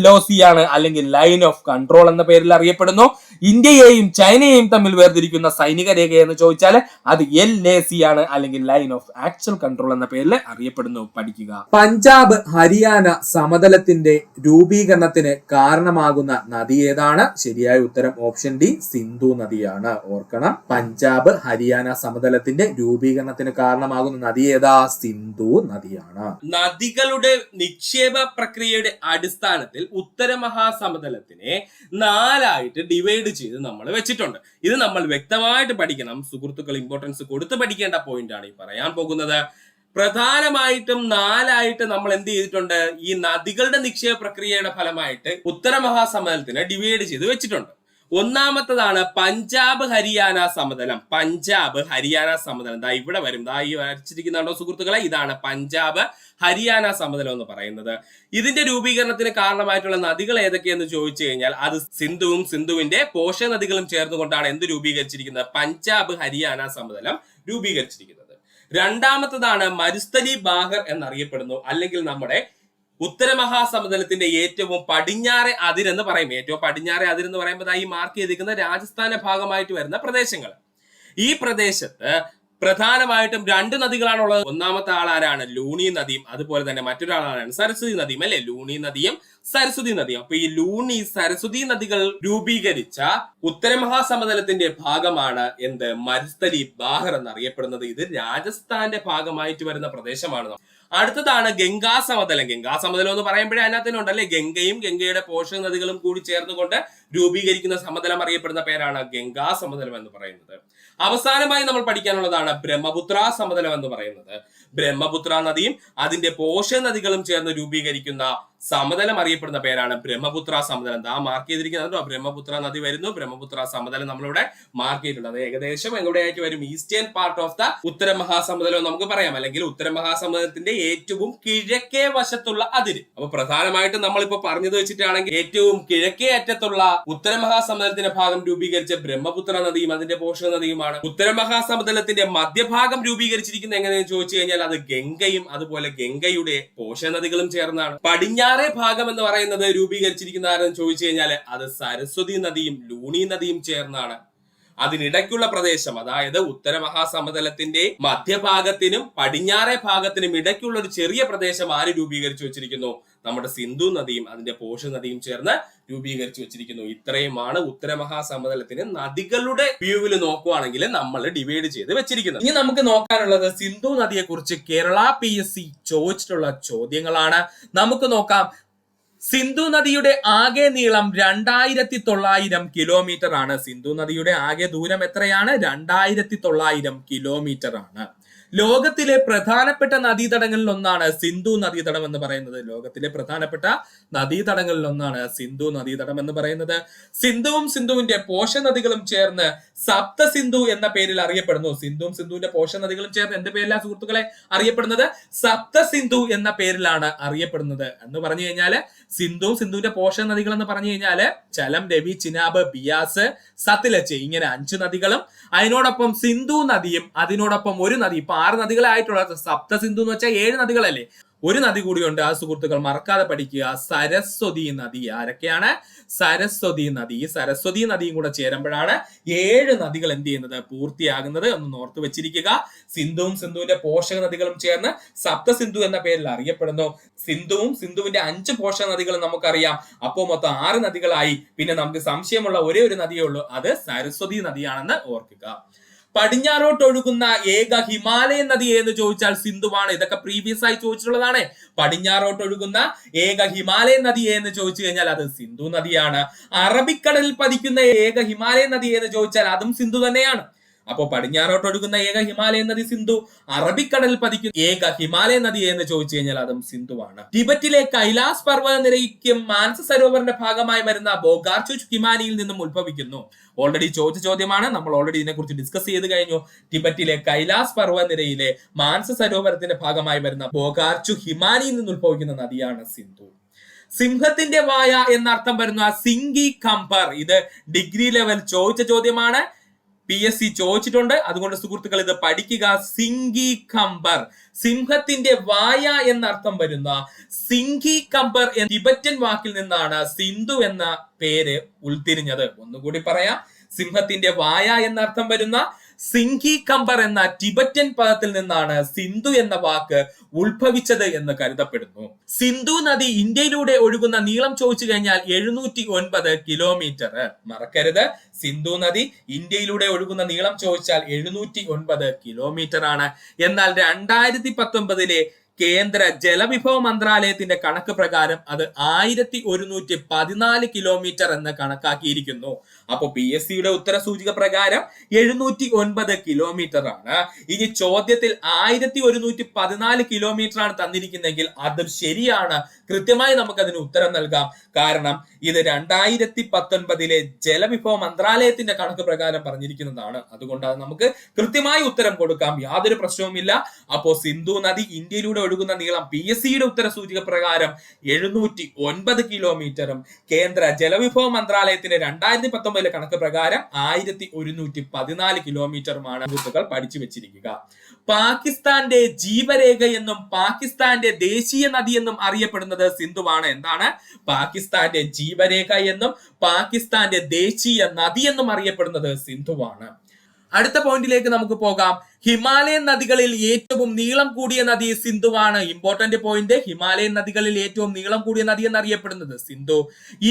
Speaker 2: LOC ആണ് അല്ലെങ്കിൽ ലൈൻ ഓഫ് കൺട്രോൾ എന്ന പേരിൽ അറിയപ്പെടുന്നു. ഇന്ത്യയെയും ചൈനയെയും തമ്മിൽ വേർതിരിക്കുന്ന സൈനിക രേഖ എന്ന് ചോദിച്ചാൽ അത് LAC ആണ് അല്ലെങ്കിൽ ലൈൻ ഓഫ് ആക്ച്വൽ കൺട്രോൾ എന്ന പേരിൽ അറിയപ്പെടുന്നു. പഠിക്കുക.
Speaker 1: പഞ്ചാബ് ഹരിയാന സമതലത്തിന്റെ രൂപീകരണത്തിന് കാരണമാകുന്ന നദി ഏതാണ്? ശരിയായ ഉത്തരം ഉത്തരം ഓപ്ഷൻ ഡി സിന്ധു നദിയാണ്. ഓർക്കണം, പഞ്ചാബ് ഹരിയാന സമതലത്തിന്റെ രൂപീകരണത്തിന് കാരണമാകുന്ന നദി ഏതാ? സിന്ധു നദിയാണ്.
Speaker 2: നദികളുടെ നിക്ഷേപ പ്രക്രിയയുടെ അടിസ്ഥാനത്തിൽ ഉത്തര മഹാസമതലത്തിനെ 4ആയിട്ട് ഡിവൈഡ് ചെയ്ത് നമ്മൾ വെച്ചിട്ടുണ്ട്. ഇത് നമ്മൾ വ്യക്തമായിട്ട് പഠിക്കണം. സുഹൃത്തുക്കൾ ഇമ്പോർട്ടൻസ് കൊടുത്ത് പഠിക്കേണ്ട പോയിന്റ് ആണ് ഈ പറയാൻ പോകുന്നത്. പ്രധാനമായിട്ടും 4ആയിട്ട് നമ്മൾ എന്ത് ചെയ്തിട്ടുണ്ട്? ഈ നദികളുടെ നിക്ഷേപ പ്രക്രിയയുടെ ഫലമായിട്ട് ഉത്തര മഹാസമതലത്തിനെ ഡിവൈഡ് ചെയ്ത് വെച്ചിട്ടുണ്ട്. ഒന്നാമത്തതാണ് പഞ്ചാബ് ഹരിയാന സമതലം. പഞ്ചാബ് ഹരിയാന സമതലം ദാ ഇവിടെ വരും. ദാ ഈ വരച്ചിരിക്കുന്നുണ്ടോ സുഹൃത്തുക്കളെ? ഇതാണ് പഞ്ചാബ് ഹരിയാന സമതലം എന്ന് പറയുന്നത്. ഇതിന്റെ രൂപീകരണത്തിന് കാരണമായിട്ടുള്ള നദികൾ ഏതൊക്കെയെന്ന് ചോദിച്ചു കഴിഞ്ഞാൽ അത് സിന്ധുവും സിന്ധുവിന്റെ പോഷക നദികളും ചേർന്നുകൊണ്ടാണ് എന്ത് രൂപീകരിച്ചിരിക്കുന്നത്? പഞ്ചാബ് ഹരിയാന സമതലം രൂപീകരിച്ചിരിക്കുന്നത്. രണ്ടാമത്തതാണ് മരുസ്ഥലി ബാഹർ എന്നറിയപ്പെടുന്നു, അല്ലെങ്കിൽ നമ്മുടെ ഉത്തര മഹാസമതലത്തിന്റെ ഏറ്റവും പടിഞ്ഞാറെ അതിരെന്ന് പറയും. ഏറ്റവും പടിഞ്ഞാറെ അതിരെന്ന് പറയുമ്പോൾ ഈ മാർക്ക് ചെയ്തിരിക്കുന്ന രാജസ്ഥാന്റെ ഭാഗമായിട്ട് വരുന്ന പ്രദേശങ്ങൾ. ഈ പ്രദേശത്ത് പ്രധാനമായിട്ടും 2 നദികളാണുള്ളത്. ഒന്നാമത്തെ ആളാരാണ്? ലൂണി നദിയും അതുപോലെ തന്നെ മറ്റൊരാളാണ് സരസ്വതി നദിയും, അല്ലെ? ലൂണി നദിയും സരസ്വതി നദിയും. അപ്പൊ ഈ ലൂണി സരസ്വതി നദികൾ രൂപീകരിച്ച ഉത്തര മഹാസമതലത്തിന്റെ ഭാഗമാണ് എന്ത്? മരുസ്ഥലി ബാഹർ എന്നറിയപ്പെടുന്നത്. ഇത് രാജസ്ഥാന്റെ ഭാഗമായിട്ട് വരുന്ന പ്രദേശമാണ്. അടുത്തതാണ് ഗംഗാ സമതലം. ഗംഗാ സമതലം എന്ന് പറയുമ്പോഴേ അതിനകത്ത് ഉണ്ടല്ലേ ഗംഗയും ഗംഗയുടെ പോഷക നദികളും കൂടി ചേർന്നുകൊണ്ട് രൂപീകരിക്കുന്ന സമതലം അറിയപ്പെടുന്ന പേരാണ് ഗംഗാ സമതലം എന്ന് പറയുന്നത്. അവസാനമായി നമ്മൾ പഠിക്കാനുള്ളതാണ് ബ്രഹ്മപുത്ര സമതലം എന്ന് പറയുന്നത്. ബ്രഹ്മപുത്ര നദിയും അതിന്റെ പോഷക നദികളും ചേർന്ന് രൂപീകരിക്കുന്ന സമതലം അറിയപ്പെടുന്ന പേരാണ് ബ്രഹ്മപുത്ര സമതലം. ദാ മാർക്ക് ചെയ്തിരിക്കുന്നത് ബ്രഹ്മപുത്ര നദി വരുന്നു. ബ്രഹ്മപുത്ര സമതലം നമ്മളിവിടെ മാർക്ക് ചെയ്തിട്ടുണ്ട്. ഏകദേശം എവിടെയായിട്ട് വരും? ഈസ്റ്റേൺ പാർട്ട് ഓഫ് ദ ഉത്തര മഹാസമതലം നമുക്ക് പറയാം, അല്ലെങ്കിൽ ഉത്തര മഹാസമതലത്തിന്റെ ഏറ്റവും കിഴക്കേ വശത്തുള്ള അതിര്. അപ്പൊ പ്രധാനമായിട്ടും നമ്മളിപ്പോ പറഞ്ഞത് വെച്ചിട്ടാണെങ്കിൽ ഏറ്റവും കിഴക്കേ അറ്റത്തുള്ള ഉത്തര മഹാസമതലത്തിന്റെ ഭാഗം രൂപീകരിച്ച ബ്രഹ്മപുത്ര നദിയും അതിന്റെ പോഷക നദിയുമാണ്. ഉത്തര മഹാസമതലത്തിന്റെ മധ്യഭാഗം രൂപീകരിച്ചിരിക്കുന്നത് എങ്ങനെയെന്ന് ചോദിച്ചു കഴിഞ്ഞാൽ അത് ഗംഗയും അതുപോലെ ഗംഗയുടെ പോഷക നദികളും ചേർന്നാണ്. പടിഞ്ഞാറേ ഭാഗം എന്ന് പറയുന്നത് രൂപീകരിച്ചിരിക്കുന്ന ആരെന്ന് ചോദിച്ചു കഴിഞ്ഞാൽ അത് സരസ്വതി നദിയും ലൂണി നദിയും ചേർന്നാണ്. അതിനിടയ്ക്കുള്ള പ്രദേശം, അതായത് ഉത്തര മഹാസമതലത്തിന്റെ മധ്യഭാഗത്തിനും പടിഞ്ഞാറേ ഭാഗത്തിനും ഇടയ്ക്കുള്ള ഒരു ചെറിയ പ്രദേശം ആര് രൂപീകരിച്ചു വെച്ചിരിക്കുന്നു? നമ്മുടെ സിന്ധു നദിയും അതിന്റെ പോഷക നദിയും ചേർന്ന് രൂപീകരിച്ചു വെച്ചിരിക്കുന്നു. ഇത്രയുമാണ് ഉത്തര മഹാസമതലത്തിന് നദികളുടെ വ്യൂവിൽ നോക്കുവാണെങ്കിൽ നമ്മൾ ഡിവൈഡ് ചെയ്ത് വെച്ചിരിക്കുന്നത്. ഇനി നമുക്ക് നോക്കാനുള്ളത് സിന്ധു നദിയെ കുറിച്ച് കേരള PSC ചോദിച്ചിട്ടുള്ള ചോദ്യങ്ങളാണ്. നമുക്ക് നോക്കാം. സിന്ധു നദിയുടെ ആകെ നീളം 2900 കിലോമീറ്റർ ആണ്. സിന്ധു നദിയുടെ ആകെ ദൂരം എത്രയാണ്? 2900 കിലോമീറ്റർ ആണ്. ലോകത്തിലെ പ്രധാനപ്പെട്ട നദീതടങ്ങളിൽ ഒന്നാണ് സിന്ധു നദീതടം എന്ന് പറയുന്നത്. ലോകത്തിലെ പ്രധാനപ്പെട്ട നദീതടങ്ങളിൽ ഒന്നാണ് സിന്ധു നദീതടം എന്ന് പറയുന്നത്. സിന്ധുവും സിന്ധുവിന്റെ പോഷക നദികളും ചേർന്ന് സപ്ത സിന്ധു എന്ന പേരിൽ അറിയപ്പെടുന്നു. സിന്ധുവും സിന്ധുവിന്റെ പോഷക നദികളും ചേർന്ന് എന്ത് പേരിലാണ് സുഹൃത്തുക്കളെ അറിയപ്പെടുന്നത്? സപ്ത സിന്ധു എന്ന പേരിലാണ് അറിയപ്പെടുന്നത്. എന്ന് പറഞ്ഞു കഴിഞ്ഞാല് സിന്ധുവും സിന്ധുവിന്റെ പോഷക നദികൾ എന്ന് പറഞ്ഞു കഴിഞ്ഞാല് ചലം, രവി, ചിനാബ്, ബിയാസ്, സത്ലജ്, ഇങ്ങനെ 5 നദികളും അതിനോടൊപ്പം സിന്ധു നദിയും അതിനോടൊപ്പം ഒരു നദി. ഇപ്പൊ 6 നദികളായിട്ടുള്ള സപ്ത സിന്ധു എന്ന് വെച്ചാൽ 7 നദികളല്ലേ? ഒരു നദി കൂടിയുണ്ട്, ആ സുഹൃത്തുക്കൾ മറക്കാതെ പഠിക്കുക. സരസ്വതി നദി. ആരൊക്കെയാണ്? സരസ്വതി നദി. ഈ സരസ്വതി നദിയും കൂടെ ചേരുമ്പോഴാണ് 7 നദികൾ എന്ത് ചെയ്യുന്നത്? പൂർത്തിയാകുന്നത്. ഒന്ന് ഓർത്ത് വെച്ചിരിക്കുക. സിന്ധുവും സിന്ധുവിന്റെ പോഷക നദികളും ചേർന്ന് സപ്ത സിന്ധു എന്ന പേരിൽ അറിയപ്പെടുന്നു. സിന്ധുവും സിന്ധുവിന്റെ 5 പോഷക നദികളും നമുക്കറിയാം. അപ്പോൾ മൊത്തം 6 നദികളായി. പിന്നെ നമുക്ക് സംശയമുള്ള ഒരേ ഒരു നദിയേ ഉള്ളൂ, അത് സരസ്വതി നദിയാണെന്ന് ഓർക്കുക. പടിഞ്ഞാറോട്ട് ഒഴുകുന്ന ഏക ഹിമാലയൻ നദി എന്ന് ചോദിച്ചാൽ സിന്ധുവാണ്. ഇതൊക്കെ പ്രീവിയസ് ആയി ചോദിച്ചിട്ടുള്ളതാണ്. പടിഞ്ഞാറോട്ട് ഒഴുകുന്ന ഏക ഹിമാലയൻ നദി എന്ന് ചോദിച്ചു കഴിഞ്ഞാൽ അത് സിന്ധു നദിയാണ്. അറബിക്കടലിൽ പതിക്കുന്ന ഏക ഹിമാലയൻ നദി എന്ന് ചോദിച്ചാൽ അതും സിന്ധു തന്നെയാണ്. അപ്പോ പടിഞ്ഞാറോട്ട് ഒഴുകുന്ന ഏക ഹിമാലയൻ നദി സിന്ധു, അറബിക്കടലിൽ പതിക്കുന്ന ഏക ഹിമാലയൻ നദി എന്ന് ചോദിച്ചു കഴിഞ്ഞാൽ അതും സിന്ധുവാണ്. ടിബറ്റിലെ കൈലാസ് പർവ്വത നിരയ്ക്കും മാനസ സരോവറിന്റെ ഭാഗമായി വരുന്ന ബോഗാർച്ചു ഹിമാനിയിൽ നിന്നും ഉത്ഭവിക്കുന്നു. ഓൾറെഡി ചോദിച്ച ചോദ്യമാണ്, നമ്മൾ ഓൾറെഡി ഇതിനെക്കുറിച്ച് ഡിസ്കസ് ചെയ്ത് കഴിഞ്ഞു. ടിബറ്റിലെ കൈലാസ് പർവ്വത നിരയിലെ മാനസ സരോവരത്തിന്റെ ഭാഗമായി വരുന്ന ബോഗാർച്ചു ഹിമാനിയിൽ നിന്ന് ഉത്ഭവിക്കുന്ന നദിയാണ് സിന്ധു. സിംഹത്തിന്റെ വായ എന്നർത്ഥം വരുന്ന സിംഗി ഖംബർ, ഇത് ഡിഗ്രി ലെവൽ ചോദിച്ച ചോദ്യമാണ്. PSC ചോദിച്ചിട്ടുണ്ട്. അതുകൊണ്ട് സുഹൃത്തുക്കൾ ഇത് പഠിക്കുക. സിംഗി ഖംബർ, സിംഹത്തിന്റെ വായ എന്നർത്ഥം വരുന്ന സിംഗി ഖംബർ എന്ന ടിബറ്റൻ വാക്കിൽ നിന്നാണ് സിന്ധു എന്ന പേര് ഉൾത്തിരിഞ്ഞത്. ഒന്നുകൂടി പറയാം. സിംഹത്തിന്റെ വായ എന്നർത്ഥം വരുന്ന സിംഘി കമ്പർ എന്ന ടിബറ്റൻ പദത്തിൽ നിന്നാണ് സിന്ധു എന്ന വാക്ക് ഉത്ഭവിച്ചത് എന്ന് കരുതപ്പെടുന്നു. സിന്ധു നദി ഇന്ത്യയിലൂടെ ഒഴുകുന്ന നീളം ചോദിച്ചു കഴിഞ്ഞാൽ 709 കിലോമീറ്റർ. മറക്കരുത്, സിന്ധു നദി ഇന്ത്യയിലൂടെ ഒഴുകുന്ന നീളം ചോദിച്ചാൽ 709 കിലോമീറ്റർ ആണ്. എന്നാൽ 2019 കേന്ദ്ര ജലവിഭവ മന്ത്രാലയത്തിന്റെ കണക്ക് പ്രകാരം അത് 1114 കിലോമീറ്റർ എന്ന് കണക്കാക്കിയിരിക്കുന്നു. അപ്പൊ PSCയുടെ ഉത്തര സൂചിക പ്രകാരം 709 കിലോമീറ്റർ ആണ്. ഇനി ചോദ്യത്തിൽ 1114 കിലോമീറ്റർ ആണ് തന്നിരിക്കുന്നെങ്കിൽ അത് ശരിയാണ്, കൃത്യമായി നമുക്ക് അതിന് ഉത്തരം നൽകാം. കാരണം ഇത് 2019 ജലവിഭവ മന്ത്രാലയത്തിന്റെ കണക്ക് പ്രകാരം പറഞ്ഞിരിക്കുന്നതാണ്. അതുകൊണ്ട് അത് നമുക്ക് കൃത്യമായി ഉത്തരം കൊടുക്കാം, യാതൊരു പ്രശ്നവുമില്ല. അപ്പോ സിന്ധു നദി ഇന്ത്യയിലൂടെ ഒഴുകുന്ന നീളം PSCയുടെ ഉത്തര സൂചിക പ്രകാരം 709 കിലോമീറ്ററും കേന്ദ്ര ജലവിഭവ മന്ത്രാലയത്തിന്റെ 2019 കണക്ക് പ്രകാരം 1114 കിലോമീറ്ററുമാണ് സുഹൃത്തുക്കൾ പഠിച്ചു വെച്ചിരിക്കുക. പാകിസ്ഥാന്റെ ജീവരേഖ എന്നും പാകിസ്ഥാന്റെ ദേശീയ നദി എന്നും അറിയപ്പെടുന്നത് സിന്ധുവാണ്. എന്താണ്? പാകിസ്ഥാന്റെ ജീവരേഖ എന്നും പാകിസ്ഥാന്റെ ദേശീയ നദി എന്നും അറിയപ്പെടുന്നത് സിന്ധുവാണ്. അടുത്ത പോയിന്റിലേക്ക് നമുക്ക് പോകാം. ഹിമാലയൻ നദികളിൽ ഏറ്റവും നീളം കൂടിയ നദി സിന്ധുവാണ്. ഇമ്പോർട്ടന്റ് പോയിന്റ്, ഹിമാലയൻ നദികളിൽ ഏറ്റവും നീളം കൂടിയ നദി എന്നറിയപ്പെടുന്നത് സിന്ധു.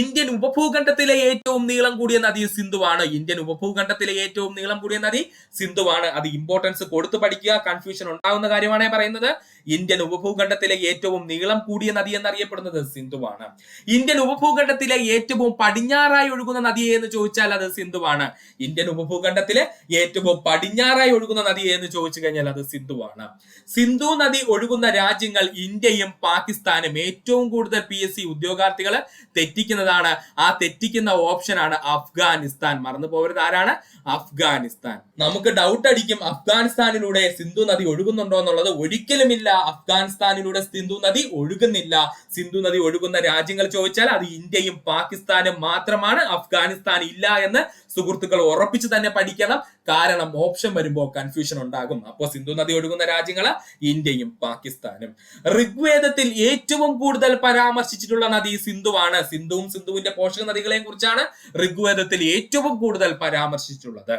Speaker 2: ഇന്ത്യൻ ഉപഭൂഖണ്ഡത്തിലെ ഏറ്റവും നീളം കൂടിയ നദി സിന്ധുവാണ്. ഇന്ത്യൻ ഉപഭൂഖണ്ഡത്തിലെ ഏറ്റവും നീളം കൂടിയ നദി സിന്ധുവാണ്. അത് ഇമ്പോർട്ടൻസ് കൊടുത്തു പഠിക്കുക, കൺഫ്യൂഷൻ ഉണ്ടാകുന്ന കാര്യമാണ് പറയുന്നത്. ഇന്ത്യൻ ഉപഭൂഖണ്ഡത്തിലെ ഏറ്റവും നീളം കൂടിയ നദി എന്നറിയപ്പെടുന്നത് സിന്ധുവാണ്. ഇന്ത്യൻ ഉപഭൂഖണ്ഡത്തിലെ ഏറ്റവും പടിഞ്ഞാറായി ഒഴുകുന്ന നദി എന്ന് ചോദിച്ചാൽ അത് സിന്ധുവാണ്. ഇന്ത്യൻ ഉപഭൂഖണ്ഡത്തിലെ ഏറ്റവും പടിഞ്ഞാറായി ഒഴുകുന്ന നദി എന്ന് ചോദിച്ചു കഴിഞ്ഞാൽ അത് സിന്ധുവാണ്. സിന്ധു നദി ഒഴുകുന്ന രാജ്യങ്ങൾ ഇന്ത്യയും പാകിസ്ഥാനും. ഏറ്റവും കൂടുതൽ PSC ഉദ്യോഗാർത്ഥികൾ തെറ്റിക്കുന്നതാണ്. ആ തെറ്റിക്കുന്ന ഓപ്ഷനാണ് അഫ്ഗാനിസ്ഥാൻ. മറന്നു പോകരുത്, ആരാണ്? അഫ്ഗാനിസ്ഥാൻ. നമുക്ക് ഡൗട്ട് അടിക്കും, അഫ്ഗാനിസ്ഥാനിലൂടെ സിന്ധു നദി ഒഴുകുന്നുണ്ടോ എന്നുള്ളത്. ഒരിക്കലുമില്ല, അഫ്ഗാനിസ്ഥാനിലൂടെ സിന്ധു നദി ഒഴുകുന്നില്ല. സിന്ധു നദി ഒഴുകുന്ന രാജ്യങ്ങൾ ചോദിച്ചാൽ അത് ഇന്ത്യയും പാകിസ്ഥാനും മാത്രമാണ്. അഫ്ഗാനിസ്ഥാൻ ഇല്ല എന്ന് സുഹൃത്തുക്കൾ ഉറപ്പിച്ച് തന്നെ പഠിക്കണം. കാരണം ഓപ്ഷൻ വരുമ്പോൾ കൺഫ്യൂഷൻ ഉണ്ടാകും. അപ്പോൾ സിന്ധു നദി ഒഴുകുന്ന രാജ്യങ്ങള് ഇന്ത്യയും പാകിസ്ഥാനും. ഋഗ്വേദത്തിൽ ഏറ്റവും കൂടുതൽ പരാമർശിച്ചിട്ടുള്ള നദി സിന്ധുവാണ്. സിന്ധുവും സിന്ധുവിന്റെ പോഷക നദികളെയും കുറിച്ചാണ് ഋഗ്വേദത്തിൽ ഏറ്റവും കൂടുതൽ പരാമർശിച്ചിട്ടുള്ളത്.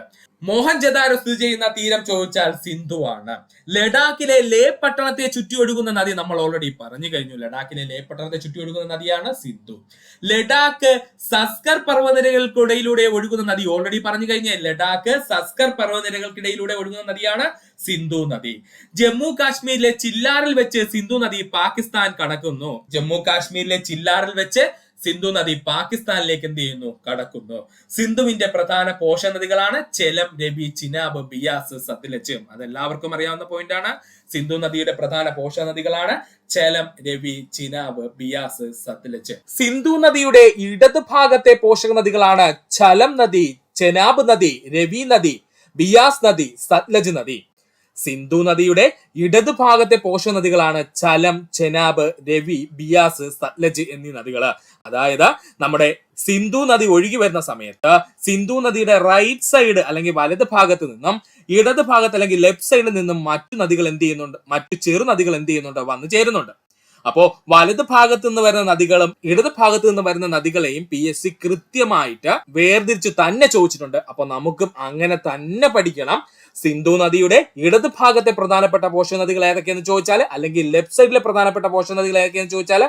Speaker 2: മോഹൻജദാരോ സ്ഥിതി ചെയ്യുന്ന തീരം ചോദിച്ചാൽ സിന്ധുവാണ്. ലഡാക്കിലെ ലേ പട്ടണത്തെ ചുറ്റി ഒഴുകുന്ന നദി നമ്മൾ ഓൾറെഡി പറഞ്ഞു കഴിഞ്ഞു. ലഡാക്കിലെ ലേ പട്ടണത്തെ ചുറ്റി ഒഴുകുന്ന നദിയാണ് സിന്ധു. ലഡാക്ക് സസ്കർ പർവ്വതനിരകൾക്കിടയിലൂടെ ഒഴുകുന്ന നദി ഓൾറെഡി പറഞ്ഞു കഴിഞ്ഞ. ലഡാക്ക് സസ്കർ പർവ്വതനിരകൾക്കിടയിലൂടെ ഒഴുകുന്ന നദിയാണ് സിന്ധു നദി. ജമ്മു കാശ്മീരിലെ ചില്ലാറിൽ വെച്ച് സിന്ധു നദി പാകിസ്ഥാൻ കടക്കുന്നു. ജമ്മു കാശ്മീരിലെ ചില്ലാറിൽ വെച്ച് സിന്ധു നദി പാകിസ്ഥാനിലേക്ക് എന്ത് ചെയ്യുന്നു? കടക്കുന്നു. സിന്ധുവിന്റെ പ്രധാന പോഷക നദികളാണ് ചെലം, രവി, ചിനാബ്, ബിയാസ്, സത്ലജ്. അതെല്ലാവർക്കും അറിയാവുന്ന പോയിന്റ് ആണ്. സിന്ധു നദിയുടെ പ്രധാന പോഷക നദികളാണ് ചെലം, രവി, ചിനാബ്, ബിയാസ്, സത്ലജ്. സിന്ധു നദിയുടെ ഇടത് ഭാഗത്തെ പോഷക നദികളാണ് ചലം നദി, ചെനാബ് നദി, രവി നദി, ബിയാസ് നദി, സത്ലജ് നദി. സിന്ധു നദിയുടെ ഇടത് ഭാഗത്തെ പോഷക നദികളാണ് ചലം, ചെനാബ്, രവി, ബിയാസ്, സത്ലജ് എന്നീ നദികള്. അതായത് നമ്മുടെ സിന്ധു നദി ഒഴുകി വരുന്ന സമയത്ത് സിന്ധു നദിയുടെ റൈറ്റ് സൈഡ് അല്ലെങ്കിൽ വലത് ഭാഗത്ത് നിന്നും ഇടത് ഭാഗത്ത് അല്ലെങ്കിൽ ലെഫ്റ്റ് സൈഡിൽ നിന്നും മറ്റു നദികൾ എന്ത് ചെയ്യുന്നുണ്ട്? മറ്റു ചെറു നദികൾ എന്ത് ചെയ്യുന്നുണ്ട്? വന്നു ചേരുന്നുണ്ട്. അപ്പോ വലത് ഭാഗത്ത് നിന്ന് വരുന്ന നദികളും ഇടത് ഭാഗത്ത് നിന്ന് വരുന്ന നദികളെയും PSC കൃത്യമായിട്ട് വേർതിരിച്ച് തന്നെ ചോദിച്ചിട്ടുണ്ട്. അപ്പൊ നമുക്കും അങ്ങനെ തന്നെ പഠിക്കണം. സിന്ധു നദിയുടെ ഇടത് ഭാഗത്തെ പ്രധാനപ്പെട്ട പോഷക നദികൾ ഏതൊക്കെയെന്ന് ചോദിച്ചാൽ, അല്ലെങ്കിൽ ലെഫ്റ്റ് സൈഡിലെ പ്രധാനപ്പെട്ട പോഷക നദികൾ ഏതൊക്കെയെന്ന് ചോദിച്ചാൽ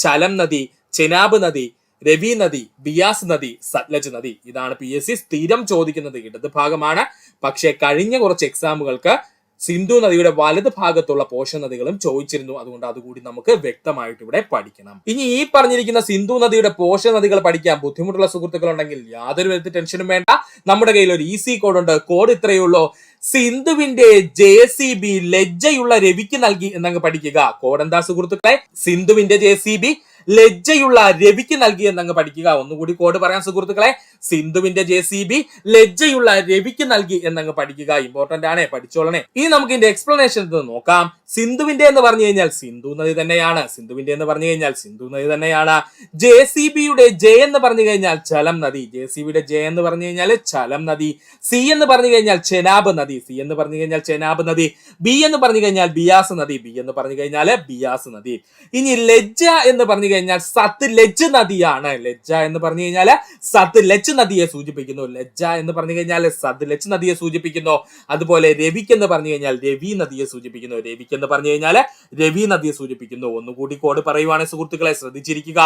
Speaker 2: ചലം നദി, ചെനാബ് നദി, രവി നദി, ബിയാസ് നദി, സത്ലജ് നദി. ഇതാണ് PSC സ്ഥിരം ചോദിക്കുന്നത്. ഇടത് ഭാഗമാണ്. പക്ഷെ കഴിഞ്ഞ കുറച്ച് എക്സാമുകൾക്ക് സിന്ധു നദിയുടെ വലത് ഭാഗത്തുള്ള പോഷക നദികളും ചോദിച്ചിരുന്നു. അതുകൊണ്ട് അതുകൂടി നമുക്ക് വ്യക്തമായിട്ട് ഇവിടെ പഠിക്കണം. ഇനി ഈ പറഞ്ഞിരിക്കുന്ന സിന്ധു നദിയുടെ പോഷക നദികൾ പഠിക്കാൻ ബുദ്ധിമുട്ടുള്ള സുഹൃത്തുക്കൾ ഉണ്ടെങ്കിൽ യാതൊരു വിധത്തിൽ ടെൻഷനും വേണ്ട. നമ്മുടെ കയ്യിൽ ഒരു ഈസി കോഡ് ഉണ്ട്. കോഡ് ഇത്രയേ ഉള്ളൂ: സിന്ധുവിന്റെ JCB ലജ്ജയുള്ള രവിക്ക് നൽകി എന്നങ്ങ് പഠിക്കുക. കോഡ് എന്താ സുഹൃത്തുക്കളെ? സിന്ധുവിന്റെ JCB ലജ്ജയുള്ള രവിക്ക് നൽകി എന്നങ്ങ് പഠിക്കുക. ഒന്നുകൂടി കോഡ് പറയാൻ സുഹൃത്തുക്കളെ: സിന്ധുവിന്റെ JCB ലജ്ജയുള്ള രവിക്ക് നൽകി എന്നങ്ങ് പഠിക്കുക. ഇമ്പോർട്ടന്റ് ആണ്, പഠിച്ചോളണേ. ഇനി നമുക്ക് ഇതിന്റെ എക്സ്പ്ലനേഷൻ നോക്കാം. സിന്ധുവിന്റെ എന്ന് പറഞ്ഞു കഴിഞ്ഞാൽ സിന്ധു നദി തന്നെയാണ്. സിന്ധുവിന്റെ എന്ന് പറഞ്ഞു കഴിഞ്ഞാൽ സിന്ധു നദി തന്നെയാണ്. JCBയുടെ ജെ എന്ന് പറഞ്ഞു കഴിഞ്ഞാൽ ചലം നദി. JCBയുടെ ജെ എന്ന് പറഞ്ഞു കഴിഞ്ഞാൽ ചലം നദി. സി എന്ന് പറഞ്ഞു കഴിഞ്ഞാൽ ചെനാബ് നദി. സി എന്ന് പറഞ്ഞു കഴിഞ്ഞാൽ ചെനാബ് നദി. ബി എന്ന് പറഞ്ഞു കഴിഞ്ഞാൽ ബിയാസ് നദി. ബി എന്ന് പറഞ്ഞു കഴിഞ്ഞാൽ ബിയാസ് നദി. ഇനി ലജ്ജ എന്ന് പറഞ്ഞു കഴിഞ്ഞാൽ സത്ലജ് നദിയാണ്. ലജ്ജ എന്ന് പറഞ്ഞു കഴിഞ്ഞാൽ സത്ലജ് നദിയെ സൂചിപ്പിക്കുന്നു. ലജ്ജ എന്ന് പറഞ്ഞു കഴിഞ്ഞാൽ സത്ലജ് നദിയെ സൂചിപ്പിക്കുന്നു. അതുപോലെ രവിക്ക് എന്ന് പറഞ്ഞു കഴിഞ്ഞാൽ രവി നദിയെ സൂചിപ്പിക്കുന്നു. രവിക്ക് എന്ന് പറഞ്ഞു കഴിഞ്ഞാൽ രവി നദിയെ സൂചിപ്പിക്കുന്നു. ഒന്നുകൂടി കോഡ് പറയുവാണെങ്കിൽ സുഹൃത്തുക്കളെ ശ്രദ്ധിച്ചിരിക്കുക.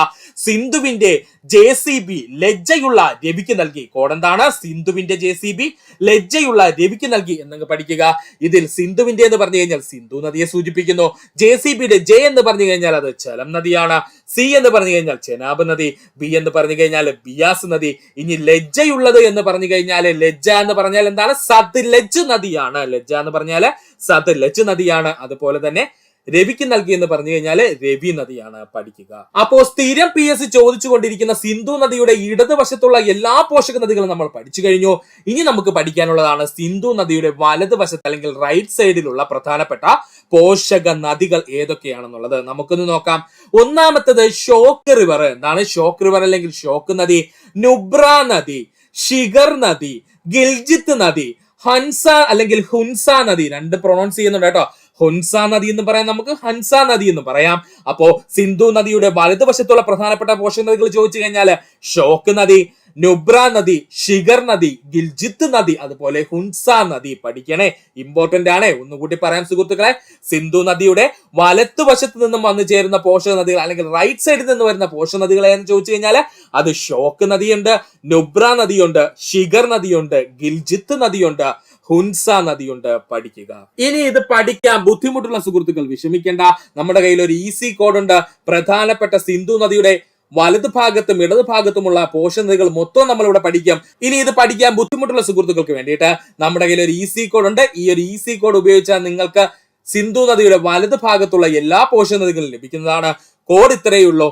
Speaker 2: സിന്ധുവിന്റെ JCB ലജ്ജയുള്ള രവിക്ക് നൽകി. കോഡ് എന്താണ്? സിന്ധുവിന്റെ JCB ലജ്ജയുള്ള രവിക്ക് നൽകി എന്നങ്ങ് പഠിക്കുക. ഇതിൽ സിന്ധുവിന്റെ എന്ന് പറഞ്ഞു കഴിഞ്ഞാൽ സിന്ധു നദിയെ സൂചിപ്പിക്കുന്നു. JCBയുടെ ജെ എന്ന് പറഞ്ഞു കഴിഞ്ഞാൽ അത് ചലം നദിയാണ്. സി എന്ന് പറഞ്ഞു കഴിഞ്ഞാൽ ചെനാബ് നദി. ബി എന്ന് പറഞ്ഞു കഴിഞ്ഞാൽ ബിയാസ് നദി. ഇനി ലജ്ജയുള്ളത് എന്ന് പറഞ്ഞു കഴിഞ്ഞാൽ ലജ്ജ എന്ന് പറഞ്ഞാൽ എന്താണ്? സത്ലജ് നദിയാണ്. ലജ്ജ എന്ന് പറഞ്ഞാൽ സത്ലജ് നദിയാണ്. അതുപോലെ തന്നെ രവിക്ക് നൽകി എന്ന് പറഞ്ഞു കഴിഞ്ഞാൽ രവി നദിയാണ്. പഠിക്കുക. അപ്പോ സ്ഥിരം PSC ചോദിച്ചുകൊണ്ടിരിക്കുന്ന സിന്ധു നദിയുടെ ഇടതുവശത്തുള്ള എല്ലാ പോഷക നദികളും നമ്മൾ പഠിച്ചു കഴിഞ്ഞു. ഇനി നമുക്ക് പഠിക്കാനുള്ളതാണ് സിന്ധു നദിയുടെ വലതുവശത്ത് അല്ലെങ്കിൽ റൈറ്റ് സൈഡിലുള്ള പ്രധാനപ്പെട്ട പോഷക നദികൾ ഏതൊക്കെയാണെന്നുള്ളത്. നമുക്കൊന്ന് നോക്കാം. ഒന്നാമത്തത് ഷോക്ക് റിവർ. എന്താണ് ഷോക്ക് റിവർ അല്ലെങ്കിൽ ഷോക്ക് നദി? നുബ്ര നദി, ഷിഗർ നദി, ഗിൽജിത്ത് നദി, ഹൻസ അല്ലെങ്കിൽ ഹുൻസ നദി. രണ്ട് പ്രൊണൗൺസ് ചെയ്യുന്നുണ്ട് കേട്ടോ. ഹുൻസ നദി എന്ന് പറയാം, നമുക്ക് ഹൻസ നദി എന്ന് പറയാം. അപ്പോ സിന്ധു നദിയുടെ വലതുവശത്തുള്ള പ്രധാനപ്പെട്ട പോഷക നദികൾ ചോദിച്ചു കഴിഞ്ഞാൽ ഷോക്ക് നദി, നുബ്ര നദി, ഷിഗർ നദി, ഗിൽജിത്ത് നദി, അതുപോലെ ഹുൻസ നദി. പഠിക്കണേ, ഇമ്പോർട്ടന്റ് ആണ്. ഒന്നുകൂടി പറയാം സുഹൃത്തുക്കളെ. സിന്ധു നദിയുടെ വലത്തുവശത്ത് നിന്നും വന്നു ചേരുന്ന പോഷക നദികൾ അല്ലെങ്കിൽ റൈറ്റ് സൈഡിൽ നിന്ന് വരുന്ന പോഷക നദികൾ എന്ന് ചോദിച്ചു കഴിഞ്ഞാൽ അത് ഷോക്ക് നദിയുണ്ട്, നുബ്ര നദിയുണ്ട്, ഷിഗർ നദിയുണ്ട്, ഗിൽജിത്ത് നദിയുണ്ട്, ഹുൻസ നദിയുണ്ട്. പഠിക്കുക. ഇനി ഇത് പഠിക്കാൻ ബുദ്ധിമുട്ടുള്ള സുഹൃത്തുക്കൾ വിഷമിക്കേണ്ട. നമ്മുടെ കയ്യിൽ ഒരു ഈസി കോഡ് ഉണ്ട്. പ്രധാനപ്പെട്ട സിന്ധു നദിയുടെ വലതു ഭാഗത്തും ഇടതു ഭാഗത്തുമുള്ള പോഷക നദികൾ മൊത്തം നമ്മളിവിടെ പഠിക്കും. ഇനി ഇത് പഠിക്കാൻ ബുദ്ധിമുട്ടുള്ള സുഹൃത്തുക്കൾക്ക് വേണ്ടിയിട്ട് നമ്മുടെ കയ്യിൽ ഒരു ഈസി കോഡ് ഉണ്ട്. ഈ ഒരു ഈസി കോഡ് ഉപയോഗിച്ചാൽ നിങ്ങൾക്ക് സിന്ധു നദിയുടെ വലതു ഭാഗത്തുള്ള എല്ലാ പോഷക നദികളും ലഭിക്കുന്നതാണ്. കോഡ് ഇത്രയേ ഉള്ളൂ.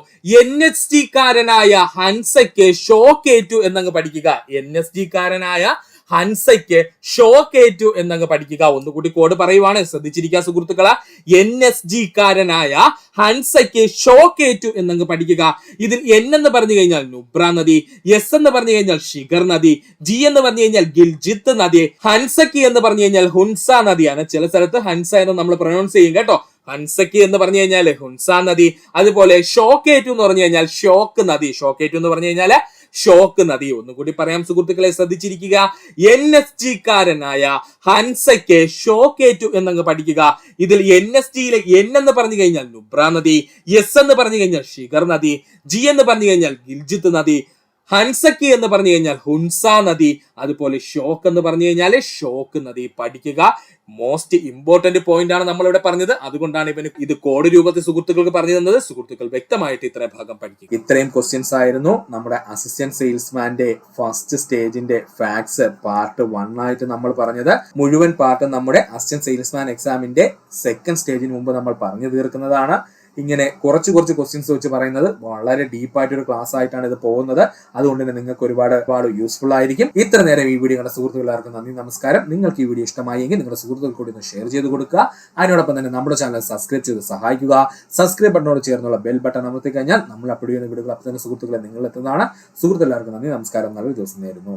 Speaker 2: NSG കാരനായ ഹൻസയ്ക്ക് ഷോക്ക് ഏറ്റു എന്നങ്ങ് പഠിക്കുക. NSG കാരനായ ഹൻസയ്ക്ക് ഷോക്ക് ഏറ്റു എന്നങ്ങ് പഠിക്കുക. ഒന്നുകൂടി കോഡ് പറയുവാണ്, ശ്രദ്ധിച്ചിരിക്കുക സുഹൃത്തുക്കളെ. NSG കാരനായ ഹൻസയ്ക്ക് ഷോക്ക് ഏറ്റു എന്നങ്ങ് പഠിക്കുക. ഇതിൽ N എന്ന് പറഞ്ഞു കഴിഞ്ഞാൽ നുബ്ര നദി, S എന്ന് പറഞ്ഞു കഴിഞ്ഞാൽ ഷിഗർ നദി, G എന്ന് പറഞ്ഞു കഴിഞ്ഞാൽ ഗിൽജിത്ത് നദി, ഹൻസയ്ക്ക് എന്ന് പറഞ്ഞു കഴിഞ്ഞാൽ ഹുൻസ നദിയാണ്. ചില സ്ഥലത്ത് ഹൻസ എന്ന് നമ്മൾ പ്രൊനൗൺസ് ചെയ്യും കേട്ടോ. ഹൻസയ്ക്ക് എന്ന് പറഞ്ഞു കഴിഞ്ഞാൽ ഹുൻസ നദി. അതുപോലെ ഷോക്ക് ഏറ്റു എന്ന് പറഞ്ഞു കഴിഞ്ഞാൽ ഷോക്ക് നദി. ഷോക്ക് ഏറ്റു എന്ന് പറഞ്ഞു കഴിഞ്ഞാൽ ഷോക്ക് നദി. ഒന്നുകൂടി പറയാം സുഹൃത്തുക്കളെ, ശ്രദ്ധിച്ചിരിക്കുക. NSG കാരനായ ഹൻസയ്ക്ക് ഷോക്ക് ഏറ്റു എന്നങ്ങ് പഠിക്കുക. ഇതിൽ NSGയിലെ N എന്ന് പറഞ്ഞു കഴിഞ്ഞാൽ നുബ്ര നദി, S എന്ന് പറഞ്ഞു കഴിഞ്ഞാൽ ഷിഗർ നദി, G എന്ന് പറഞ്ഞു കഴിഞ്ഞാൽ ഗിൽജിത്ത് നദി, ഹൻസയ്ക്ക് എന്ന് പറഞ്ഞു കഴിഞ്ഞാൽ ഹുൻസ നദി, അതുപോലെ ഷോക്ക് എന്ന് പറഞ്ഞു കഴിഞ്ഞാൽ ഷോക്ക് നദി. പഠിക്കുക. മോസ്റ്റ് ഇമ്പോർട്ടന്റ് പോയിന്റ് ആണ് നമ്മൾ ഇവിടെ പറഞ്ഞത്. അതുകൊണ്ടാണ് ഇവന് ഇത് കോഡ് രൂപത്തിൽ സുഹൃത്തുക്കൾക്ക് പറഞ്ഞു തന്നത്. സുഹൃത്തുക്കൾ വ്യക്തമായിട്ട് ഇത്രയും ഭാഗം പഠിക്കുക. ഇത്രയും ക്വസ്റ്റ്യൻസ് ആയിരുന്നു നമ്മുടെ അസിസ്റ്റന്റ് സെയിൽസ്മാന്റെ ഫസ്റ്റ് സ്റ്റേജിന്റെ ഫാക്ട്സ് പാർട്ട് 1 ആയിട്ട് നമ്മൾ പറഞ്ഞത്. മുഴുവൻ പാർട്ട് നമ്മുടെ അസിസ്റ്റന്റ് സെയിൽസ്മാൻ എക്സാമിന്റെ സെക്കൻഡ് സ്റ്റേജിന് മുമ്പ് നമ്മൾ പറഞ്ഞു തീർക്കുന്നതാണ്. ഇങ്ങനെ കുറച്ച് ക്വസ്റ്റ്യൻസ് വെച്ച് പറയുന്നത് വളരെ ഡീപ്പായിട്ടൊരു ക്ലാസ് ആയിട്ടാണ് ഇത് പോകുന്നത്. അതുകൊണ്ട് തന്നെ നിങ്ങൾക്ക് ഒരുപാട് യൂസ്ഫുൾ ആയിരിക്കും. ഇത്ര നേരം ഈ വീഡിയോ കണ്ട സുഹൃത്തുക്കൾക്ക് നന്ദി, നമസ്കാരം. നിങ്ങൾക്ക് ഈ വീഡിയോ ഇഷ്ടമായെങ്കിൽ നിങ്ങളുടെ സുഹൃത്തുക്കൾ കൂടി ഒന്ന് ഷെയർ ചെയ്ത് കൊടുക്കുക. അതിനോടൊപ്പം തന്നെ നമ്മുടെ ചാനൽ സബ്സ്ക്രൈബ് ചെയ്ത് സഹായിക്കുക. സബ്സ്ക്രൈബ് ബട്ടണോട് ചേർന്നുള്ള ബെൽ ബട്ടൺ അമർത്തി കഴിഞ്ഞാൽ നമ്മൾ അപ്ലോഡ് ചെയ്യുന്ന വീഡിയോകൾ അപ്പോൾ തന്നെ സുഹൃത്തുക്കളെ നിങ്ങൾ എത്തുന്നതാണ്. സുഹൃത്തുക്കൾക്ക് നന്ദി, നമസ്കാരം. നല്ലൊരു ദിവസം നേരുന്നു.